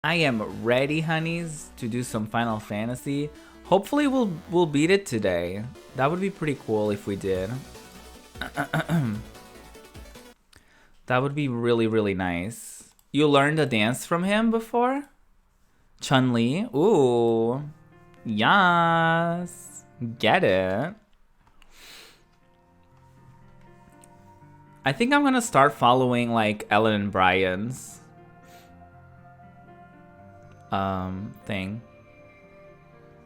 I am ready, honeys, to do some Final Fantasy. Hopefully we'll beat it today. That would be pretty cool if we did. That would be really, really nice. You learned a dance from him before? Chun-Li? Ooh. Yes. Get it. I think I'm gonna start following like Ellen and Brian's thing.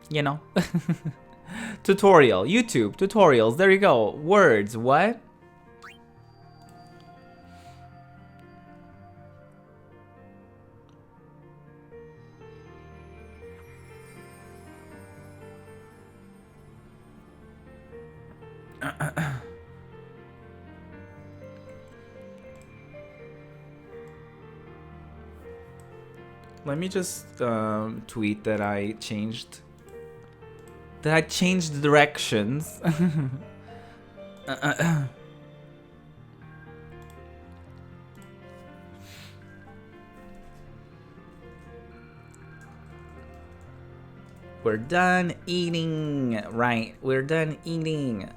You know. Tutorial. YouTube. Tutorials. There you go. Words. What? Let me just tweet that I changed directions. We're done eating. Right, we're done eating.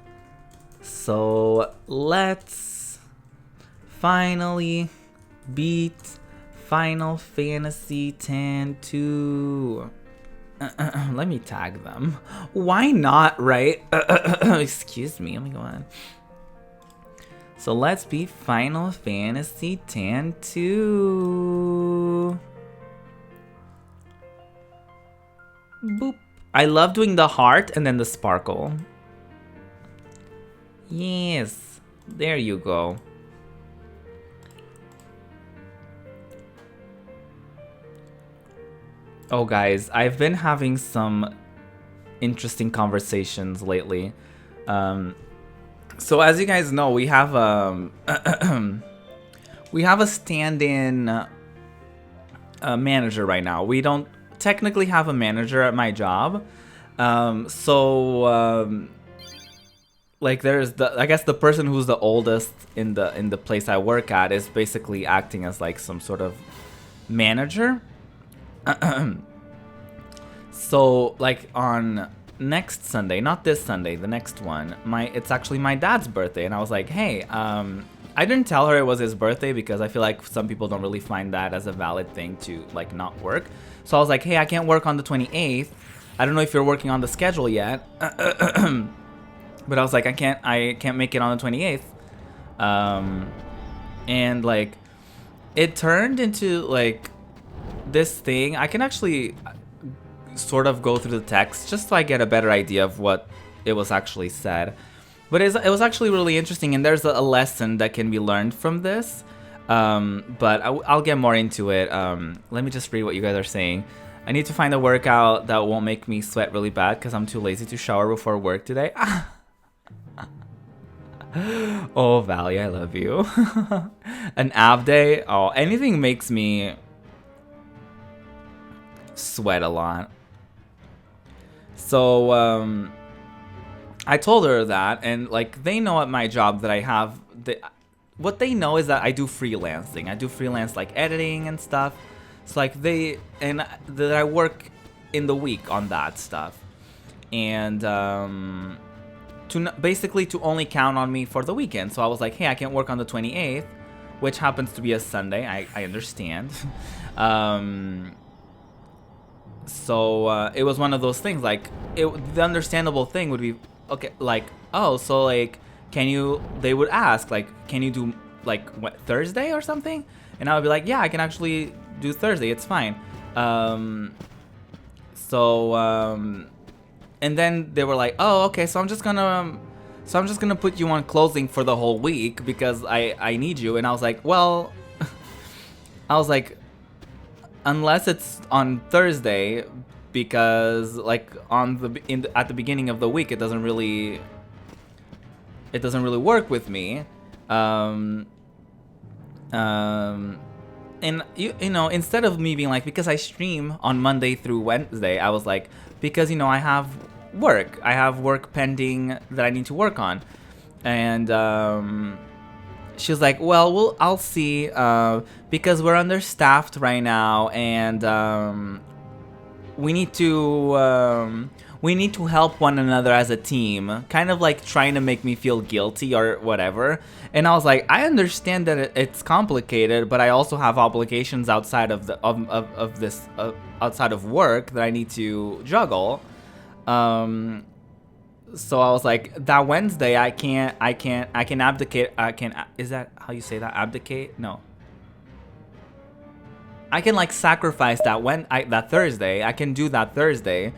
So let's finally beat Final Fantasy X-2. Let me tag them. Why not, right? Excuse me, let me go on. So let's beat Final Fantasy X-2. Boop. I love doing the heart and then the sparkle. Yes, there you go. Oh guys, I've been having some interesting conversations lately. So as you guys know, we have we have a stand-in manager right now. We don't technically have a manager at my job. Like there's I guess the person who's the oldest in the place I work at is basically acting as like some sort of manager. So like on next Sunday, not this Sunday, the next one, it's actually my dad's birthday, and I was like, hey, I didn't tell her it was his birthday because I feel like some people don't really find that as a valid thing to like not work. So I was like, hey, I can't work on the 28th. I don't know if you're working on the schedule yet. But I was like, I can't make it on the 28th. And like it turned into like this thing. I can actually sort of go through the text just so I get a better idea of what it was actually said. But it was actually really interesting, and there's a lesson that can be learned from this. But I'll get more into it. Let me just read what you guys are saying. I need to find a workout that won't make me sweat really bad because I'm too lazy to shower before work today. Oh, Valley, I love you. An ab day? Oh, anything makes me sweat a lot. So, I told her that, and like they know at my job that I have what they know is that I do freelancing. I do freelance like editing and stuff. So like that I work in the week on that stuff, and basically to only count on me for the weekend. So I was like, hey, I can't work on the 28th, which happens to be a Sunday. I understand. So it was one of those things. Like the understandable thing would be, okay, like, oh, so like, they would ask like, can you do like what, Thursday or something? And I would be like, yeah, I can actually do Thursday, it's fine. And then they were like, oh, okay, so I'm just gonna put you on closing for the whole week because I need you. And I was like, well, unless it's on Thursday, because like at the beginning of the week it doesn't really work with me. And you know, instead of me being like, because I stream on Monday through Wednesday, I was like, because you know, I have work pending that I need to work on. And she was like, well, I'll see, because we're understaffed right now, and we need to help one another as a team, kind of like trying to make me feel guilty or whatever. And I was like, I understand that it's complicated, but I also have obligations outside of the of this outside of work that I need to juggle. So I was like, that Wednesday I can abdicate. Is that how you say that? Abdicate? No. I can like sacrifice that Thursday. I can do that Thursday,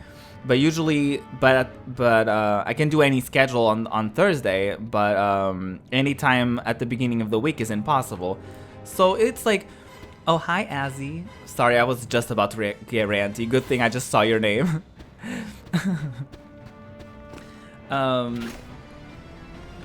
but usually, I can do any schedule on Thursday, but anytime at the beginning of the week is impossible. So it's like, oh, hi Azzy. Sorry, I was just about to get ranty. Good thing I just saw your name.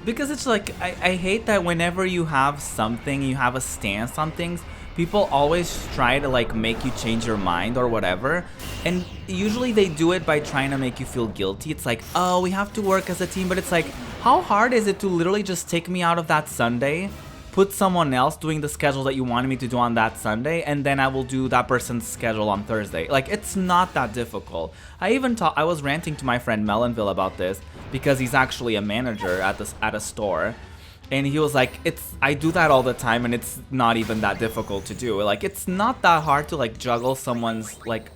Because it's like, I hate that whenever you have something, you have a stance on things, people always try to like make you change your mind or whatever, and usually they do it by trying to make you feel guilty. It's like, oh, we have to work as a team, but it's like, how hard is it to literally just take me out of that Sunday, put someone else doing the schedule that you wanted me to do on that Sunday, and then I will do that person's schedule on Thursday. Like, it's not that difficult. I was ranting to my friend Melonville about this because he's actually a manager at a store. And he was like, I do that all the time and it's not even that difficult to do. Like, it's not that hard to like juggle someone's like,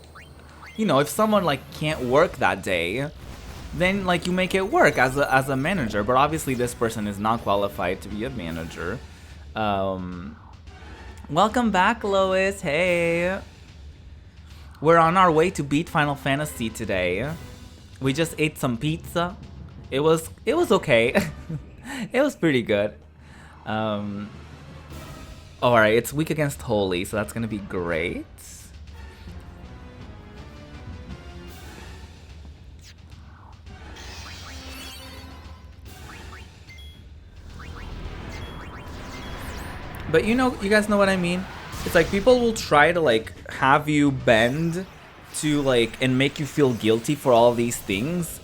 you know, if someone like can't work that day, then like you make it work as a manager. But obviously this person is not qualified to be a manager. Welcome back, Lois. Hey. We're on our way to beat Final Fantasy today. We just ate some pizza. It was okay. It was pretty good. Alright, it's weak against Holy, so that's gonna be great. But you guys know what I mean? It's like people will try to like have you bend to like and make you feel guilty for all these things.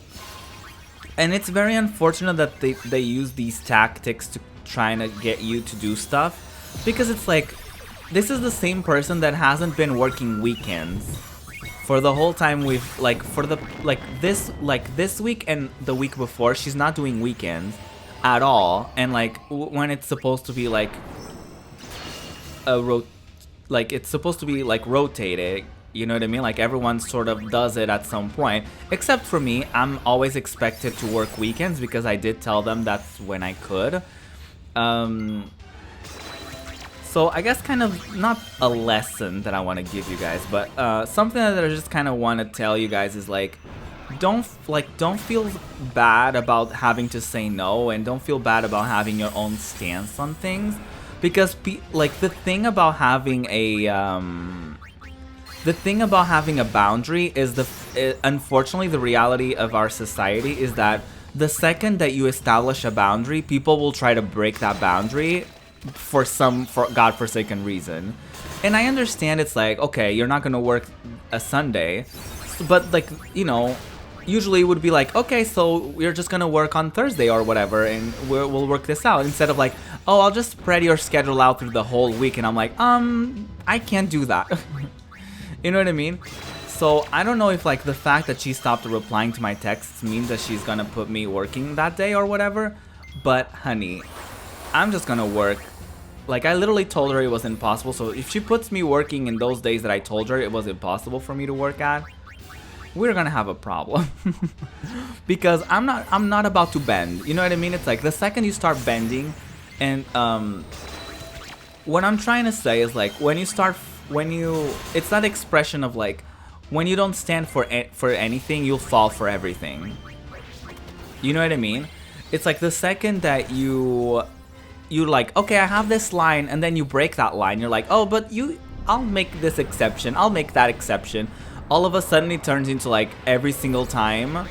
And it's very unfortunate that they use these tactics to trying to get you to do stuff, because it's like, this is the same person that hasn't been working weekends for the whole time we've like this week and the week before. She's not doing weekends at all, and like when it's supposed to be like it's supposed to be like rotating. You know what I mean? Like, everyone sort of does it at some point. Except for me, I'm always expected to work weekends because I did tell them that's when I could. So I guess kind of not a lesson that I want to give you guys, but something that I just kind of want to tell you guys is like, don't feel bad about having to say no, and don't feel bad about having your own stance on things, because like the thing about having a boundary is unfortunately the reality of our society is that the second that you establish a boundary, people will try to break that boundary for godforsaken reason. And I understand it's like, okay, you're not gonna work a Sunday, but like, you know, usually it would be like, okay, so we're just gonna work on Thursday or whatever, and we'll work this out, instead of like, oh, I'll just spread your schedule out through the whole week. And I'm like, I can't do that. You know what I mean? So I don't know if like the fact that she stopped replying to my texts means that she's gonna put me working that day or whatever. But honey, I'm just gonna work. Like, I literally told her it was impossible. So if she puts me working in those days that I told her it was impossible for me to work at, we're gonna have a problem. Because I'm not about to bend. You know what I mean? It's like the second you start bending, and what I'm trying to say is like, it's that expression of like, when you don't stand for anything, you'll fall for everything. You know what I mean? It's like the second that you like, okay, I have this line, and then you break that line, you're like, oh, but I'll make this exception, I'll make that exception. All of a sudden it turns into like every single time,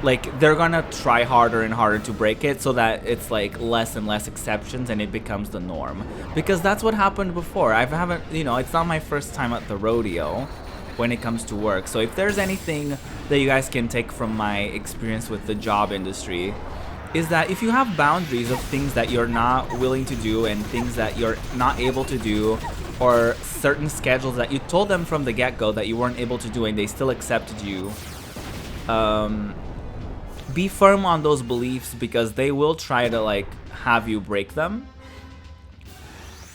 like they're gonna try harder and harder to break it, so that it's like less and less exceptions and it becomes the norm. Because that's what happened before. It's not my first time at the rodeo when it comes to work. So if there's anything that you guys can take from my experience with the job industry, is that if you have boundaries of things that you're not willing to do and things that you're not able to do, or certain schedules that you told them from the get-go that you weren't able to do and they still accepted you, be firm on those beliefs, because they will try to like have you break them,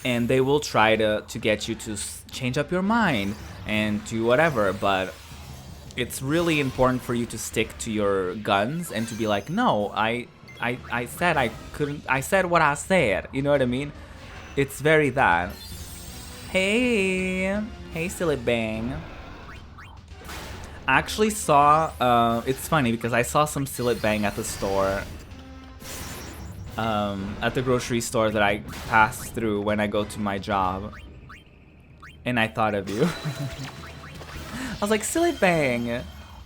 and they will try to get you to change up your mind and do whatever. But it's really important for you to stick to your guns and to be like, no, I said I couldn't. I said what I said. You know what I mean? It's very that. Hey, silly bang. I actually saw. It's funny because I saw some silly bang at the store. At the grocery store that I pass through when I go to my job, and I thought of you. I was like, silly bang.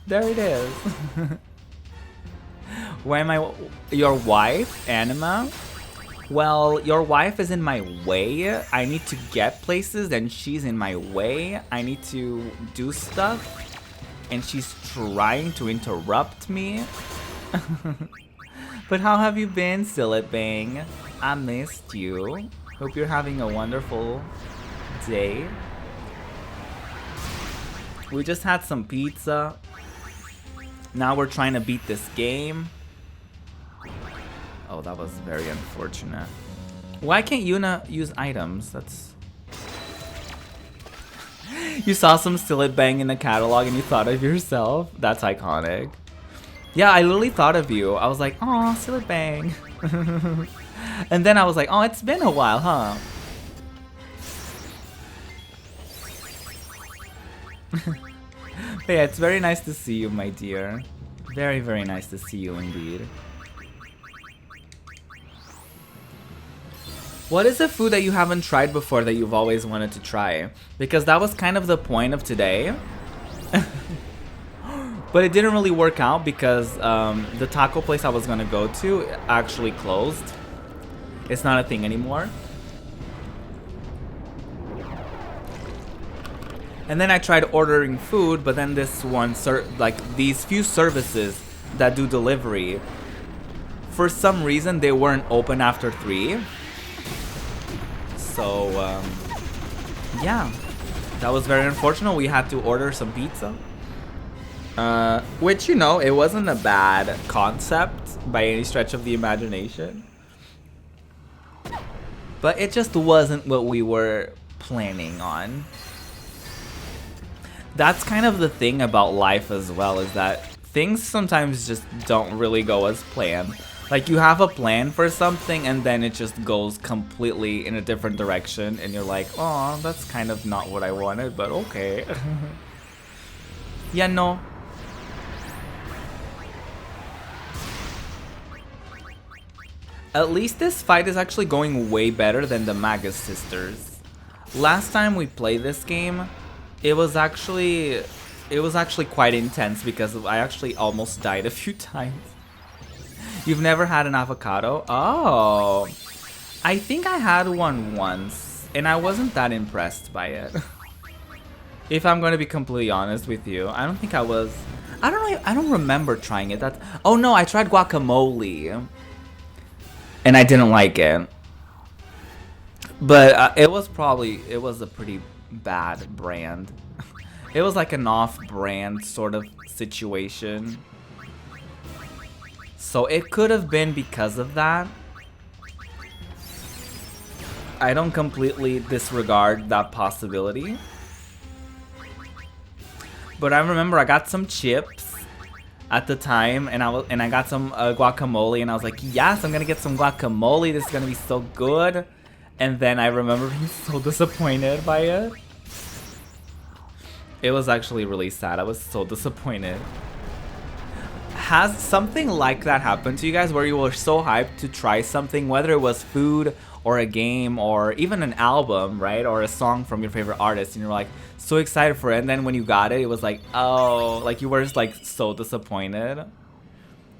There it is. Why am I your wife, Anima? Well, your wife is in my way. I need to get places and she's in my way. I need to do stuff and she's trying to interrupt me. But how have you been, Silly Bang? I missed you. Hope you're having a wonderful day. We just had some pizza. Now we're trying to beat this game. Oh, that was very unfortunate. Why can't Yuna use items? That's... You saw some Silly Bang in the catalog and you thought of yourself? That's iconic. Yeah, I literally thought of you. I was like, oh, Silly Bang. And then I was like, oh, it's been a while, huh? But yeah, it's very nice to see you, my dear. Very, very nice to see you indeed. What is a food that you haven't tried before that you've always wanted to try? Because that was kind of the point of today. But it didn't really work out because the taco place I was gonna go to actually closed. It's not a thing anymore. And then I tried ordering food, but then this one, like these few services that do delivery, for some reason they weren't open after 3. So, yeah, that was very unfortunate. We had to order some pizza. Which, you know, it wasn't a bad concept by any stretch of the imagination. But it just wasn't what we were planning on. That's kind of the thing about life as well, is that things sometimes just don't really go as planned. Like, you have a plan for something and then it just goes completely in a different direction and you're like, oh, that's kind of not what I wanted, but okay. Yeah, no. At least this fight is actually going way better than the Magus sisters. Last time we played this game, it was actually quite intense because I actually almost died a few times. You've never had an avocado? Oh, I think I had one once and I wasn't that impressed by it. If I'm going to be completely honest with you, I don't think I was. I don't remember trying it. Oh no, I tried guacamole and I didn't like it. But it was a pretty bad brand. It was like an off-brand sort of situation. So it could have been because of that. I don't completely disregard that possibility. But I remember I got some chips at the time, and I got some guacamole, and I was like, yes, I'm gonna get some guacamole. This is gonna be so good. And then I remember being so disappointed by it. It was actually really sad. I was so disappointed. Has something like that happened to you guys where you were so hyped to try something, whether it was food or a game or even an album, right? Or a song from your favorite artist, and you're like so excited for it, and then when you got it, it was like, oh, like you were just like so disappointed.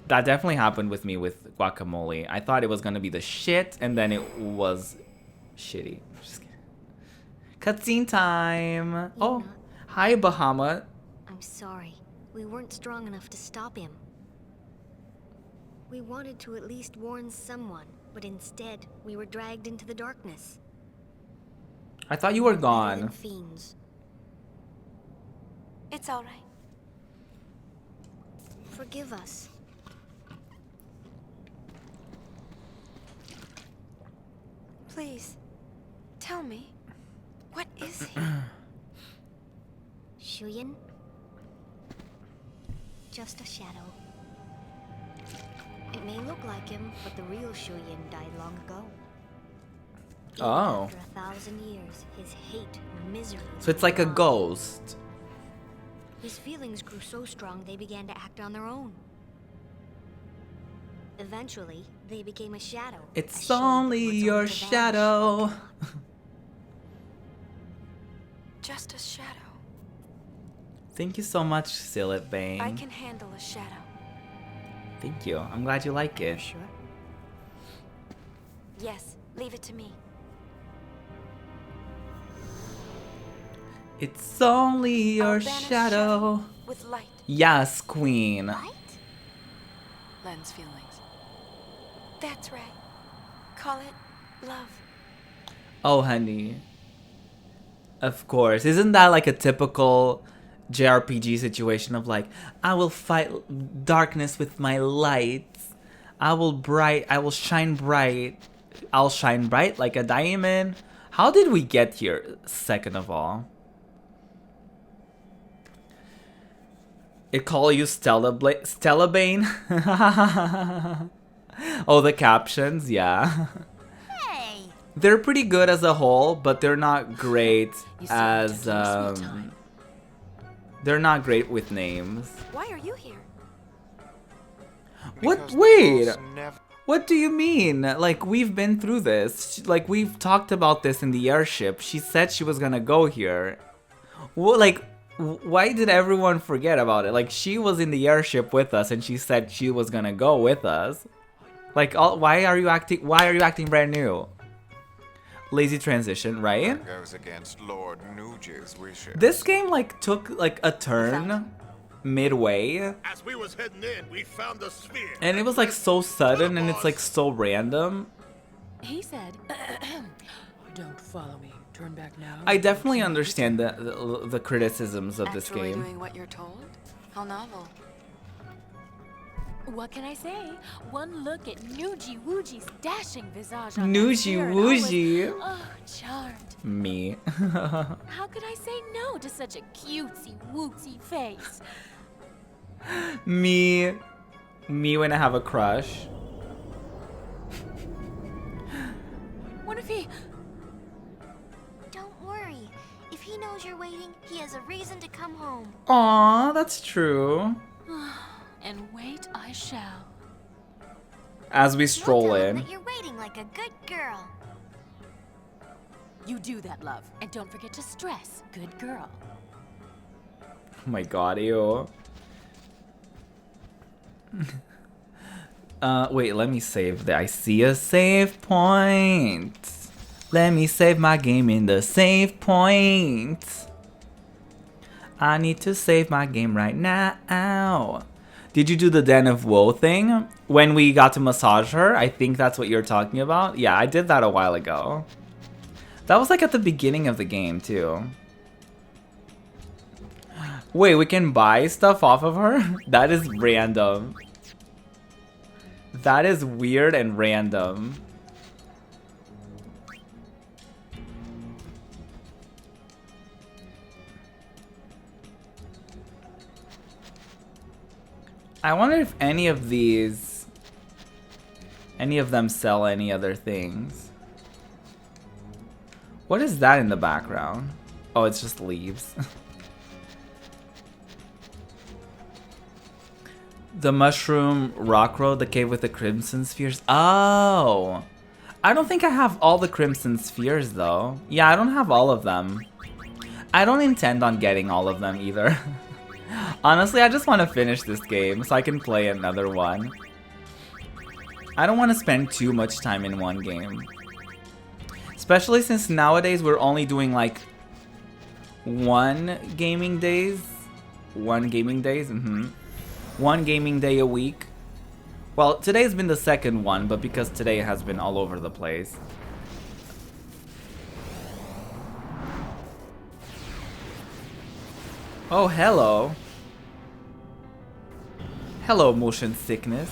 That definitely happened with me with guacamole. I thought it was gonna be the shit, and then it was shitty. Just kidding. Cutscene time. Oh, hi Bahamut. I'm sorry. We weren't strong enough to stop him. We wanted to at least warn someone, but instead, we were dragged into the darkness. I thought you were Better than gone. fiends. It's all right. Forgive us. Please, tell me, what is he? Shuyin? Just a shadow. It may look like him, but the real Shuyin died long ago. Even Oh. After 1,000 years, his hate and misery. So it's like a gone. ghost. His feelings grew so strong they began to act on their own. Eventually, they became a shadow. a It's shade that only wants your only to vanish. shadow. Just a shadow. Thank you so much, Sillet I Bane. can handle a shadow. Thank you. I'm glad you like it. Sure. Yes, leave it to me. It's only your I'll banish shadow. With light. Yes, queen. Right? Len's feelings. That's right. Call it love. Oh, honey. Of course. Isn't that like a typical JRPG situation of like, I will fight darkness with my lights. I will shine bright. I'll shine bright like a diamond. How did we get here, second of all? It call you Stella Bane? Oh, the captions, yeah. Hey! They're pretty good as a whole, but they're not great You as seem to give me time. they're not great with names. Why are you here? What? Because the Wait. boss never- What do you mean? Like, we've been through this. Like, we've talked about this in the airship. She said she was gonna go here. Well, like, why did everyone forget about it? Like, she was in the airship with us, and she said she was gonna go with us. Like, why are you acting brand new? Lazy transition, right? That goes against Lord Nuge's wishes. This game, like, took, like, a turn midway. As we was heading in, we found the sphere. And it was, like, so sudden, and it's, like, so random. He said, "Don't follow me. Turn back now." I definitely understand the criticisms of this Actually game. doing what you're told? How novel. What can I say? One look at Nuji Wooji's dashing visage on that Nuji sphere and I was, Wooji. oh, charmed. Me. How could I say no to such a cutesy wootsy face? Me when I have a crush. What if he... Don't worry. If he knows you're waiting, he has a reason to come home. Aw, that's true. And wait I shall. As we You'll stroll tell him in. that you're waiting like a good girl. You do that, love. And don't forget to stress. Good girl. Oh my god, ew. Wait, let me save that. I see a save point. Let me save my game in the save point. I need to save my game right now. Did you do the Den of Woe thing? When we got to massage her? I think that's what you're talking about. Yeah, I did that a while ago. That was like at the beginning of the game too. Wait, we can buy stuff off of her? That is random. That is weird and random. I wonder if any of them sell any other things. What is that in the background? Oh, it's just leaves. The mushroom rock road, the cave with the crimson spheres. Oh, I don't think I have all the crimson spheres though. Yeah, I don't have all of them. I don't intend on getting all of them either. Honestly, I just want to finish this game so I can play another one. I don't want to spend too much time in one game. Especially since nowadays we're only doing like one gaming day a week. Well, today's been the second one, but because today has been all over the place. Oh, hello. Hello, motion sickness.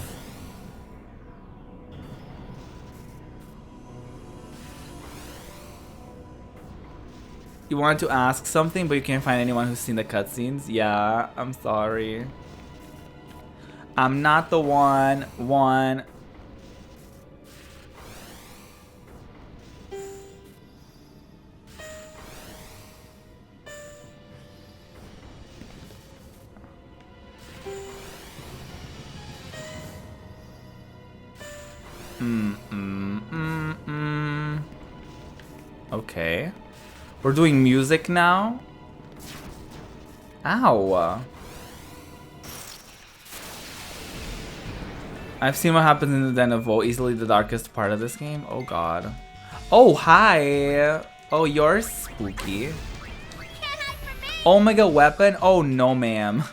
You wanted to ask something, but you can't find anyone who's seen the cutscenes? Yeah, I'm sorry. I'm not the one. Okay. We're doing music now? Ow. I've seen what happens in the Den of Woe, easily the darkest part of this game. Oh god. Oh, hi. Oh, you're spooky. Omega weapon? Oh, no, ma'am.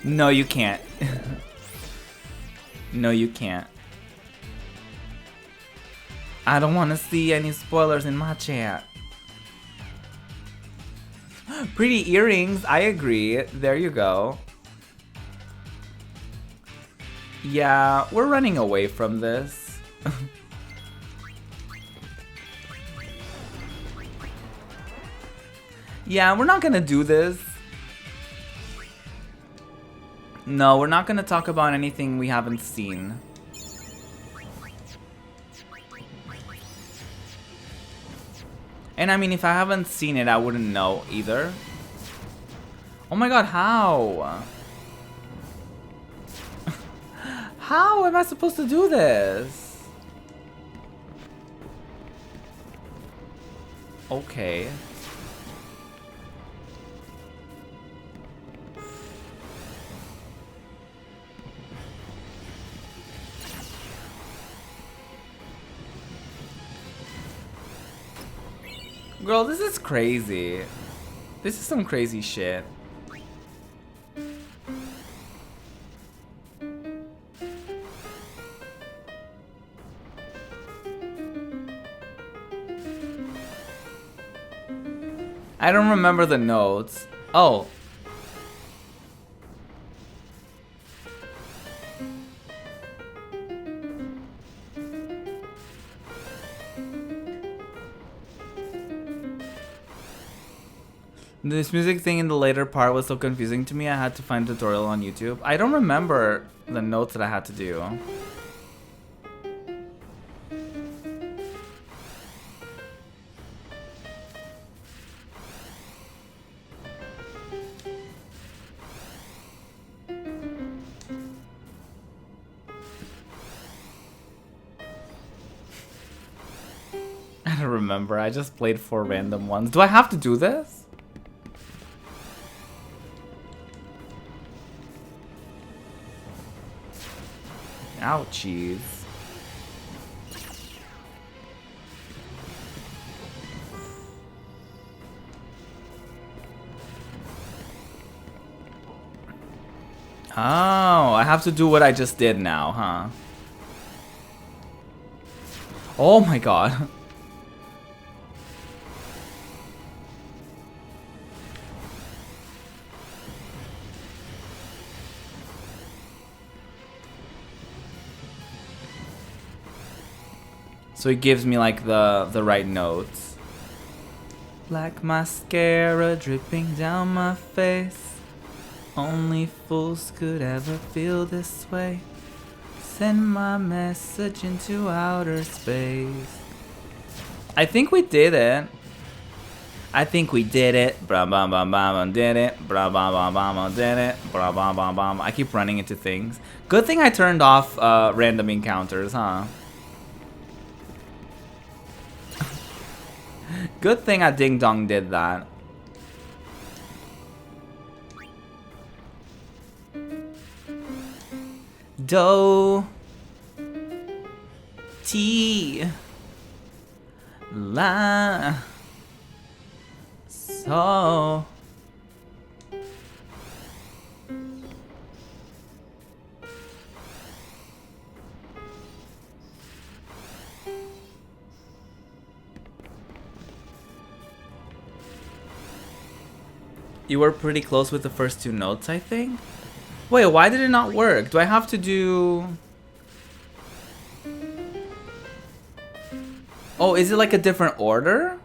No, you can't. No, you can't. I don't want to see any spoilers in my chat. Pretty earrings, I agree. There you go. Yeah, we're running away from this. Yeah, we're not gonna do this. No, we're not gonna talk about anything we haven't seen. And I mean, if I haven't seen it, I wouldn't know either. Oh my god, how? How am I supposed to do this? Okay. Girl, this is crazy. This is some crazy shit. I don't remember the notes. Oh. This music thing in the later part was so confusing to me, I had to find a tutorial on YouTube. I don't remember the notes that I had to do. I don't remember, I just played 4 random ones. Do I have to do this? Ouchies. Oh, I have to do what I just did now, huh? Oh my god. So it gives me like the right notes. Black mascara dripping down my face. Only fools could ever feel this way. Send my message into outer space. I think we did it. I think we did it. Blah blah blah blah did it. Blah blah blah blah did it. Blah blah blah blah. I keep running into things. Good thing I turned off random encounters, huh? Good thing I ding dong did that. Do Ti La So You were pretty close with the first two notes, I think. Wait, why did it not work? Do I have to do... Oh, is it like a different order?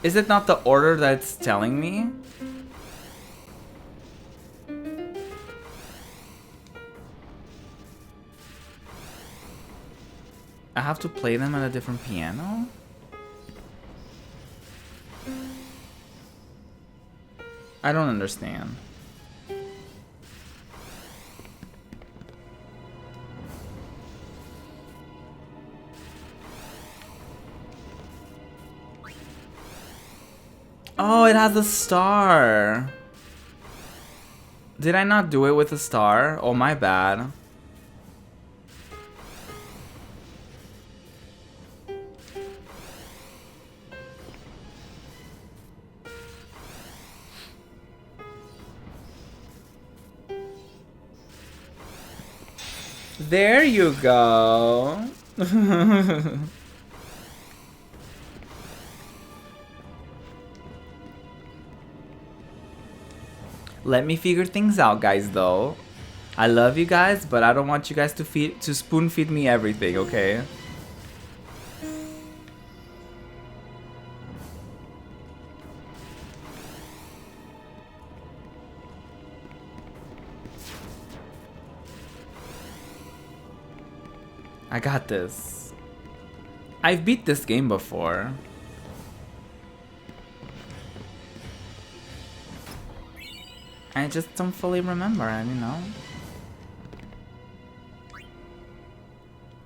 Is it not the order that's telling me? I have to play them on a different piano? I don't understand. Oh, it has a star. Did I not do it with a star? Oh, my bad. There you go. Let me figure things out, guys, though. I love you guys, but I don't want you guys to spoon feed me everything, okay? I got this. I've beat this game before. I just don't fully remember, you know?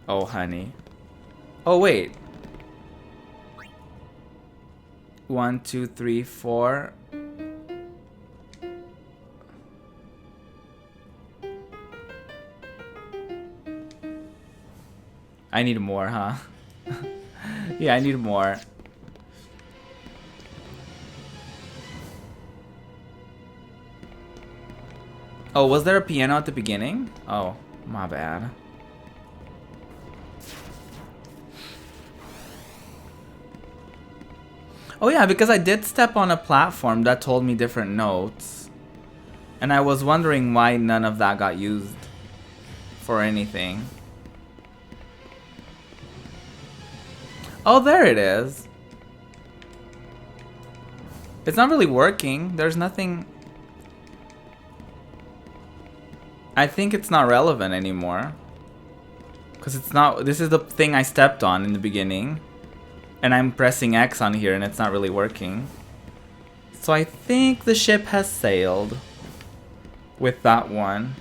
Oh, honey. Oh, wait. 1, 2, 3, 4. I need more, huh? Yeah, I need more. Oh, was there a piano at the beginning? Oh, my bad. Oh yeah, because I did step on a platform that told me different notes. And I was wondering why none of that got used for anything. Oh, there it is. It's not really working. There's nothing... I think it's not relevant anymore. Because it's not... This is the thing I stepped on in the beginning. And I'm pressing X on here and it's not really working. So I think the ship has sailed. With that one.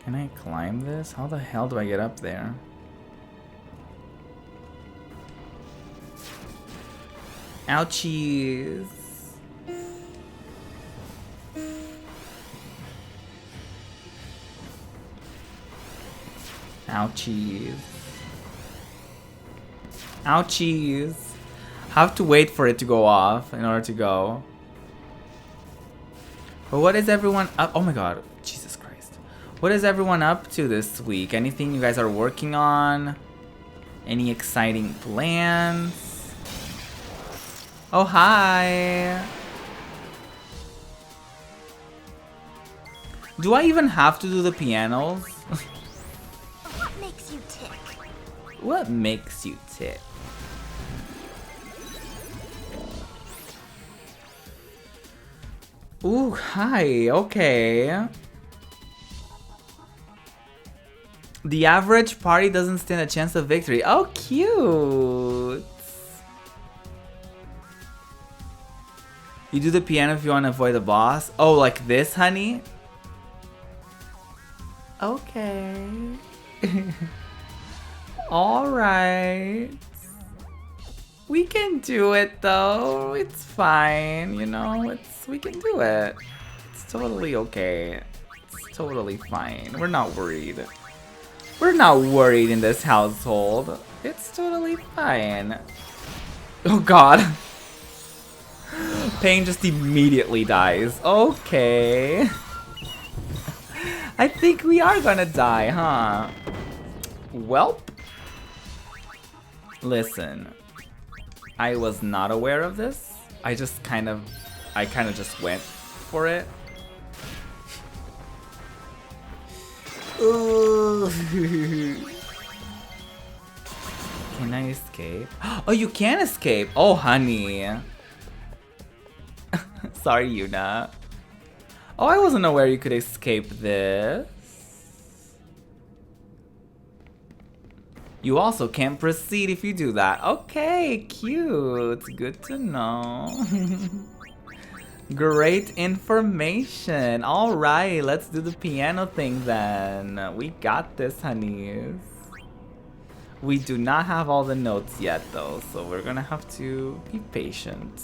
Can I climb this? How the hell do I get up there? Ouchies. Ouchies. Ouchies. Have to wait for it to go off in order to go. But what is everyone up? Oh my god. Jesus Christ. What is everyone up to this week? Anything you guys are working on? Any exciting plans? Oh, hi. Do I even have to do the pianos? What makes you tick? What makes you tick? Ooh, hi. Okay. The average party doesn't stand a chance of victory. Oh, cute. You do the piano if you want to avoid the boss. Oh, like this, honey? Okay. Alright. We can do it though. It's fine, you know, we can do it. It's totally okay. It's totally fine. We're not worried. We're not worried in this household. It's totally fine. Oh god. Pain just immediately dies. Okay. I think we are gonna die, huh? Welp. Listen, I was not aware of this. I kind of just went for it. Ooh. Can I escape? Oh, you can escape. Oh, honey. Sorry, Yuna. Oh, I wasn't aware you could escape this. You also can't proceed if you do that. Okay, cute. Good to know. Great information. Alright, let's do the piano thing then. We got this, honeys. We do not have all the notes yet though, so we're gonna have to be patient.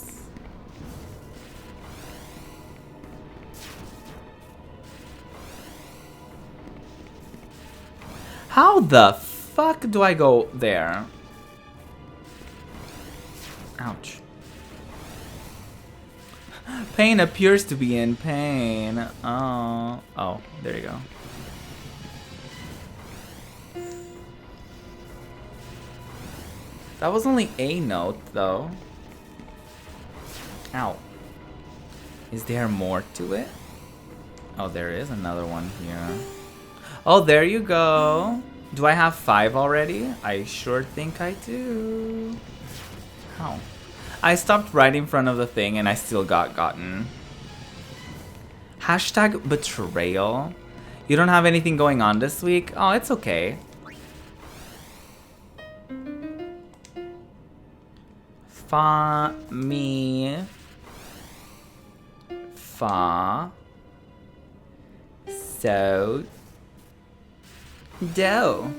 How the fuck do I go there? Ouch. Pain appears to be in pain. Oh. Oh, there you go. That was only a note, though. Ow. Is there more to it? Oh, there is another one here. Oh, there you go. Do I have 5 already? I sure think I do. How? I stopped right in front of the thing and I still got gotten. Hashtag betrayal. You don't have anything going on this week? Oh, it's okay. Fa, mi, fa, so, do.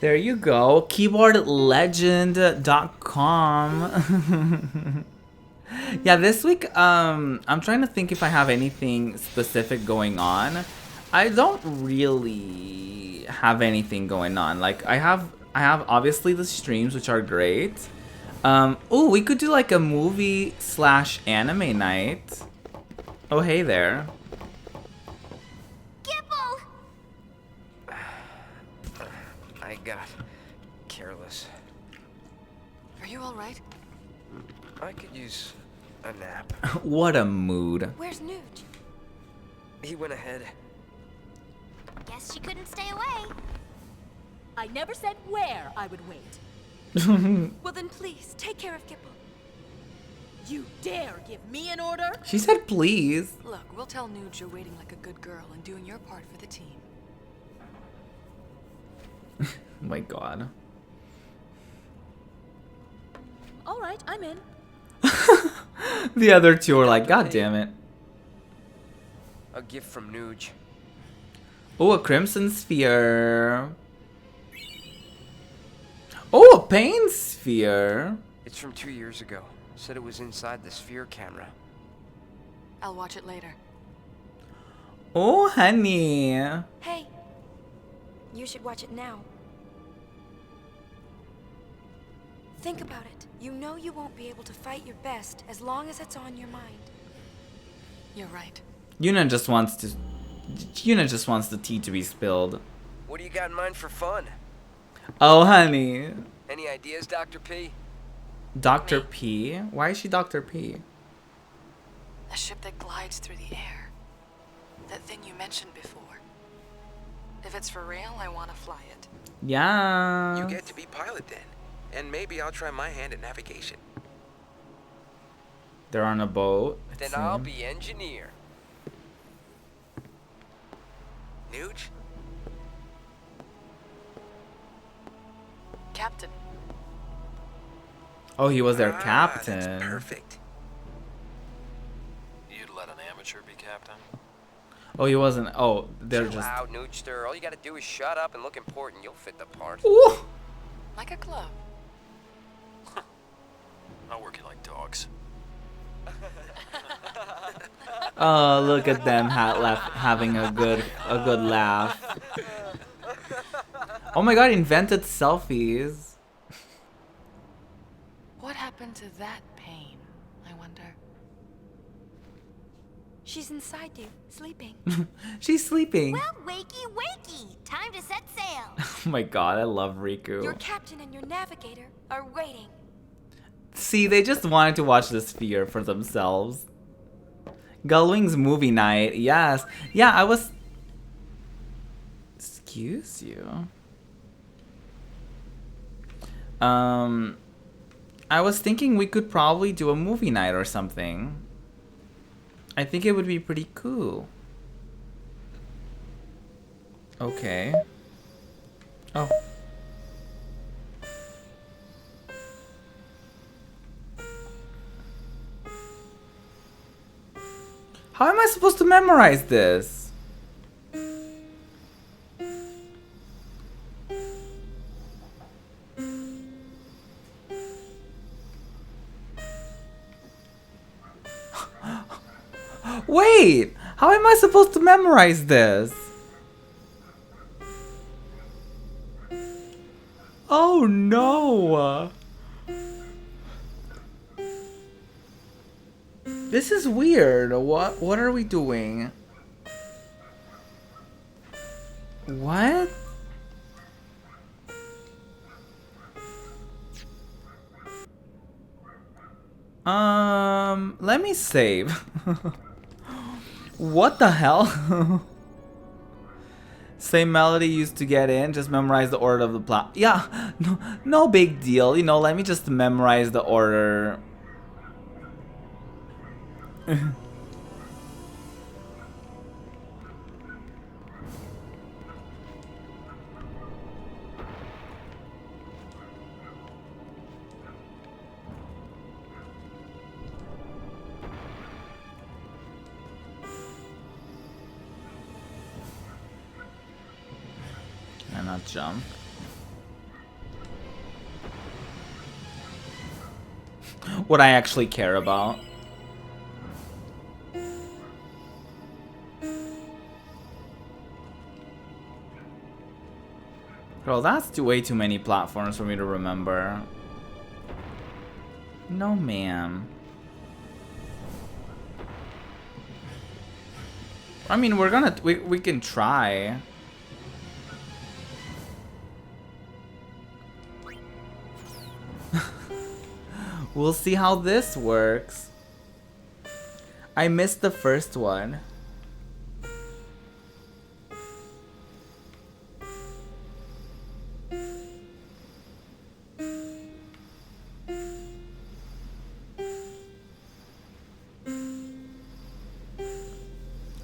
There you go. Keyboardlegend.com. Yeah, this week, I'm trying to think if I have anything specific going on. I don't really have anything going on. Like, I have obviously the streams, which are great. Oh, we could do like a movie / anime night. Oh, hey there. Gipple! I got careless. Are you all right? I could use a nap. What a mood. Where's Nuge? He went ahead. Guess she couldn't stay away. I never said where I would wait. Well then please, take care of Gipple. You dare give me an order? She said please. Look, we'll tell Nuge you're waiting like a good girl and doing your part for the team. Oh my god. All right, I'm in. The other two are like, god damn it. A gift from Nuge. Oh, a crimson sphere. Oh, a pain sphere. It's from 2 years ago. Said it was inside the sphere camera. I'll watch it later. Oh, honey. Hey, you should watch it now. Think about it. You know you won't be able to fight your best as long as it's on your mind. You're right. Yuna just wants the tea to be spilled. What do you got in mind for fun? Oh, honey. Any ideas, Dr. P? Dr. P? Why is she Dr. P? A ship that glides through the air. That thing you mentioned before. If it's for real, I want to fly it. Yeah. You get to be pilot then. And maybe I'll try my hand at navigation. They're on a boat. Then I'll be engineer. Nuge? Captain. Oh, he was their That's captain. perfect. You'd let an amateur be captain? Oh, he wasn't. Oh, they're Chill just. out, Nugester. All you gotta do is shut up and look important. You'll fit the part. Ooh. Like a glove. I'll work you like dogs. Oh, look at them having a good laugh. Oh my god, invented selfies. What happened to that pain, I wonder? She's inside you, sleeping. She's sleeping. Well, wakey, wakey! Time to set sail. Oh my god, I love Riku. Your captain and your navigator are waiting. See, they just wanted to watch the sphere for themselves. Gullwing's movie night, yes. Yeah, I was... Excuse you? I was thinking we could probably do a movie night or something. I think it would be pretty cool. Okay. Oh. How am I supposed to memorize this? Wait! How am I supposed to memorize this? Oh no! This is weird. What are we doing? What? Let me save. What the hell? Same melody used to get in, just memorize the order of the plot. Yeah, no big deal. You know, let me just memorize the order. And not jump. What I actually care about. Girl, that's way too many platforms for me to remember. No, ma'am. I mean, we can try. We'll see how this works. I missed the first one.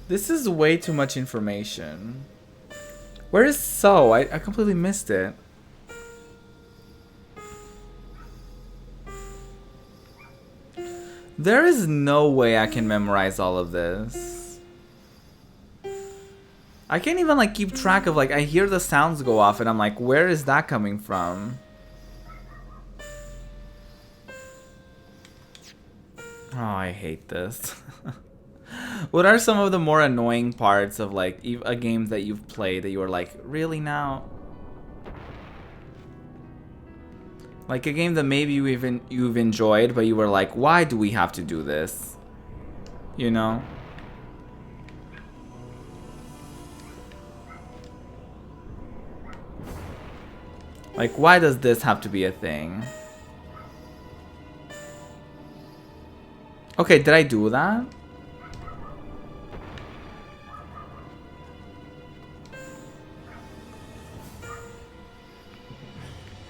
This is way too much information. Where is So? I completely missed it. There is no way I can memorize all of this. I can't even like keep track of like I hear the sounds go off and I'm like, where is that coming from? Oh, I hate this. What are some of the more annoying parts of like a game that you've played that you were like, really now? Like a game that maybe you've enjoyed, but you were like, why do we have to do this? You know? Like, why does this have to be a thing? Okay, did I do that?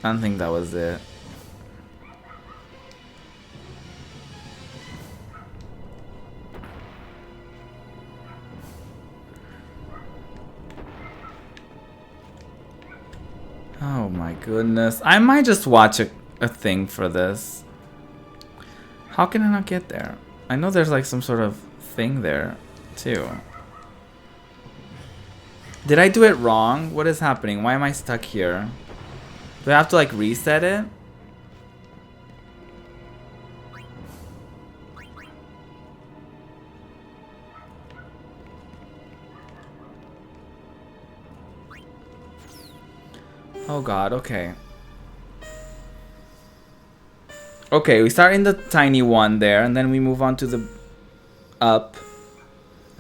I don't think that was it. Oh my goodness. I might just watch a thing for this. How can I not get there? I know there's like some sort of thing there too. Did I do it wrong? What is happening? Why am I stuck here? Do I have to like reset it? Oh god, okay. Okay, we start in the tiny one there, and then we move on to the up.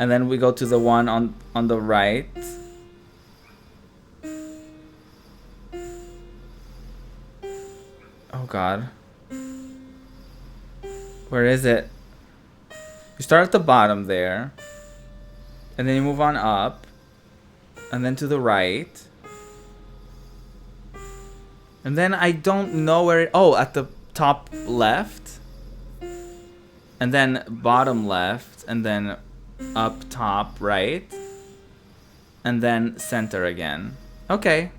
And then we go to the one on the right. Oh god. Where is it? You start at the bottom there. And then you move on up. And then to the right. And then I don't know where it... Oh, at the top left. And then bottom left. And then up top right. And then center again. Okay.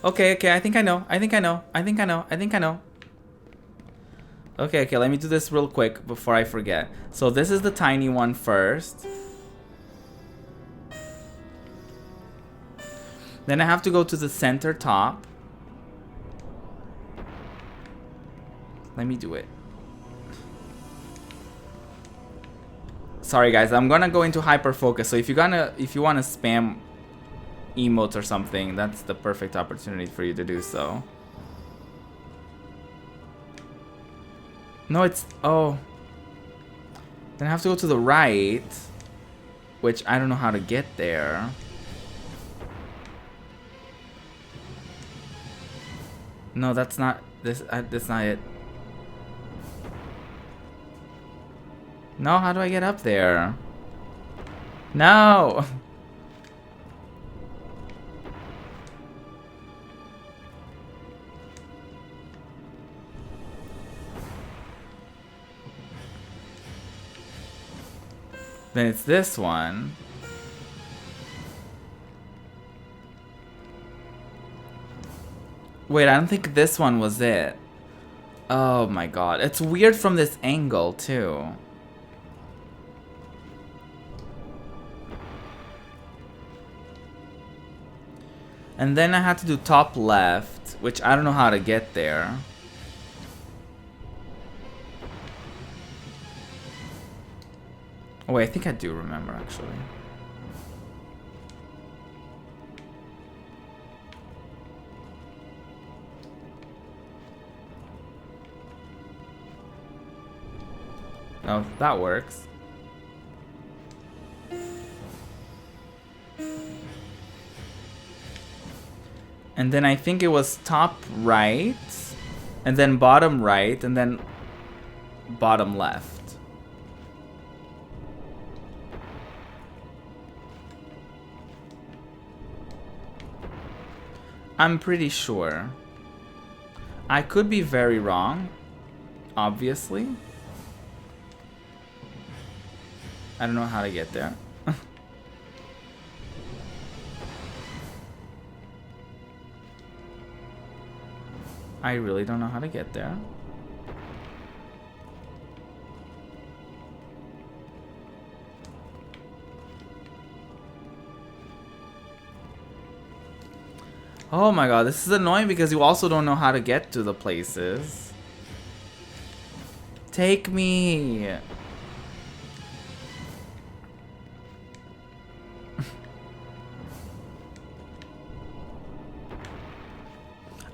Okay, I think I know. I think I know. Okay, let me do this real quick before I forget. So this is the tiny one first. Then I have to go to the center top. Let me do it. Sorry guys, I'm gonna go into hyper focus. So if you wanna spam emotes or something, that's the perfect opportunity for you to do so. No, it's... Oh. Then I have to go to the right. Which I don't know how to get there. No, that's not... That's not it. No, how do I get up there? No! Then it's this one. Wait, I don't think this one was it. Oh my god. It's weird from this angle, too. And then I had to do top left, which I don't know how to get there. Oh wait, I think I do remember actually. Oh, that works. And then I think it was top right, and then bottom right, and then bottom left. I'm pretty sure. I could be very wrong, obviously. I don't know how to get there. I really don't know how to get there. Oh my god, this is annoying because you also don't know how to get to the places. Take me!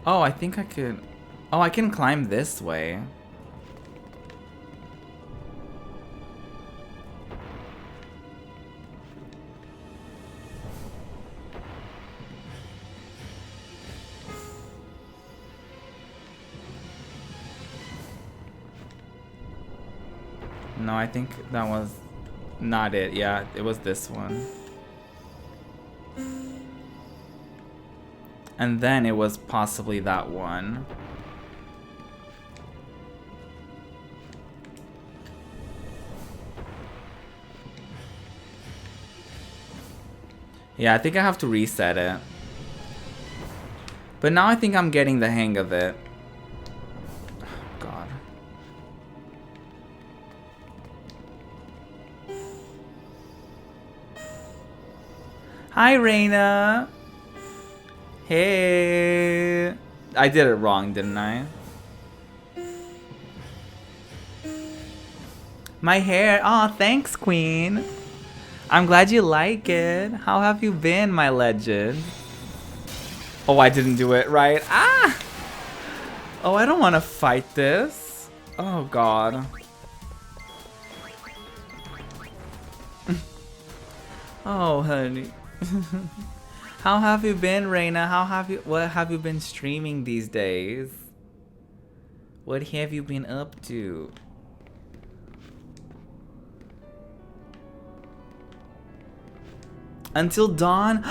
Oh, I think I could... Oh, I can climb this way. No, I think that was not it. Yeah, it was this one. And then it was possibly that one. Yeah, I think I have to reset it. But now I think I'm getting the hang of it. God. Hi, Reina. Hey. I did it wrong, didn't I? My hair. Aw, thanks, Queen. I'm glad you like it. How have you been, my legend? Oh, I didn't do it right. Ah! Oh, I don't want to fight this. Oh, God. Oh, honey. How have you been, Reina? What have you been streaming these days? What have you been up to? Until Dawn?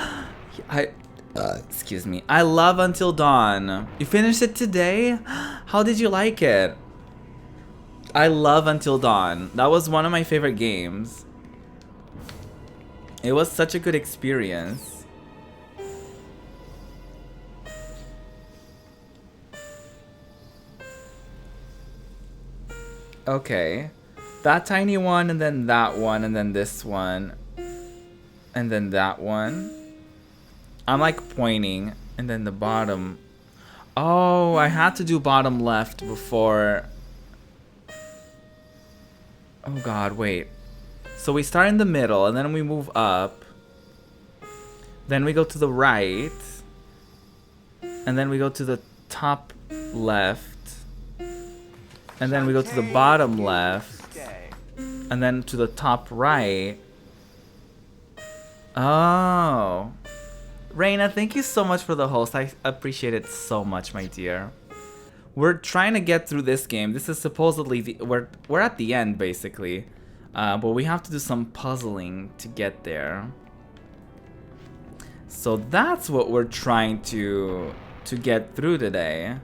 Excuse me. I love Until Dawn. You finished it today? How did you like it? I love Until Dawn. That was one of my favorite games. It was such a good experience. Okay. That tiny one, and then that one, and then this one. And then that one. I'm like pointing, and then the bottom. Oh, I had to do bottom left before. Oh god, wait. So we start in the middle, and then we move up. Then we go to the right. And then we go to the top left. And then we go to the bottom left. And then to the top right. Oh. Reina, thank you so much for the host. I appreciate it so much, my dear. We're trying to get through this game. This is supposedly we're at the end basically. But we have to do some puzzling to get there. So that's what we're trying to get through today.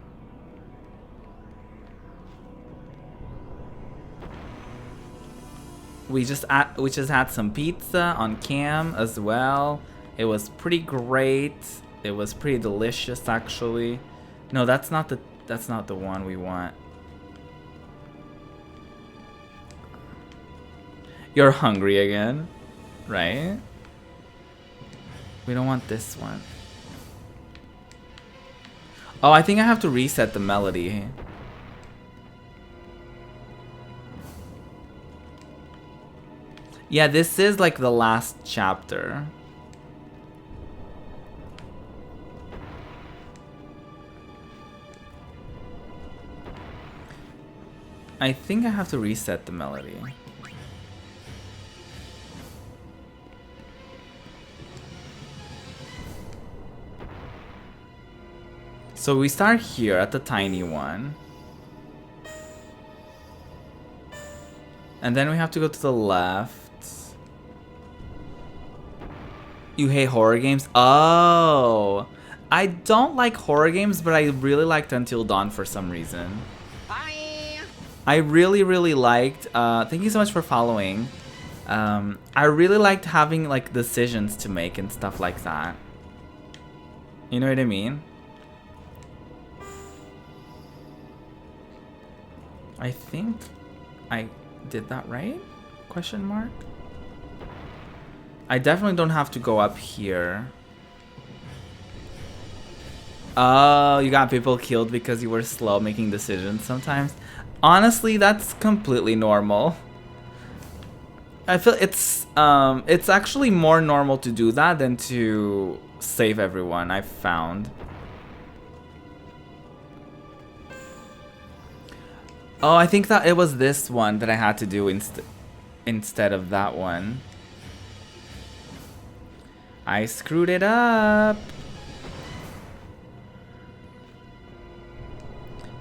We just had some pizza on cam as well. It was pretty great. It was pretty delicious actually. No, that's not the one we want. You're hungry again, right? We don't want this one. Oh, I think I have to reset the melody. Yeah, this is like the last chapter. I think I have to reset the melody. So we start here at the tiny one. And then we have to go to the left. You hate horror games? Oh! I don't like horror games, but I really liked Until Dawn for some reason. Bye! I really liked... thank you so much for following. I really liked having like decisions to make and stuff like that. You know what I mean? I think I did that right? Question mark? I definitely don't have to go up here. Oh, you got people killed because you were slow making decisions sometimes. Honestly, that's completely normal. I feel it's actually more normal to do that than to save everyone, I've found. Oh, I think that it was this one that I had to do instead of that one. I screwed it up.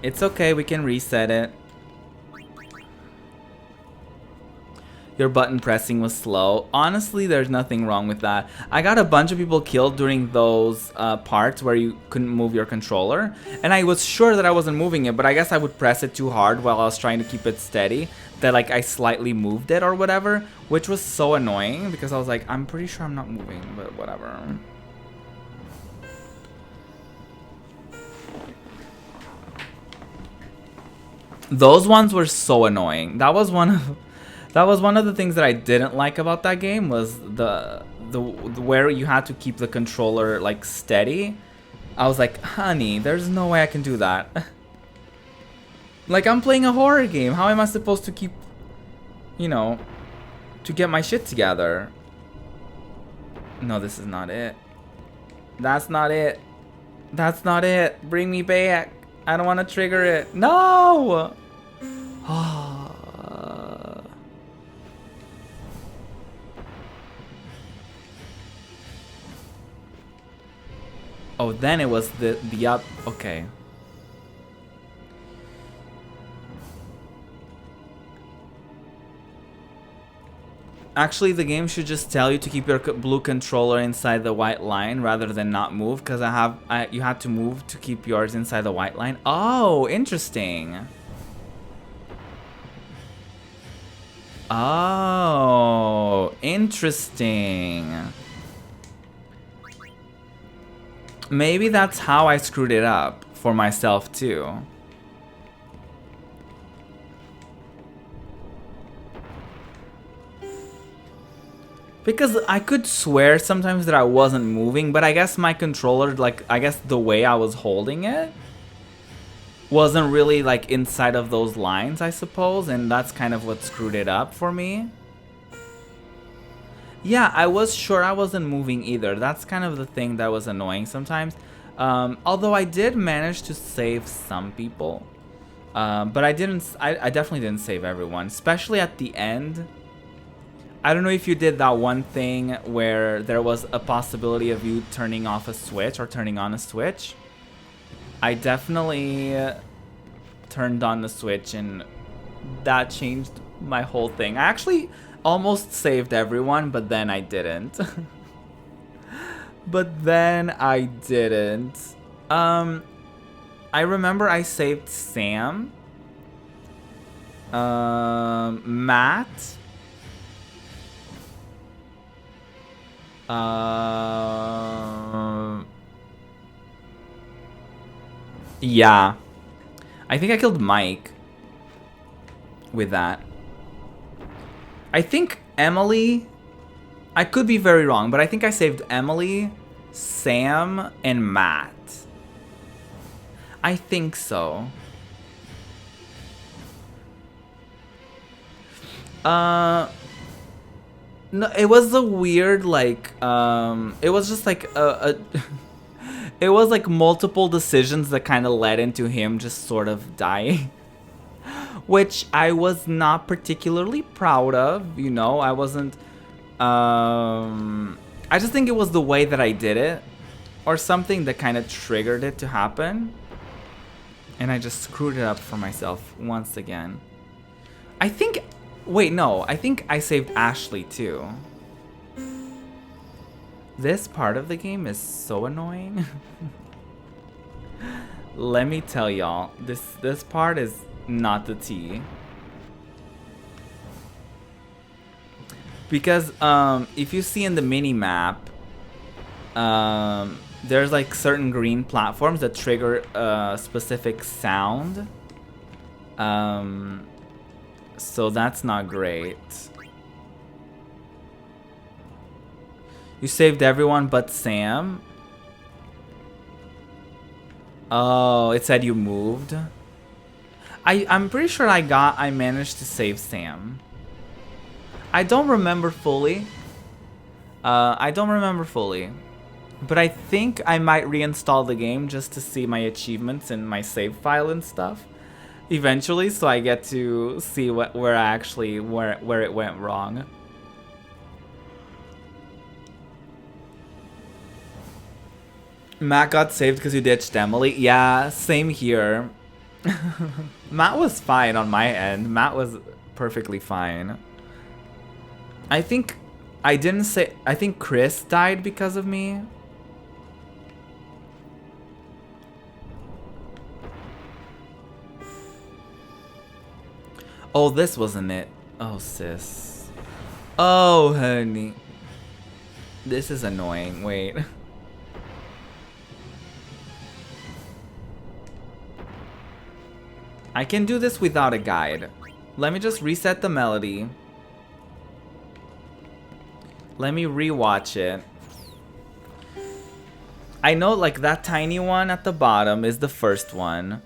It's okay, we can reset it. Your button pressing was slow. Honestly, there's nothing wrong with that. I got a bunch of people killed during those parts where you couldn't move your controller. And I was sure that I wasn't moving it, but I guess I would press it too hard while I was trying to keep it steady. That like I slightly moved it or whatever, which was so annoying because I was like, I'm pretty sure I'm not moving, but whatever. Those ones were so annoying. That was one of the things that I didn't like about that game was the where you had to keep the controller like steady. I was like, honey, there's no way I can do that. Like, I'm playing a horror game. How am I supposed to keep, you know, to get my shit together? No, this is not it. That's not it. That's not it. Bring me back. I don't want to trigger it. No! Oh, then it was the up. Okay. Actually, the game should just tell you to keep your blue controller inside the white line rather than not move, because you had to move to keep yours inside the white line. Oh, interesting. Oh, interesting. Maybe that's how I screwed it up for myself too. Because I could swear sometimes that I wasn't moving, but I guess my controller, like, I guess the way I was holding it wasn't really, like, inside of those lines, I suppose, and that's kind of what screwed it up for me. Yeah, I was sure I wasn't moving either. That's kind of the thing that was annoying sometimes. Although I did manage to save some people. But I definitely didn't save everyone, especially at the end. I don't know if you did that one thing where there was a possibility of you turning off a switch or turning on a switch. I definitely turned on the switch and that changed my whole thing. I actually almost saved everyone, but then I didn't. But then I didn't. I remember I saved Sam, Matt, yeah, I think I killed Mike with that. I think Emily, I could be very wrong, but I think I saved Emily, Sam, and Matt. I think so. No, it was a weird, like, it was just like it was like multiple decisions that kind of led into him just sort of dying. Which I was not particularly proud of, you know, I wasn't, I just think it was the way that I did it, or something that kind of triggered it to happen. And I just screwed it up for myself once again. I think, wait, no, I think I saved Ashley too. This part of the game is so annoying. Let me tell y'all, this part is not the tea. Because if you see in the mini map, there's like certain green platforms that trigger a specific sound. So that's not great. You saved everyone but Sam. Oh, it said you moved. I'm pretty sure I managed to save Sam. I don't remember fully. But I think I might reinstall the game just to see my achievements and my save file and stuff eventually, so I get to see where it went wrong. Matt got saved because you ditched Emily. Yeah, same here. Matt was fine on my end. Matt was perfectly fine. I think Chris died because of me. Oh, this wasn't it. Oh, sis. Oh, honey. This is annoying. Wait. I can do this without a guide. Let me just reset the melody. Let me rewatch it. I know, like, that tiny one at the bottom is the first one.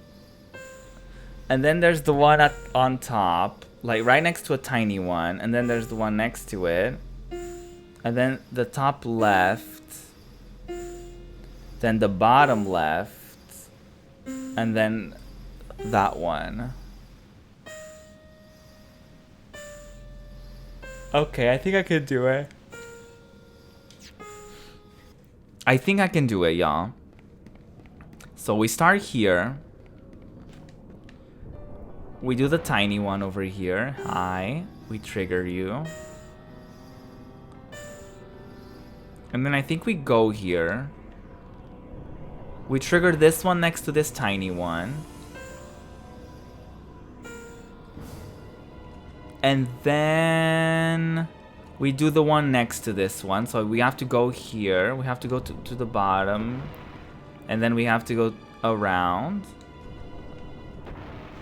And then there's the one on top, like right next to a tiny one. And then there's the one next to it. And then the top left. Then the bottom left. And then that one. Okay, I think I can do it. I think I can do it, y'all. So we start here. We do the tiny one over here. Hi. We trigger you. And then I think we go here. We trigger this one next to this tiny one. And then we do the one next to this one. So we have to go here. We have to go to the bottom. And then we have to go around.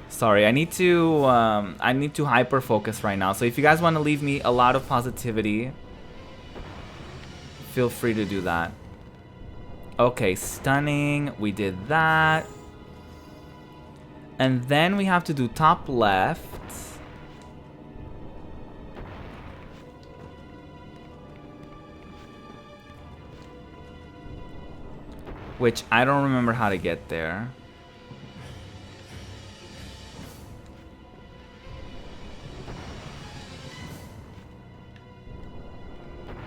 Sorry, I need to hyper focus right now. So if you guys want to leave me a lot of positivity, feel free to do that. Okay, stunning. We did that. And then we have to do top left. Which I don't remember how to get there.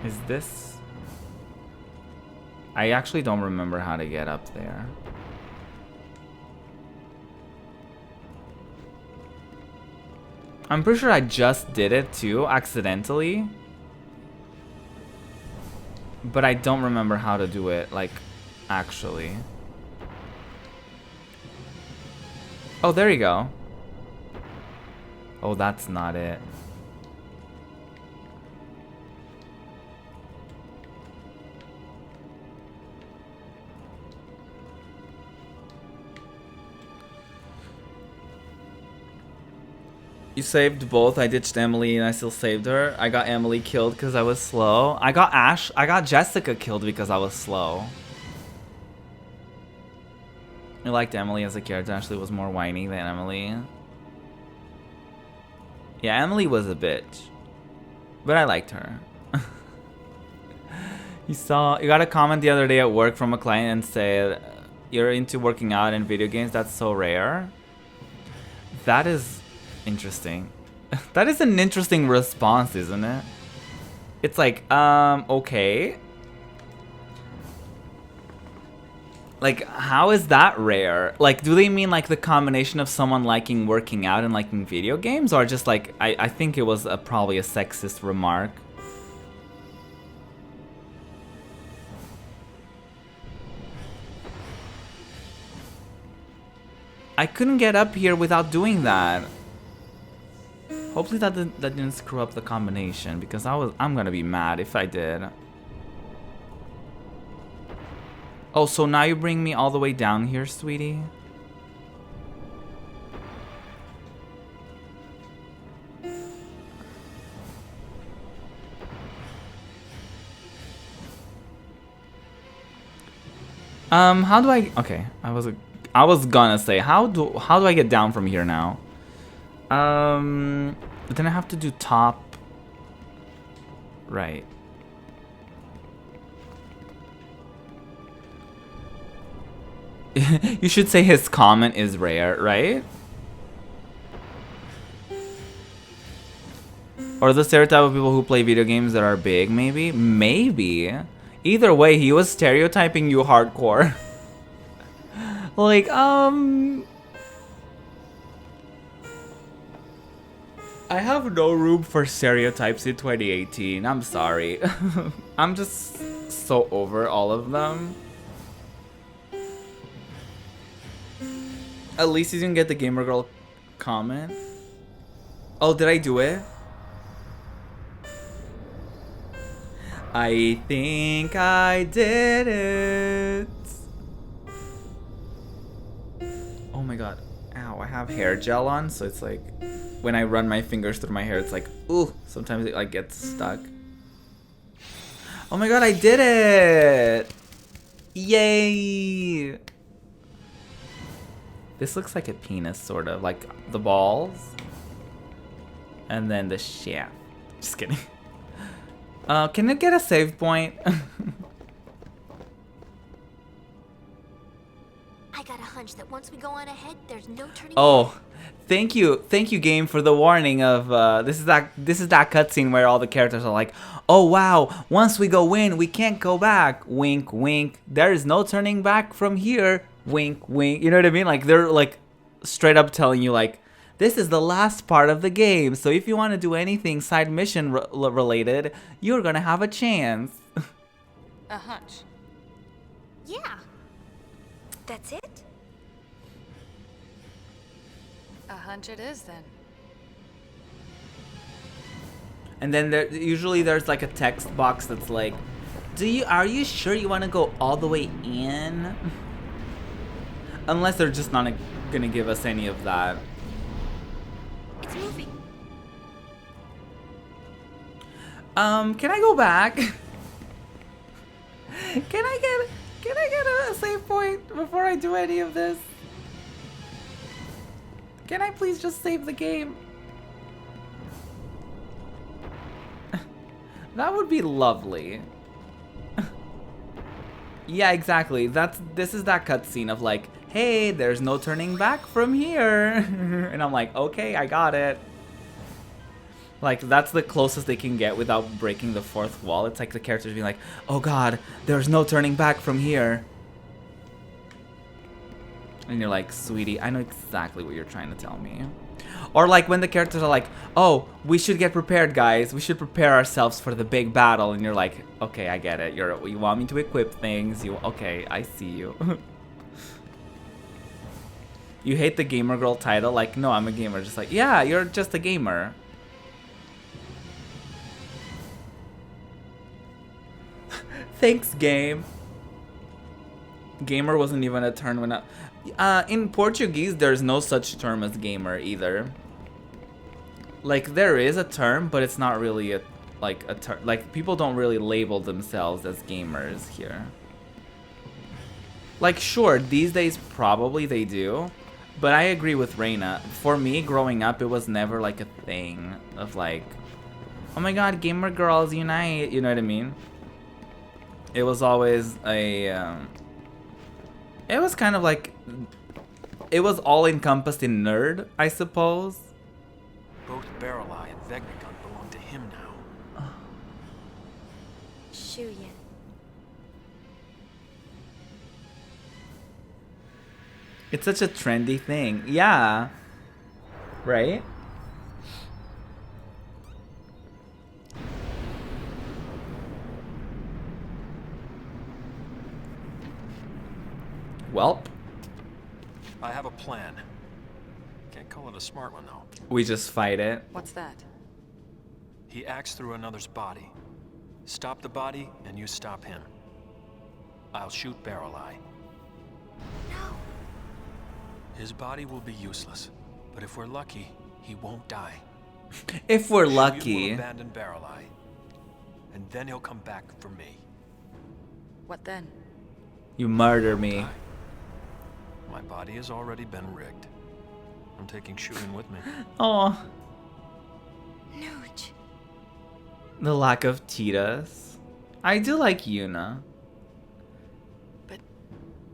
Is this? I actually don't remember how to get up there. I'm pretty sure I just did it too, accidentally. But I don't remember how to do it, like, actually. Oh, there you go. Oh, that's not it. You saved both. I ditched Emily and I still saved her. I got Emily killed because I was slow. I got Jessica killed because I was slow. I liked Emily as a character. Ashley was more whiny than Emily. Yeah, Emily was a bitch. But I liked her. You got a comment the other day at work from a client and said, "You're into working out and video games? That's so rare." That is interesting. That is an interesting response, isn't it? It's like, okay. Like, how is that rare? Like, do they mean like the combination of someone liking working out and liking video games? Or just like, I think it was probably a sexist remark. I couldn't get up here without doing that. Hopefully that didn't screw up the combination, because I'm gonna be mad if I did. Oh, so now you bring me all the way down here, sweetie? How do I? Okay, I was gonna say how do I get down from here now? But then I have to do top right. You should say his comment is rare, right? Or the stereotype of people who play video games that are big, maybe? Maybe. Either way, he was stereotyping you hardcore. Like, I have no room for stereotypes in 2018. I'm sorry. I'm just so over all of them. At least you didn't get the gamer girl comment. Oh, did I do it? I think I did it. Oh my god. Ow, I have hair gel on, so it's like when I run my fingers through my hair, it's like, ooh, sometimes it like gets stuck. Oh my god, I did it! Yay! This looks like a penis, sort of, like the balls. And then the shaft. Just kidding. Can it get a save point? I got a hunch that once we go on ahead, there's no turning back. Oh, thank you, game, for the warning of this is that cutscene where all the characters are like, oh wow, once we go in, we can't go back. Wink, wink. There is no turning back from here. Wink, wink. You know what I mean? Like, they're like straight up telling you like, this is the last part of the game. So if you want to do anything side mission related, you're gonna have a chance. A hunch. Yeah. That's it? A hunch it is then. And then usually there's like a text box that's like, are you sure you want to go all the way in? Unless they're just not gonna give us any of that. It's moving. Can I go back? Can I get a save point before I do any of this? Can I please just save the game? That would be lovely. Yeah, exactly. This is that cutscene of like, hey, there's no turning back from here. And I'm like, okay, I got it. Like, that's the closest they can get without breaking the fourth wall. It's like the characters being like, oh god, there's no turning back from here. And you're like, sweetie, I know exactly what you're trying to tell me. Or like when the characters are like, oh, we should get prepared, guys. We should prepare ourselves for the big battle. And you're like, okay, I get it. You want me to equip things. Okay, I see you. You hate the gamer girl title? Like, no, I'm a gamer. Just like, yeah, you're just a gamer. Thanks, game. Gamer wasn't even a term when in Portuguese, there's no such term as gamer either. Like, there is a term, but it's not really a term. Like, people don't really label themselves as gamers here. Like, sure, these days probably they do. But I agree with Reina. For me, growing up, it was never like a thing of like, oh my god, gamer girls unite. You know what I mean? It was always a... it was kind of like... It was all encompassed in nerd, I suppose. Both Barreleye and Vegnagun belong to him now. Shuyin. It's such a trendy thing. Yeah. Right? Welp. I have a plan. Can't call it a smart one, though. We just fight it. What's that? He acts through another's body. Stop the body, and you stop him. I'll shoot Barreleye. No. His body will be useless, but if we're lucky, he won't die. If we're You lucky. will abandon Barreleye, and then he'll come back for me. What then? You murder me. My body has already been rigged. I'm taking Shuyin with me. Oh, Nuge. the lack of Titas. I do like Yuna. But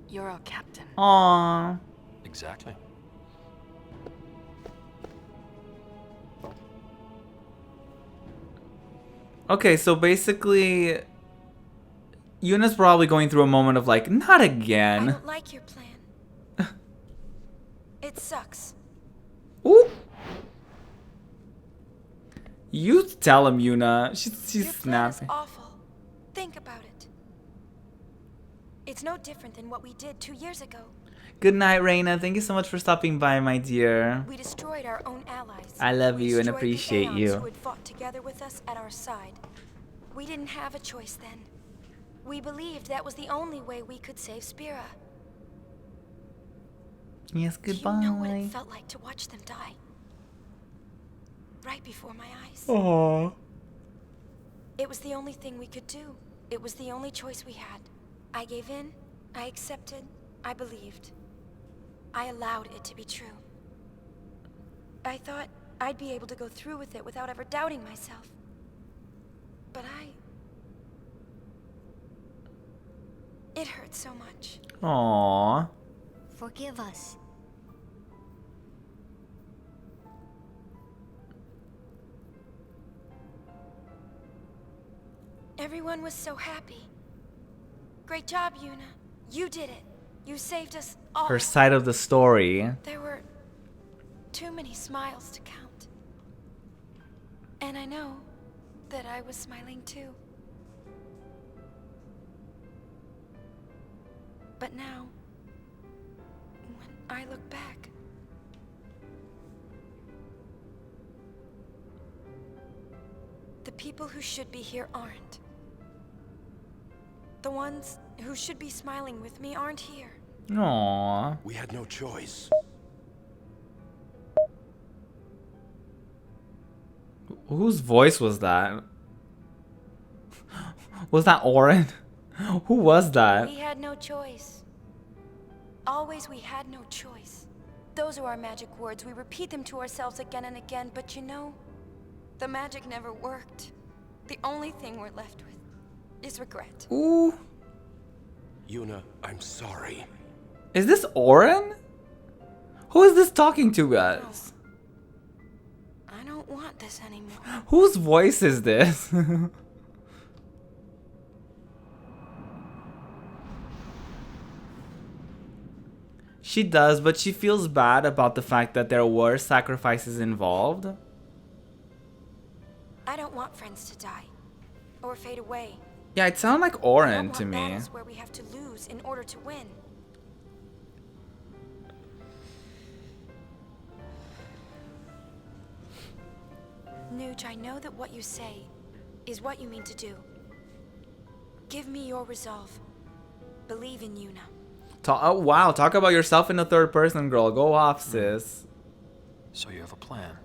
you're our captain. Aww. Exactly. Okay, so basically, Yuna's probably going through a moment of like, not I again. don't like your plan. It sucks. Ooh. You tell him, Yuna. She's Your plan is snapping. awful. Think about it. It's no different than what we did 2 years ago. Good night, Reina. Thank you so much for stopping by, my dear. We destroyed our own allies. I love We you and destroyed the appreciate Aeons you. Who had fought together with us at our side. We didn't have a choice then. We believed that was the only way we could save Spira. Yes, Do you know what goodbye. it felt like to watch them die? Right before my eyes. Aww. It was the only thing we could do. It was the only choice we had. I gave in, I accepted, I believed. I allowed it to be true. I thought I'd be able to go through with it without ever doubting myself. But it hurt so much. Aww. Forgive us. Everyone was so happy. Great job, Yuna. You did it. You saved us all. Her side of the story. There were too many smiles to count. And I know that I was smiling too. But now, when I look back, the people who should be here aren't. The ones who should be smiling with me aren't here. Aww. We had no choice. Whose voice was that? Was that Oren? Who was that? We had no choice. Always we had no choice. Those are our magic words. We repeat them to ourselves again and again, but you know, the magic never worked. The only thing we're left with is regret. Ooh. Yuna, I'm sorry. Is this Oren? Who is this talking to, guys? I don't want this anymore. Whose voice is this? She does, but she feels bad about the fact that there were sacrifices involved. I don't want friends to die or fade away. Yeah, it sounded like I don't Oren want to me. battles where we have to lose in order to win. Nuge, I know that what you say is what you mean to do. Give me your resolve. Believe in Yuna. Oh wow, talk about yourself in the third person, girl. Go off, sis. So you have a plan.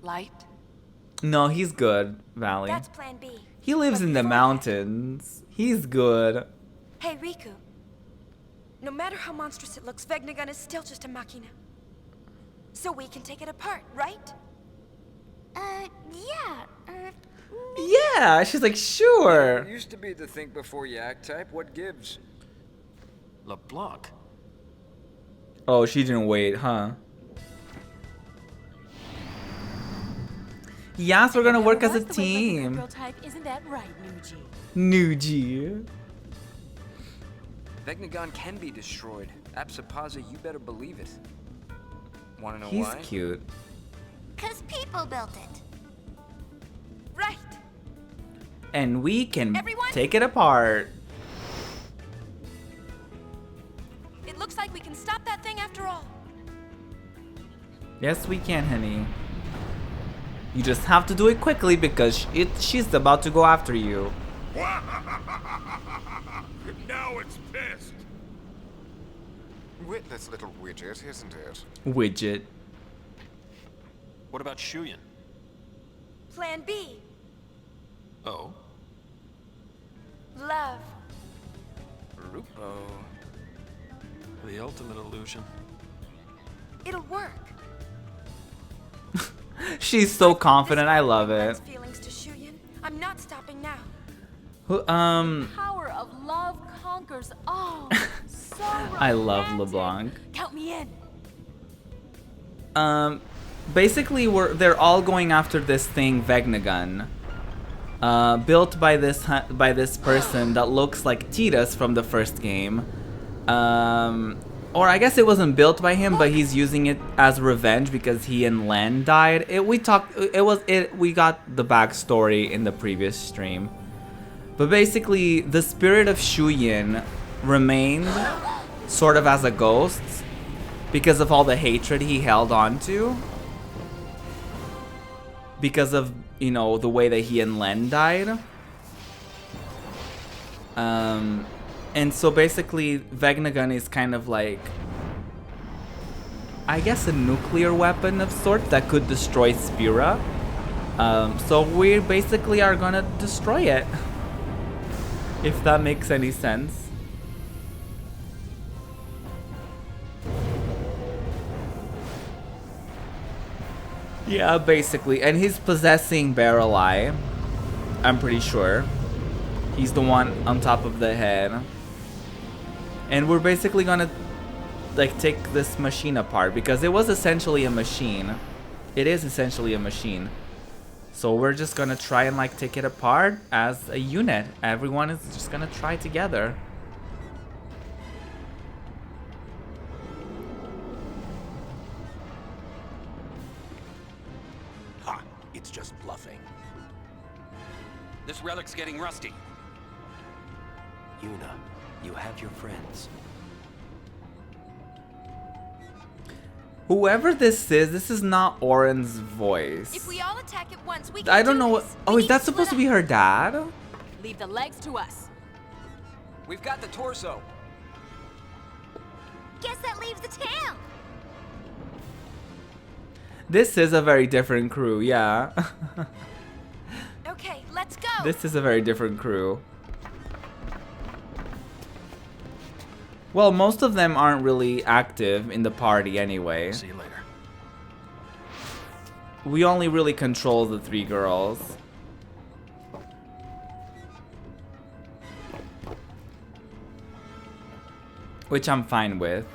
Light? No, he's good, Valley. That's plan B. He lives But in the before that- mountains. He's good. Hey, Riku. No matter how monstrous it looks, Vegnagun is still just a machina. So we can take it apart, right? Yeah. Yeah, she's like, sure. Used to be the think before you act type. What gives? LeBlanc. Oh, she didn't wait, huh? Yes, we're gonna work as a team. Girl type, isn't that right, Nuji? Nuji. Vegnagon can be destroyed. Apsapaza, you better believe it. Wanna know He's why? cute. 'Cause people built it. Right. And we can Everyone? take it apart. It looks like we can stop that thing after all. Yes, we can, honey. You just have to do it quickly because she's about to go after you. Now it's pissed. Witless little widget, isn't it? Widget. What about Shuyan? Plan B. Oh? Love. Rupo. The ultimate illusion. It'll work. She's so confident. I love it. Friends' feelings to Shuyan. I'm not stopping now. Power of love conquers all. So I love romantic. LeBlanc. Count me in. Basically, they're all going after this thing, Vegnagun, built by this person that looks like Titus from the first game. Or I guess it wasn't built by him, but he's using it as revenge because he and Len died. We got the backstory in the previous stream. But basically, the spirit of Shuyin remained sort of as a ghost because of all the hatred he held on to. Because of, you know, the way that he and Len died. And so basically, Vegnagun is kind of like, I guess, a nuclear weapon of sorts that could destroy Spira. So we basically are gonna destroy it. If that makes any sense. Yeah, basically. And he's possessing Barrel Eye. I'm pretty sure. He's the one on top of the head. And we're basically gonna like take this machine apart because it was essentially a machine. It is essentially a machine. So we're just gonna try and like take it apart as a unit. Everyone is just gonna try together. This relic's getting rusty. Yuna, you have your friends. Whoever this is not Oren's voice. If we all attack at once, we can I don't do know what. this. Oh, We is need that to supposed to split be her dad? up. Leave the legs to us. We've got the torso. Guess that leaves the tail. This is a very different crew, yeah. Okay, let's go. This is a very different crew. Well, most of them aren't really active in the party anyway. See you later. We only really control the 3 girls. Which I'm fine with.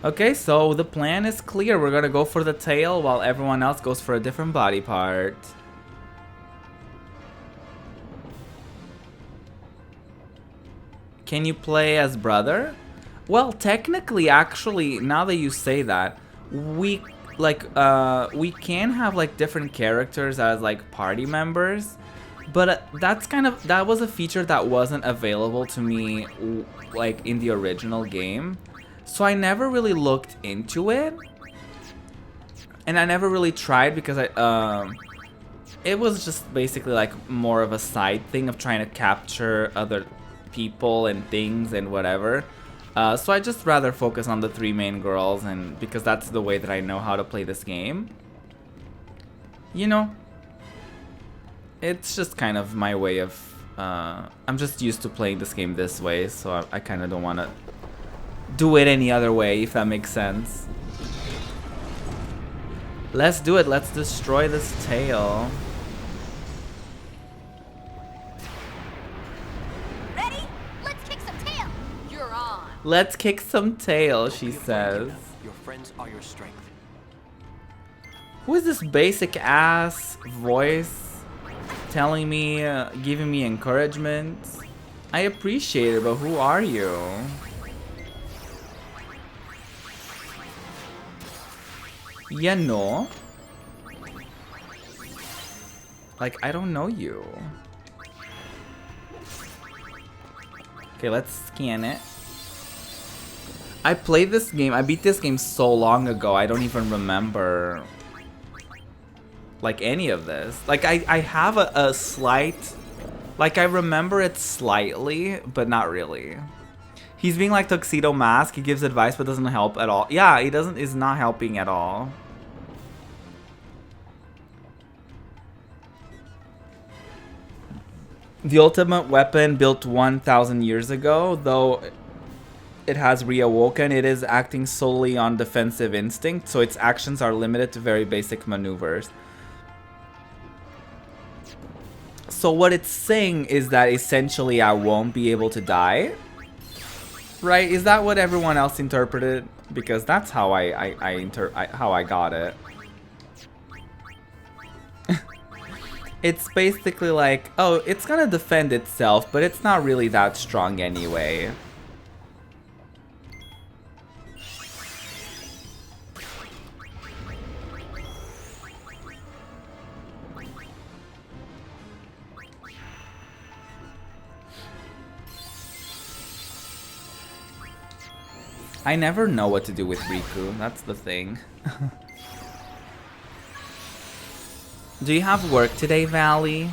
Okay, so the plan is clear. We're gonna go for the tail while everyone else goes for a different body part. Can you play as brother? Well, technically, actually, now that you say that, we can have like different characters as like party members, but that was a feature that wasn't available to me like in the original game, so I never really looked into it, and I never really tried because it was just basically like more of a side thing of trying to capture other people and things and whatever. So I just rather focus on the 3 main girls, and because that's the way that I know how to play this game. You know, it's just kind of my way of, I'm just used to playing this game this way, so I kind of don't want to do it any other way, if that makes sense. Let's do it, let's destroy this tail. Let's kick some tail, she says. Your friends are your strength. Who is this basic ass voice telling me, giving me encouragement? I appreciate it, but who are you? You know? Like, I don't know you. Okay, let's scan it. I played this game, I beat this game so long ago, I don't even remember like any of this. Like I have a slight, like I remember it slightly, but not really. He's being like Tuxedo Mask, he gives advice but doesn't help at all. Yeah, he is not helping at all. The ultimate weapon built 1,000 years ago, though it has reawoken, it is acting solely on defensive instinct, so its actions are limited to very basic maneuvers. So what it's saying is that essentially I won't be able to die? Right? Is that what everyone else interpreted? Because that's how how I got it. It's basically like, oh, it's gonna defend itself, but it's not really that strong anyway. I never know what to do with Riku, that's the thing. Do you have work today, Valley?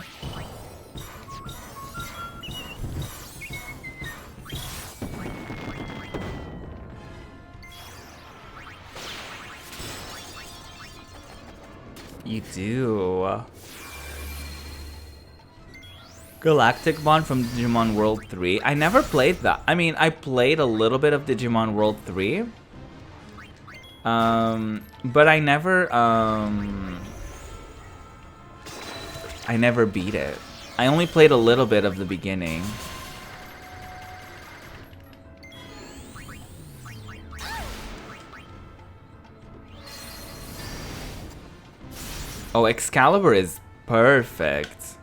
You do. Galactic Bond from Digimon World 3. I never played that. I mean, I played a little bit of Digimon World 3. But I never beat it. I only played a little bit of the beginning. Oh, Excalibur is perfect.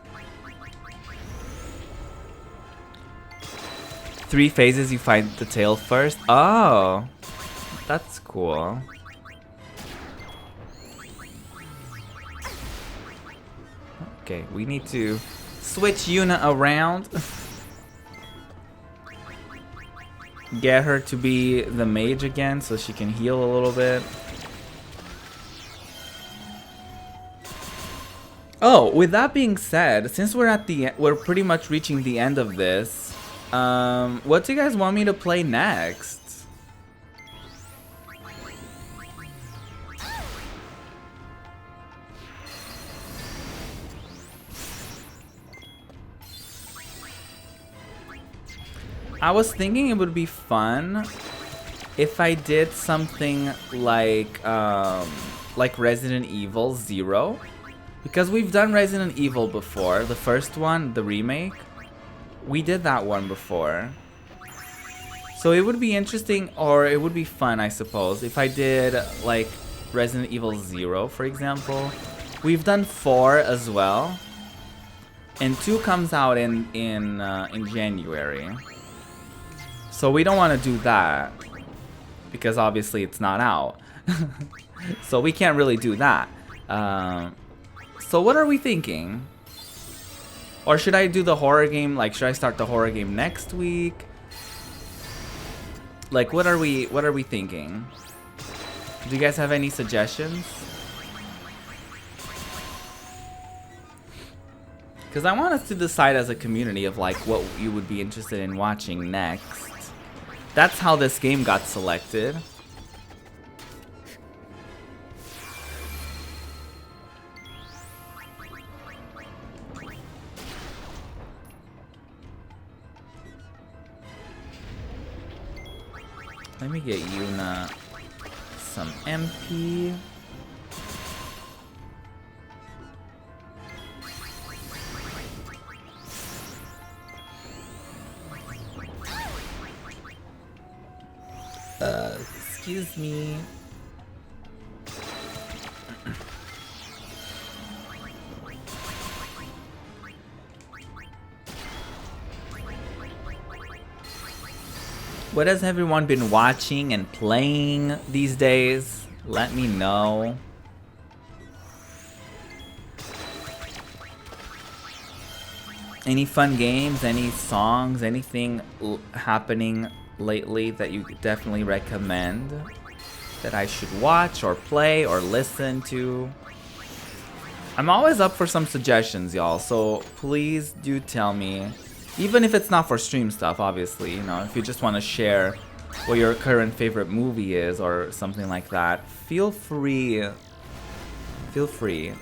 3 phases, you find the tail first. Oh, that's cool. Okay, we need to switch Yuna around. Get her to be the mage again so she can heal a little bit. Oh, with that being said, since we're pretty much reaching the end of this, what do you guys want me to play next? I was thinking it would be fun if I did something like Resident Evil 0. Because we've done Resident Evil before. The first one, the remake. We did that one before. So it would be interesting, or it would be fun, I suppose, if I did like Resident Evil 0, for example. We've done 4 as well. And 2 comes out in January. So we don't want to do that, because obviously it's not out. So we can't really do that. So what are we thinking? Or should I do the horror game? Like, should I start the horror game next week? Like, what are we thinking? Do you guys have any suggestions? Because I want us to decide as a community of like what you would be interested in watching next. That's how this game got selected. Let me get Yuna some MP. Excuse me. What has everyone been watching and playing these days? Let me know. Any fun games, any songs, anything happening lately that you definitely recommend that I should watch or play or listen to? I'm always up for some suggestions, y'all, so please do tell me. Even if it's not for stream stuff, obviously, you know, if you just want to share what your current favorite movie is or something like that, feel free. Feel free.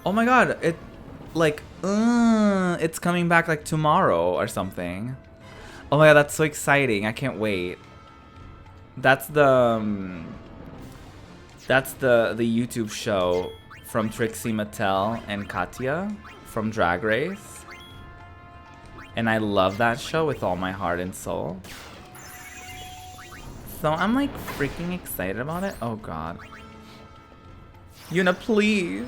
Oh my god, it's coming back like tomorrow or something. Oh my god, that's so exciting. I can't wait. That's the YouTube show from Trixie Mattel and Katya from Drag Race. And I love that show with all my heart and soul. So I'm like freaking excited about it. Oh god. Yuna, please.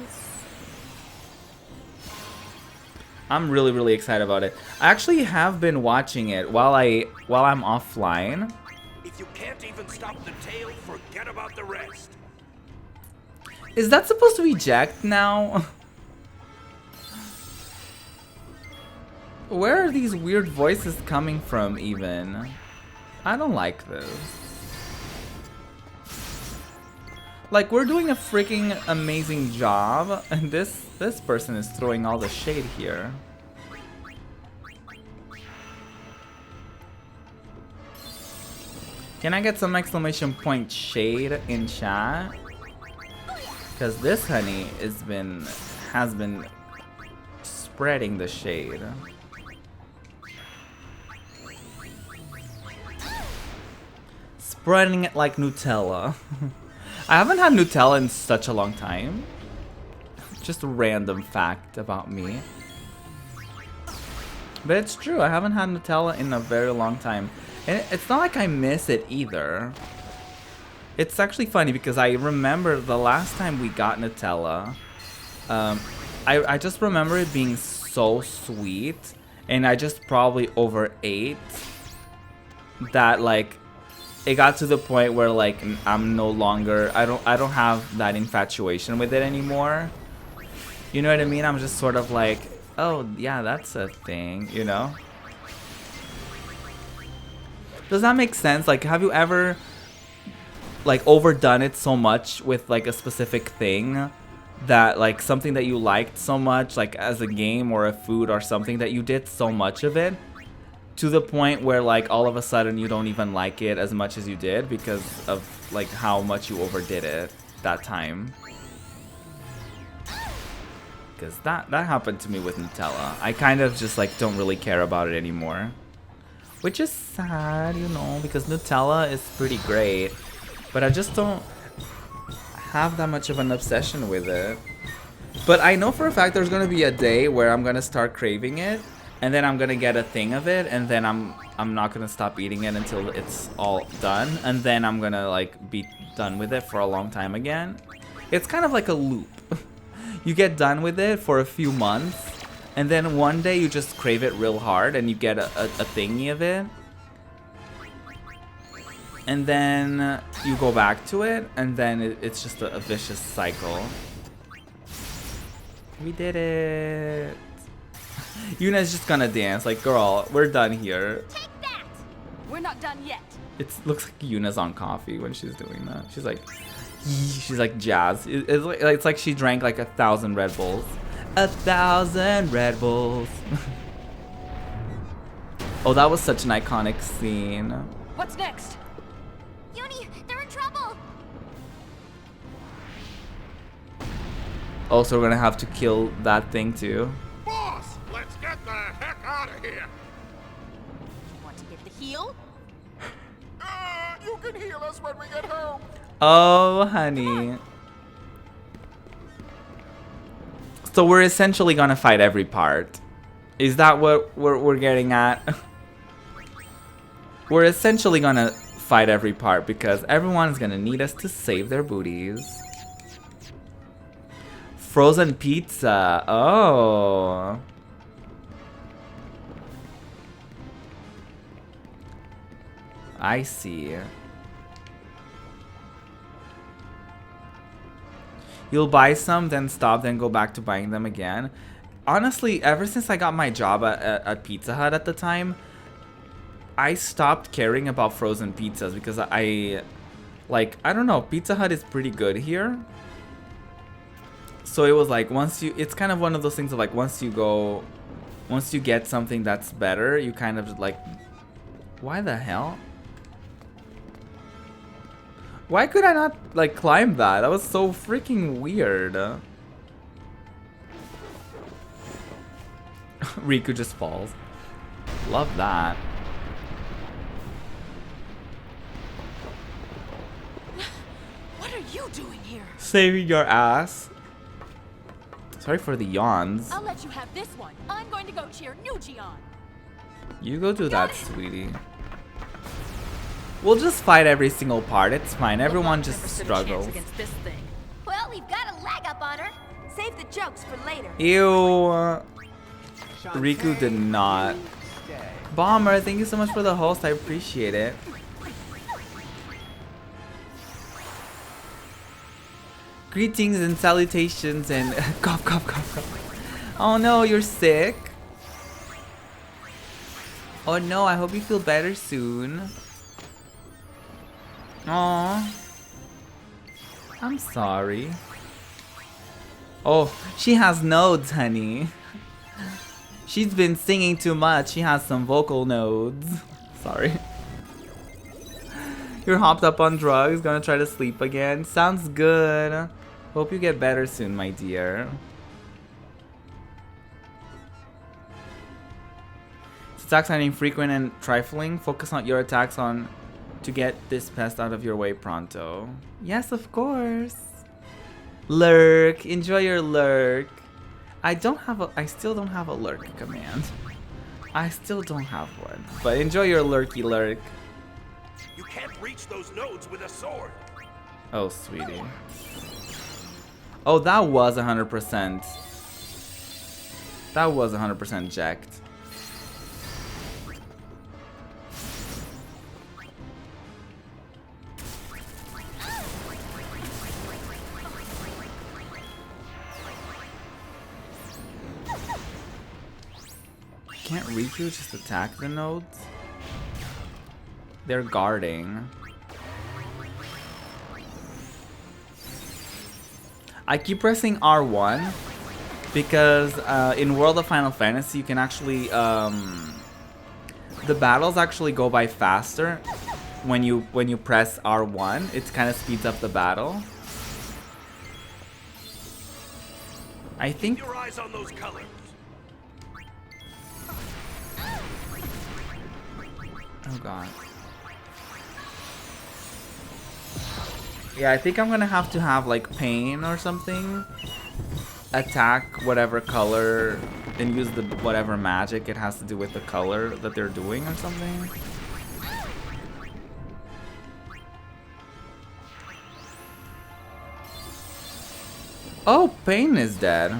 I'm really excited about it. I actually have been watching it while I'm offline. If you can't even stop the tail, forget about the rest. Is that supposed to be Jack now? Where are these weird voices coming from even? I don't like this. Like, we're doing a freaking amazing job, and this person is throwing all the shade here. Can I get some exclamation point shade in chat? Because this honey has been spreading the shade. Spreading it like Nutella. I haven't had Nutella in such a long time. Just a random fact about me. But it's true, I haven't had Nutella in a very long time. And it's not like I miss it either. It's actually funny because I remember the last time we got Nutella, I just remember it being so sweet, and I just probably overate that, like, it got to the point where like I'm no longer, I don't have that infatuation with it anymore. You know what I mean? I'm just sort of like, oh yeah, that's a thing, you know? Does that make sense? Like, have you ever like overdone it so much with like a specific thing that like something that you liked so much, like as a game or a food or something, that you did so much of it to the point where like all of a sudden you don't even like it as much as you did because of like how much you overdid it that time? Because that happened to me with Nutella. I kind of just like don't really care about it anymore, which is sad, you know, because Nutella is pretty great, but I just don't have that much of an obsession with it. But I know for a fact there's gonna be a day where I'm gonna start craving it, and then I'm gonna get a thing of it, and then I'm not gonna stop eating it until it's all done, and then I'm gonna like be done with it for a long time again. It's kind of like a loop. You get done with it for a few months, and then one day you just crave it real hard and you get a thingy of it, and then you go back to it, and then it's just a vicious cycle. We did it. Yuna's just gonna dance like, girl, we're done here. Take that! We're not done yet. It looks like Yuna's on coffee when she's doing that. She's like jazz. It's like she drank like 1,000 Red Bulls. 1,000 Red Bulls. Oh, that was such an iconic scene. What's next? Uni, they're in trouble. Also, we're gonna have to kill that thing too. Boss, let's get the heck out of here. Want to get the heel? You can heal us when we get home. Oh, honey. So we're essentially gonna fight every part. Is that what we're getting at? We're essentially gonna fight every part because everyone's gonna need us to save their booties. Frozen pizza. Oh. I see. You'll buy some, then stop, then go back to buying them again. Honestly, ever since I got my job at Pizza Hut at the time, I stopped caring about frozen pizzas because I don't know, Pizza Hut is pretty good here. So it was like, it's kind of one of those things of like, once you get something that's better, you kind of like, why the hell? Why could I not like climb that? That was so freaking weird. Riku just falls. Love that. What are you doing here? Saving your ass. Sorry for the yawns. I'll let you have this one. I'm going to go cheer Nuji on. You go do that, sweetie. We'll just fight every single part. It's fine. Everyone just struggles. Against this thing. Well, we've got a leg up on her. Save the jokes for later. Ew. Riku did not. Bomber, thank you so much for the host. I appreciate it. Greetings and salutations and cough, cough, cough, cough. Oh no, you're sick. Oh no, I hope you feel better soon. Aw. I'm sorry. Oh, she has nodes, honey. She's been singing too much. She has some vocal nodes. Sorry. You're hopped up on drugs, gonna try to sleep again. Sounds good. Hope you get better soon, my dear. Attacks are infrequent and trifling. Focus on your attacks on to get this pest out of your way pronto. Yes, of course. Lurk. Enjoy your lurk. I still don't have a lurk command. I still don't have one. But enjoy your lurky lurk. You can't reach those nodes with a sword. Oh, sweetie. Oh, that was 100%. That was 100% jacked. Can't Riku just attack the nodes? They're guarding. I keep pressing R1 because in World of Final Fantasy you can actually the battles actually go by faster when you press R1. It kind of speeds up the battle. I think. Keep your eyes on those colors. Oh god. Yeah, I think I'm gonna have to have like Pain or something attack whatever color and use the whatever magic it has to do with the color that they're doing or something. Oh, Pain is dead.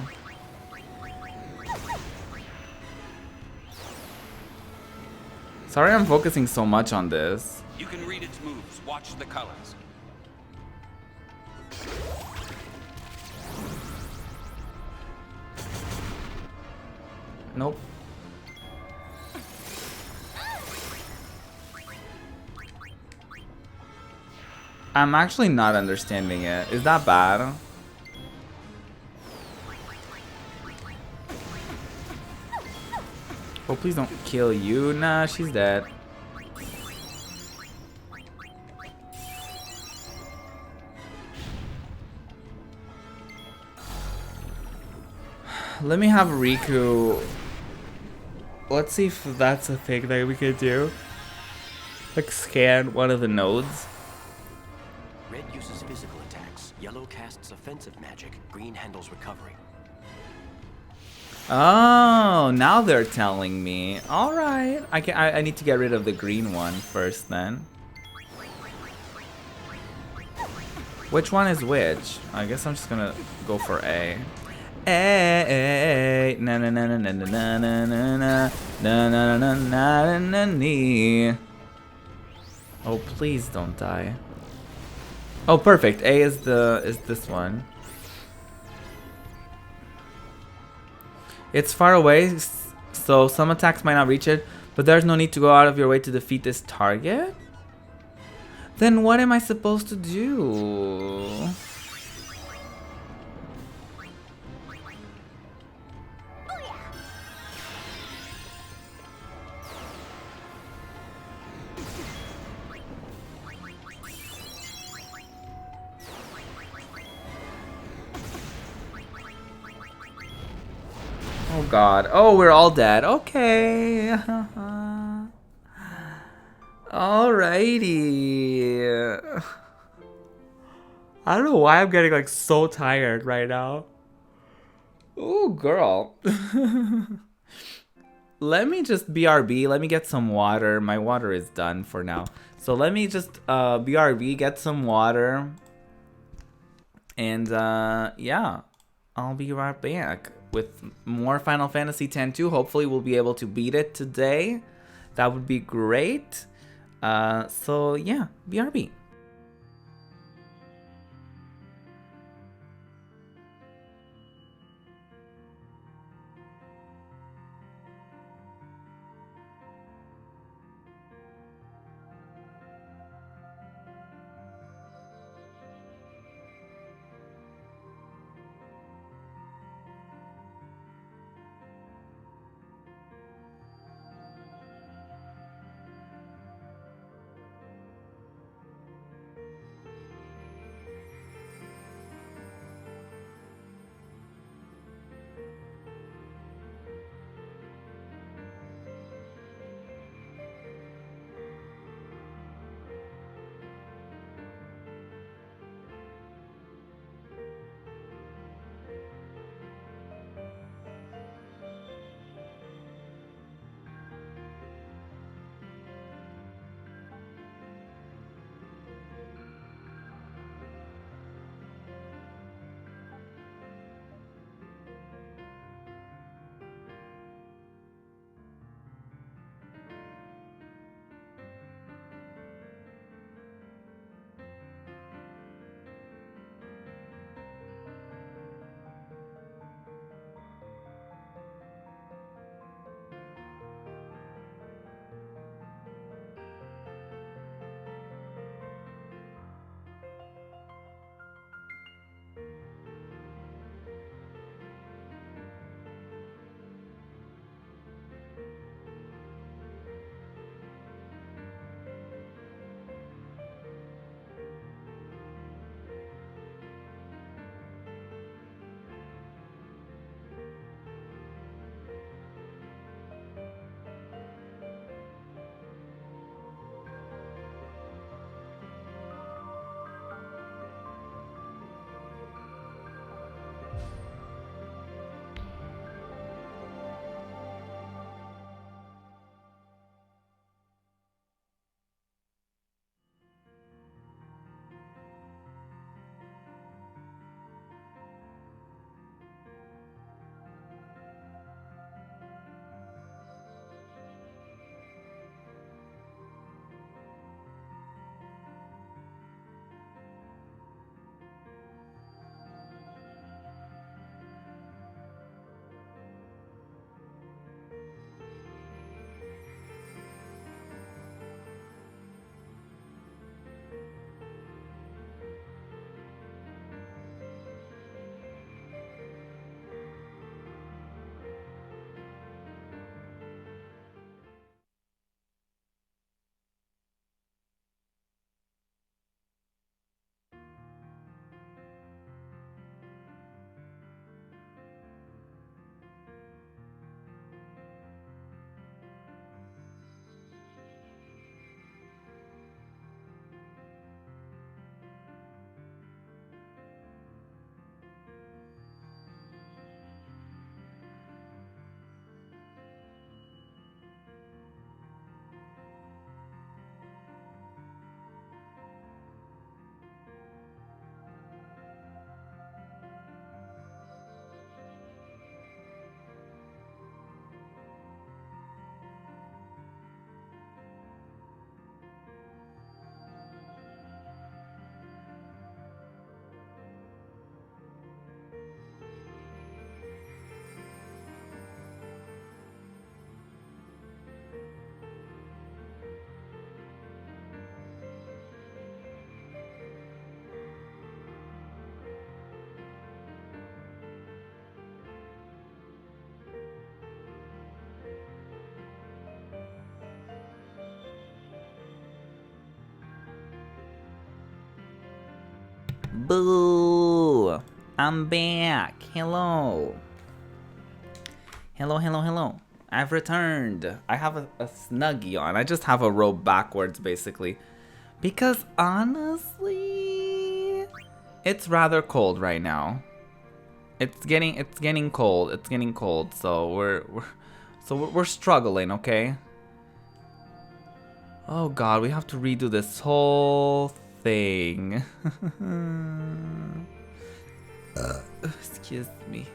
Sorry I'm focusing so much on this. You can read its moves. Watch the colors. Nope. I'm actually not understanding it. Is that bad? Oh, please don't kill you. Nah, she's dead. Let me have Riku. Let's see if that's a thing that we could do. Like scan one of the nodes. Red uses physical attacks. Yellow casts offensive magic. Green handles recovery. Oh, now they're telling me. All right, I need to get rid of the green one first, then. Which one is which? I guess I'm just gonna go for A. A na na na na na na na na na na na na na na na. Oh, please don't die. Oh, perfect. A is this one. It's far away, so some attacks might not reach it, but there's no need to go out of your way to defeat this target? Then what am I supposed to do? Oh god. Oh, we're all dead. Okay. Alrighty. I don't know why I'm getting like so tired right now. Ooh, girl. Let me just BRB. Let me get some water. My water is done for now. So let me just BRB, get some water. And yeah, I'll be right back with more Final Fantasy X-2. Hopefully we'll be able to beat it today. That would be great. So yeah, BRB. Boo! I'm back. Hello. Hello, hello, hello. I've returned. I have a Snuggie on. I just have a robe backwards, basically. Because honestly, it's rather cold right now. It's getting cold. It's getting cold. So we're struggling, okay? Oh god, we have to redo this whole thing. Excuse me.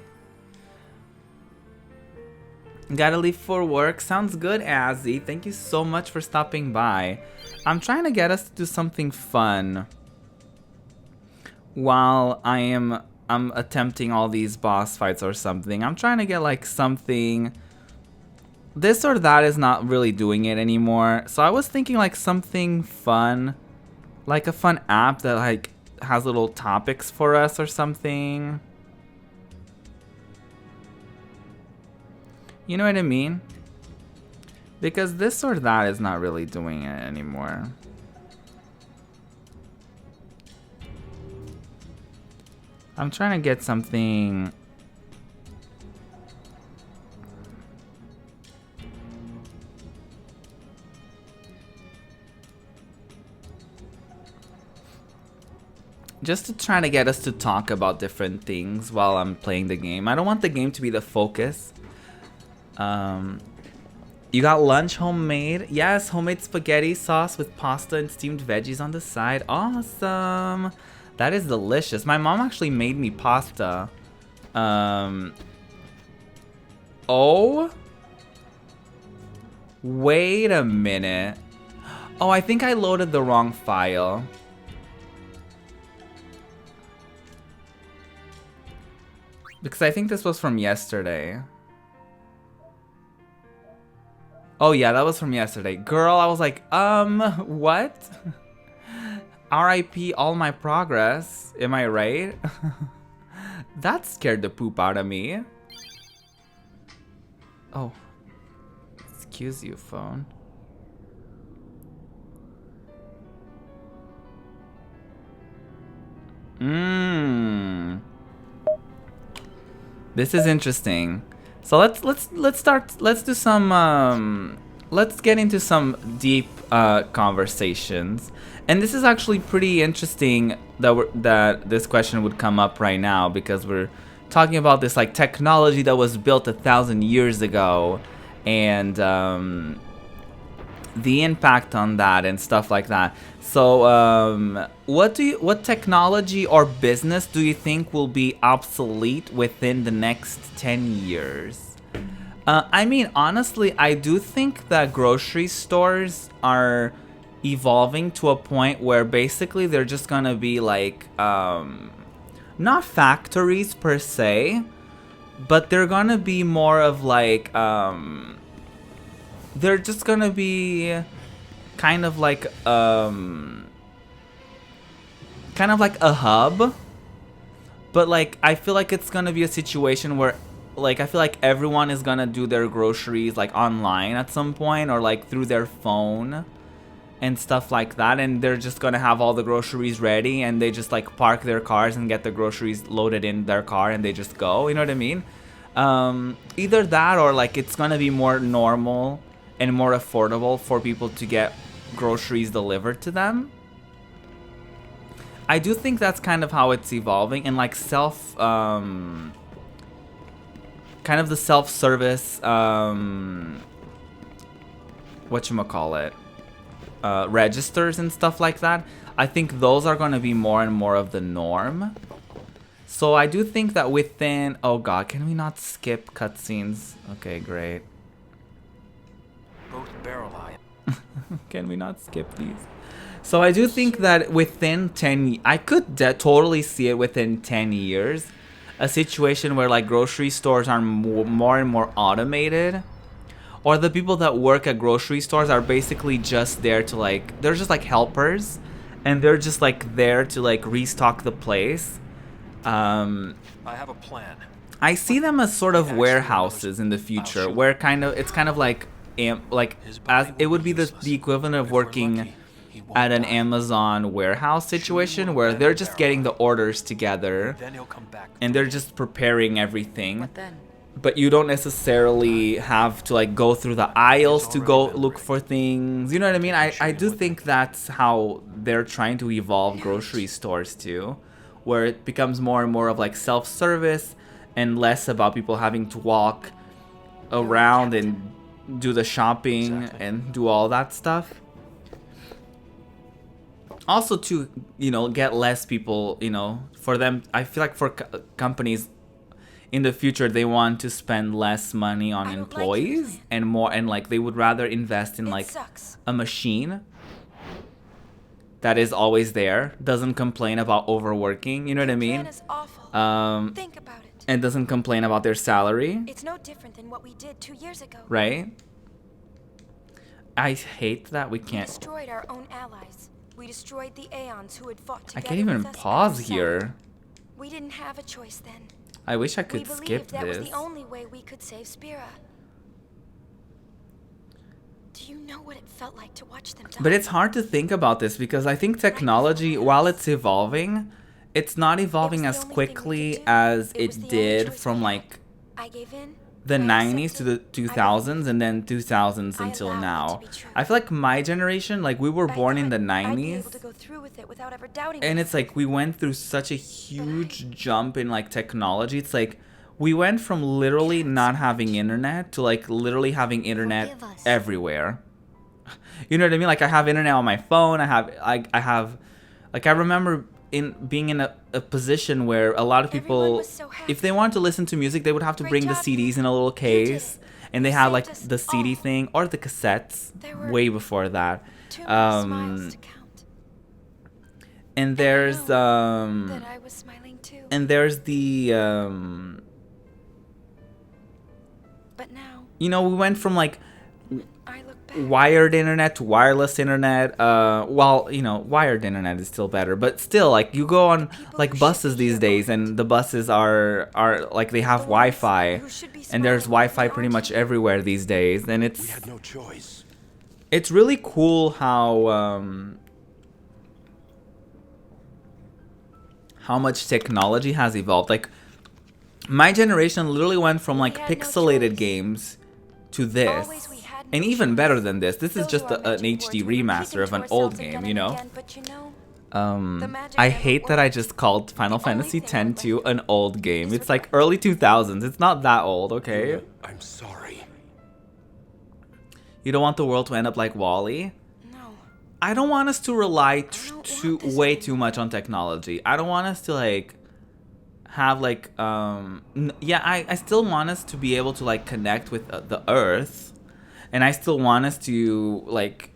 Gotta leave for work. Sounds good, Azzy. Thank you so much for stopping by. I'm trying to get us to do something fun while I'm attempting all these boss fights or something. I'm trying to get like something. This or that is not really doing it anymore. So I was thinking like something fun, like a fun app that like has little topics for us or something. You know what I mean? Because this or that is not really doing it anymore. I'm trying to get something. Just to try to get us to talk about different things while I'm playing the game. I don't want the game to be the focus. You got lunch homemade? Yes, homemade spaghetti sauce with pasta and steamed veggies on the side. Awesome. That is delicious. My mom actually made me pasta. Oh? Wait a minute. Oh, I think I loaded the wrong file. Because I think this was from yesterday. Oh yeah, that was from yesterday. Girl, I was like, what? RIP all my progress. Am I right? That scared the poop out of me. Oh. Excuse you, phone. This is interesting. So let's do some let's get into some deep conversations. And this is actually pretty interesting that this question would come up right now, because we're talking about this like technology that was built 1,000 years ago, and the impact on that and stuff like that. So what technology or business do you think will be obsolete within the next 10 years? I mean, honestly, I do think that grocery stores are evolving to a point where basically they're just gonna be like not factories per se, but they're gonna be more of like they're just gonna be kind of like a hub. But like I feel like it's gonna be a situation where like I feel like everyone is gonna do their groceries like online at some point, or like through their phone and stuff like that, and they're just gonna have all the groceries ready, and they just like park their cars and get the groceries loaded in their car, and they just go. You know what I mean? Either that, or like it's gonna be more normal and more affordable for people to get groceries delivered to them. I do think that's kind of how it's evolving, and like kind of the self-service whatchamacallit, registers and stuff like that. I think those are going to be more and more of the norm. So I do think that within... Oh god, can we not skip cutscenes? Okay, great. Both barrel eye. Can we not skip these? So I do think that within 10... I could totally see it within 10 years. A situation where like grocery stores are more and more automated. Or the people that work at grocery stores are basically just there to like... They're just like helpers. And they're just like there to like restock the place. I have a plan. I see them as sort of warehouses in the future, where it's kind of like as it would be the equivalent of working at an Amazon warehouse situation where they're just getting the orders together and they're just preparing everything. What then? But you don't necessarily have to like go through the aisles to go look for things. You know what I mean? I do think that's how they're trying to evolve grocery stores too, where it becomes more and more of like self-service and less about people having to walk around and do the shopping and do all that stuff. Also to, you know, get less people, you know, for them, I feel like for companies in the future, they want to spend less money on employees and more, and like they would rather invest in like a machine that is always there, doesn't complain about overworking, you know what I mean? Think about it. And doesn't complain about their salary. It's no different than what we did 2 years ago. Right? I hate that we can't. We destroyed our own allies. We destroyed the Aeons who had fought together. I can't even with us pause at the here. side. We didn't have a choice then. I wish I could we skip believed that this. was the only way we could save Spira. Do you know what it felt like to watch them die? But it's hard to think about this because I think technology, while it's evolving, it's not evolving as quickly as it did from like the 90s to the 2000s and then 2000s until now. I feel like my generation, like we were born in the 90s, and it's like we went through such a huge jump in like technology. It's like we went from literally not having internet to like literally having internet everywhere. You know what I mean? Like I have internet on my phone. I remember being in a position where a lot of people, if they wanted to listen to music, they would have to bring the CDs in a little case, and they had like the CD thing or the cassettes way before that. And there's the but now, you know, we went from like wired internet to wireless internet. Well, you know, wired internet is still better, but still, like you go on like buses these days, and the buses are like they have Wi-Fi, and there's Wi-Fi pretty much everywhere these days, and it's We had no choice. It's really cool how much technology has evolved. Like my generation literally went from like pixelated games to this. And even better than this. This is just an HD remaster of an old game, you know? I hate that I just called Final Fantasy X to an old game. It's like early 2000s. It's not that old, okay? I'm sorry. You don't want the world to end up like WALL-E? no. I don't want us to rely way too much on technology. I don't want us to like have like I still want us to be able to like connect with the earth, and I still want us to like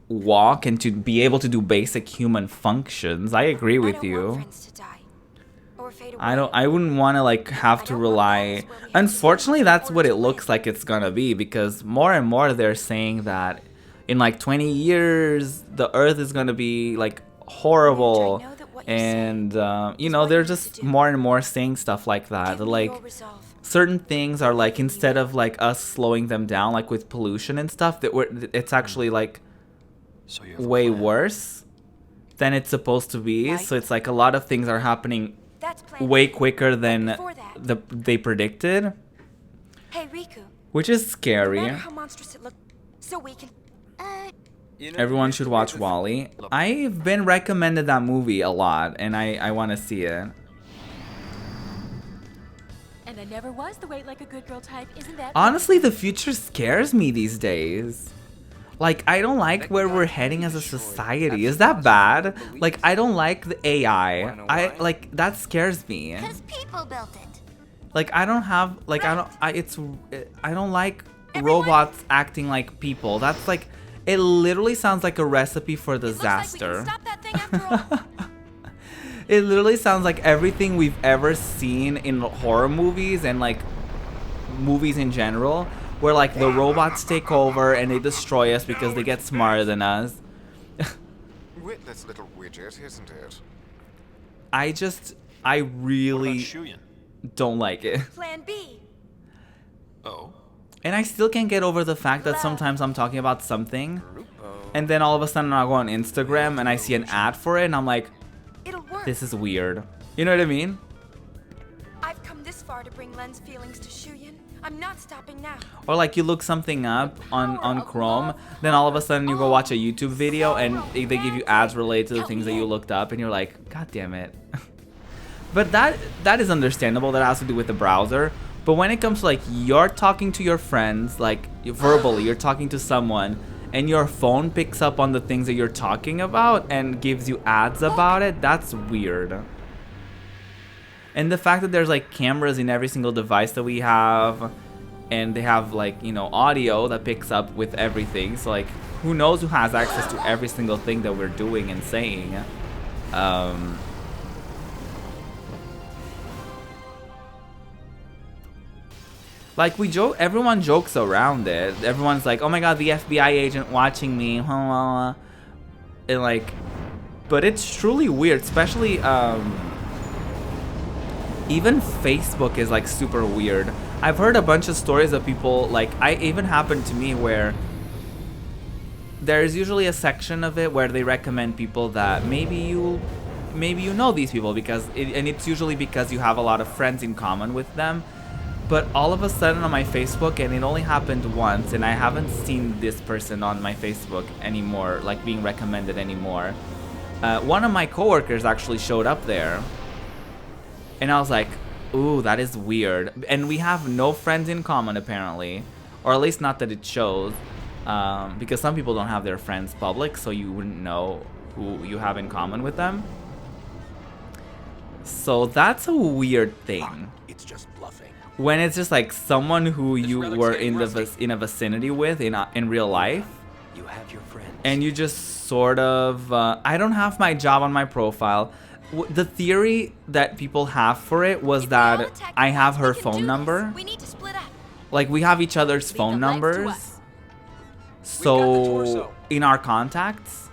walk and to be able to do basic human functions. I agree with you. I wouldn't want to like have to rely. Unfortunately, that's what it looks like it's gonna be, because more and more they're saying that in like 20 years the earth is gonna be like horrible, and you know, they're just more and more saying stuff like that. Like certain things are like, instead of like us slowing them down like with pollution and stuff, it's actually like way worse than it's supposed to be. So it's like a lot of things are happening way quicker than they predicted, Hey, Riku. which is scary. No matter how monstrous it looked, so we can. Everyone should watch WALL-E. I've been recommended that movie a lot, and I want to see it. And I never was the wait like a good girl type, isn't that? Honestly, the future scares me these days. Like, I don't like where we're heading as a society. Is that bad? Like, I don't like the AI. That scares me. Because people built it. Like, I don't have, like, I don't like robots acting like people. That's like, it literally sounds like a recipe for disaster. It literally sounds like everything we've ever seen in horror movies and like movies in general, where like the robots take over and they destroy us because they get smarter than us. Witless little widget, isn't it? I really don't like it. Plan B. Oh. And I still can't get over the fact that sometimes I'm talking about something And then all of a sudden I'll go on Instagram and I see an ad for it and I'm like, It'll work. this is weird. You know what I mean? I've come this far to bring Len's feelings to Shuyin. I'm not stopping now. Or like you look something up on Chrome, then all of a sudden you go watch a YouTube video and they give you ads related to the things that you looked up and you're like, God damn it. But that is understandable. That has to do with the browser. But when it comes to like you're talking to your friends, like verbally, you're talking to someone and your phone picks up on the things that you're talking about and gives you ads about it, that's weird. And the fact that there's like cameras in every single device that we have, and they have like, you know, audio that picks up with everything. So like, who knows who has access to every single thing that we're doing and saying. Like we joke, everyone jokes around it. Everyone's like, oh my god, the FBI agent watching me. And like, but it's truly weird, especially, even Facebook is like super weird. I've heard a bunch of stories of people, like, even happened to me where there's usually a section of it where they recommend people that maybe you know these people because it's usually because you have a lot of friends in common with them. But all of a sudden on my Facebook, and it only happened once, and I haven't seen this person on my Facebook anymore, like being recommended anymore. One of my coworkers actually showed up there. And I was like, ooh, that is weird. And we have no friends in common, apparently. Or at least not that it shows. Because some people don't have their friends public, so you wouldn't know who you have in common with them. So that's a weird thing. It's just bluffing. When it's just like someone who you were in a vicinity with in real life. You have your friends. And you just sort of... I don't have my job on my profile. The theory that people have for it was that I have her phone number. We need to split up. Like, we have each other's phone numbers. So, in our contacts.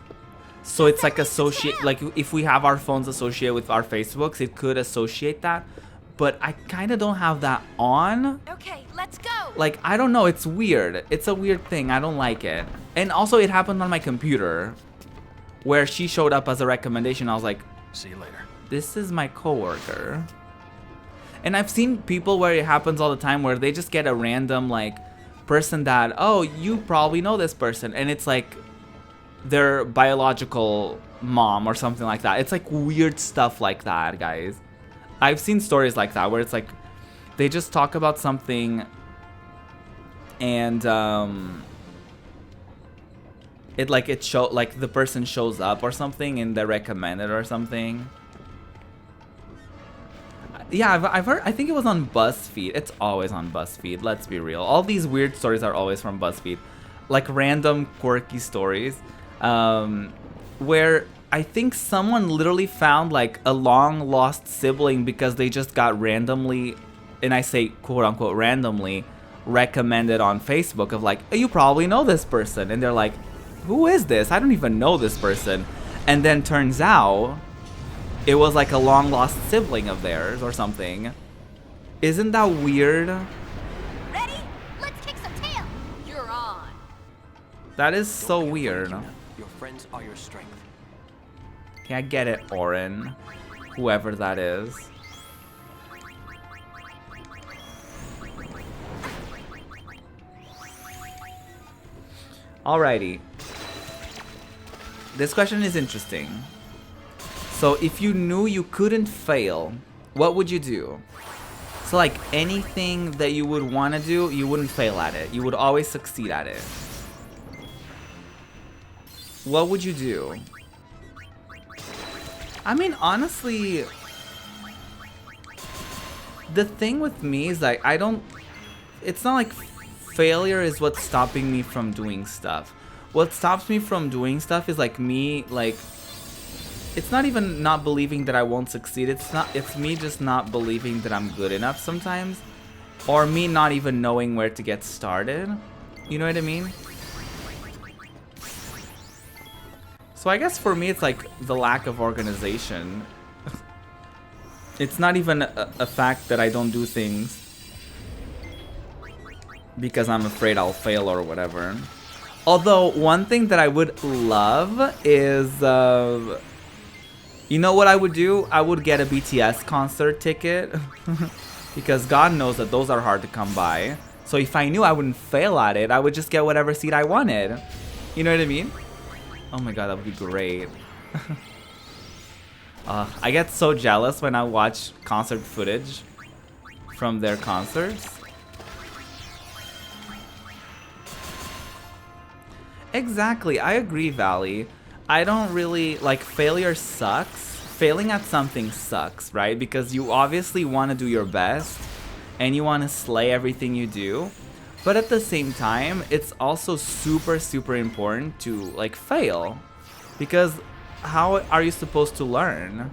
So it's like associate, like if we have our phones associated with our Facebooks, it could associate that. But I kind of don't have that on. Okay, let's go. Like, I don't know, it's weird. It's a weird thing. I don't like it. And also it happened on my computer where she showed up as a recommendation. I was like, see you later. This is my coworker. And I've seen people where it happens all the time where they just get a random like person that, oh, you probably know this person, and it's like their biological mom or something like that. It's like weird stuff like that, guys. I've seen stories like that where it's like they just talk about something and the person shows up or something and they're recommended or something. Yeah, I've heard, I think it was on BuzzFeed. It's always on BuzzFeed, let's be real. All these weird stories are always from BuzzFeed. Like random quirky stories. Where I think someone literally found like a long lost sibling because they just got randomly, and I say quote unquote randomly, recommended on Facebook of like, you probably know this person. And they're like, who is this? I don't even know this person. And then turns out it was like a long lost sibling of theirs or something. Isn't that weird? Ready? Let's kick some tail. You're on. That is so weird. Your friends are your strength. Yeah, I get it, Orin. Whoever that is. Alrighty. This question is interesting. So if you knew you couldn't fail, what would you do? So like anything that you would want to do, you wouldn't fail at it. You would always succeed at it. What would you do? I mean, honestly, the thing with me is like, it's not like failure is what's stopping me from doing stuff. What stops me from doing stuff is like me, like, it's not even not believing that I won't succeed. It's me just not believing that I'm good enough sometimes. Or me not even knowing where to get started. You know what I mean? So I guess for me it's like the lack of organization. It's not even a fact that I don't do things because I'm afraid I'll fail or whatever. Although, one thing that I would love is, you know what I would do? I would get a BTS concert ticket. Because God knows that those are hard to come by. So if I knew I wouldn't fail at it, I would just get whatever seat I wanted. You know what I mean? Oh my god, that would be great. I get so jealous when I watch concert footage from their concerts. Exactly, I agree, Valley. I don't really, like, failure sucks. Failing at something sucks, right? Because you obviously want to do your best and you want to slay everything you do. But at the same time, it's also super, super important to, like, fail. Because how are you supposed to learn?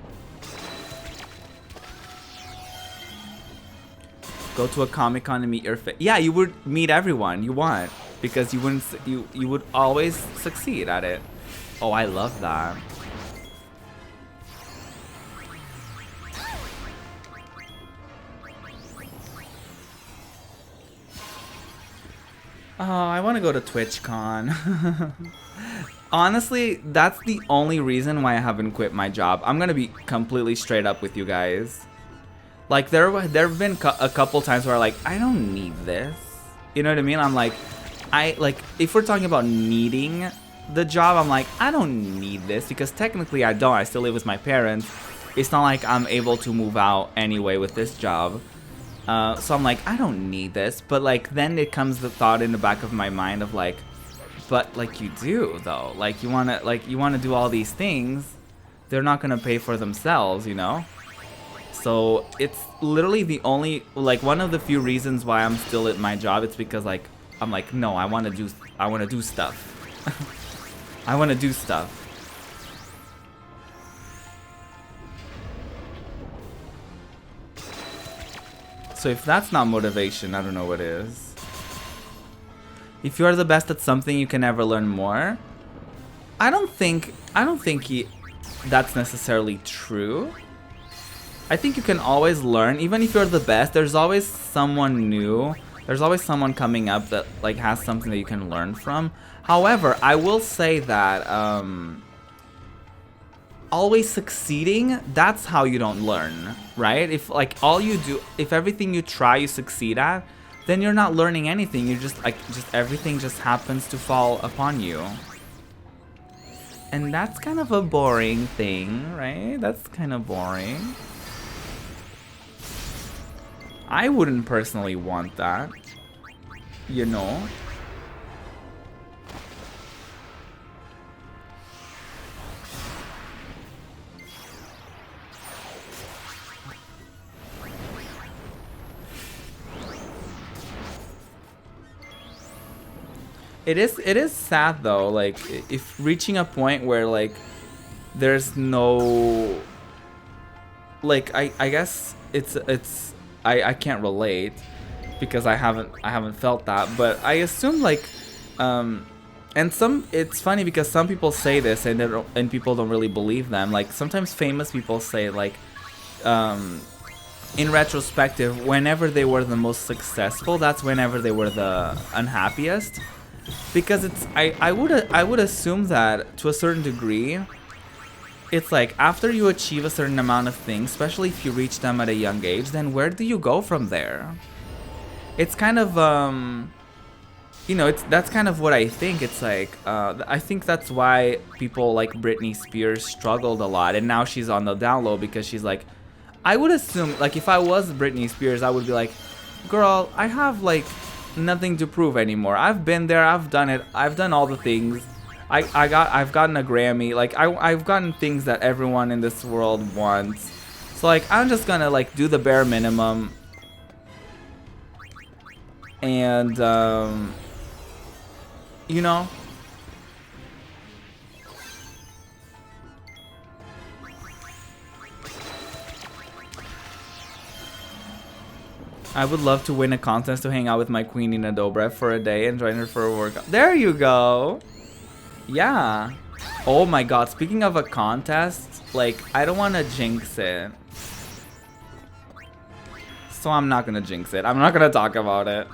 Go to a Comic-Con and meet your yeah, you would meet everyone you want. Because you wouldn't, you would always succeed at it. Oh, I love that. Oh, I want to go to TwitchCon. Honestly, that's the only reason why I haven't quit my job. I'm gonna be completely straight up with you guys. Like, there have been a couple times where, like, I don't need this. You know what I mean? I'm like, if we're talking about needing the job, I'm like, I don't need this. Because technically I don't. I still live with my parents. It's not like I'm able to move out anyway with this job. So I'm like, I don't need this. But, like, then it comes the thought in the back of my mind of, like, but, like, you do, though. Like, you want to do all these things. They're not going to pay for themselves, you know? So it's literally the only, like, one of the few reasons why I'm still at my job. It's because, like, I'm like, no, I want to do stuff. I want to do stuff. So if that's not motivation, I don't know what is. If you are the best at something, you can never learn more. I don't think that's necessarily true. I think you can always learn, even if you're the best. There's always someone new. There's always someone coming up that, like, has something that you can learn from. However, I will say that always succeeding, that's how you don't learn, right? If, like, all you do, if everything you try you succeed at, then you're not learning anything. You just, like, everything just happens to fall upon you. And that's kind of a boring thing, right? That's kind of boring. I wouldn't personally want that, you know? It is sad though, like, if reaching a point where, like, there's no, like, I guess I can't relate because I haven't felt that, but I assume, like, and it's funny because some people say this and people don't really believe them. Like, sometimes famous people say, like, in retrospective, whenever they were the most successful, that's whenever they were the unhappiest. Because it's, I would assume that to a certain degree, it's like after you achieve a certain amount of things, especially if you reach them at a young age, then where do you go from there? It's kind of, you know, that's kind of what I think. It's like, I think that's why people like Britney Spears struggled a lot, and now she's on the down low because she's like, I would assume, like, if I was Britney Spears, I would be like, girl, I have, like, nothing to prove anymore. I've been there, I've done it, I've done all the things. I've gotten a Grammy, like, I've gotten things that everyone in this world wants. So, like, I'm just gonna, like, do the bare minimum. And, you know, I would love to win a contest to hang out with my queen Nina Dobrev for a day and join her for a workout. There you go. Yeah. Oh my god, speaking of a contest, like, I don't want to jinx it. So I'm not going to jinx it. I'm not going to talk about it.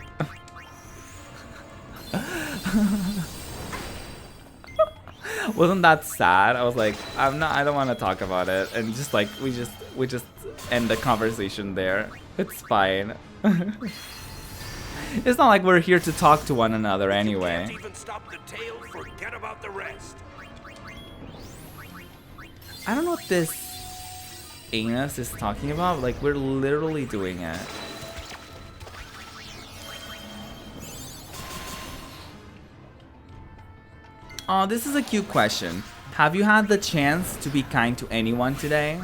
Wasn't that sad? I was like, I don't want to talk about it, and just like we just end the conversation there. It's fine. It's not like we're here to talk to one another anyway. Can't even stop the tail, forget about the rest. I don't know what this anus is talking about. Like, we're literally doing it. Oh, this is a cute question. Have you had the chance to be kind to anyone today?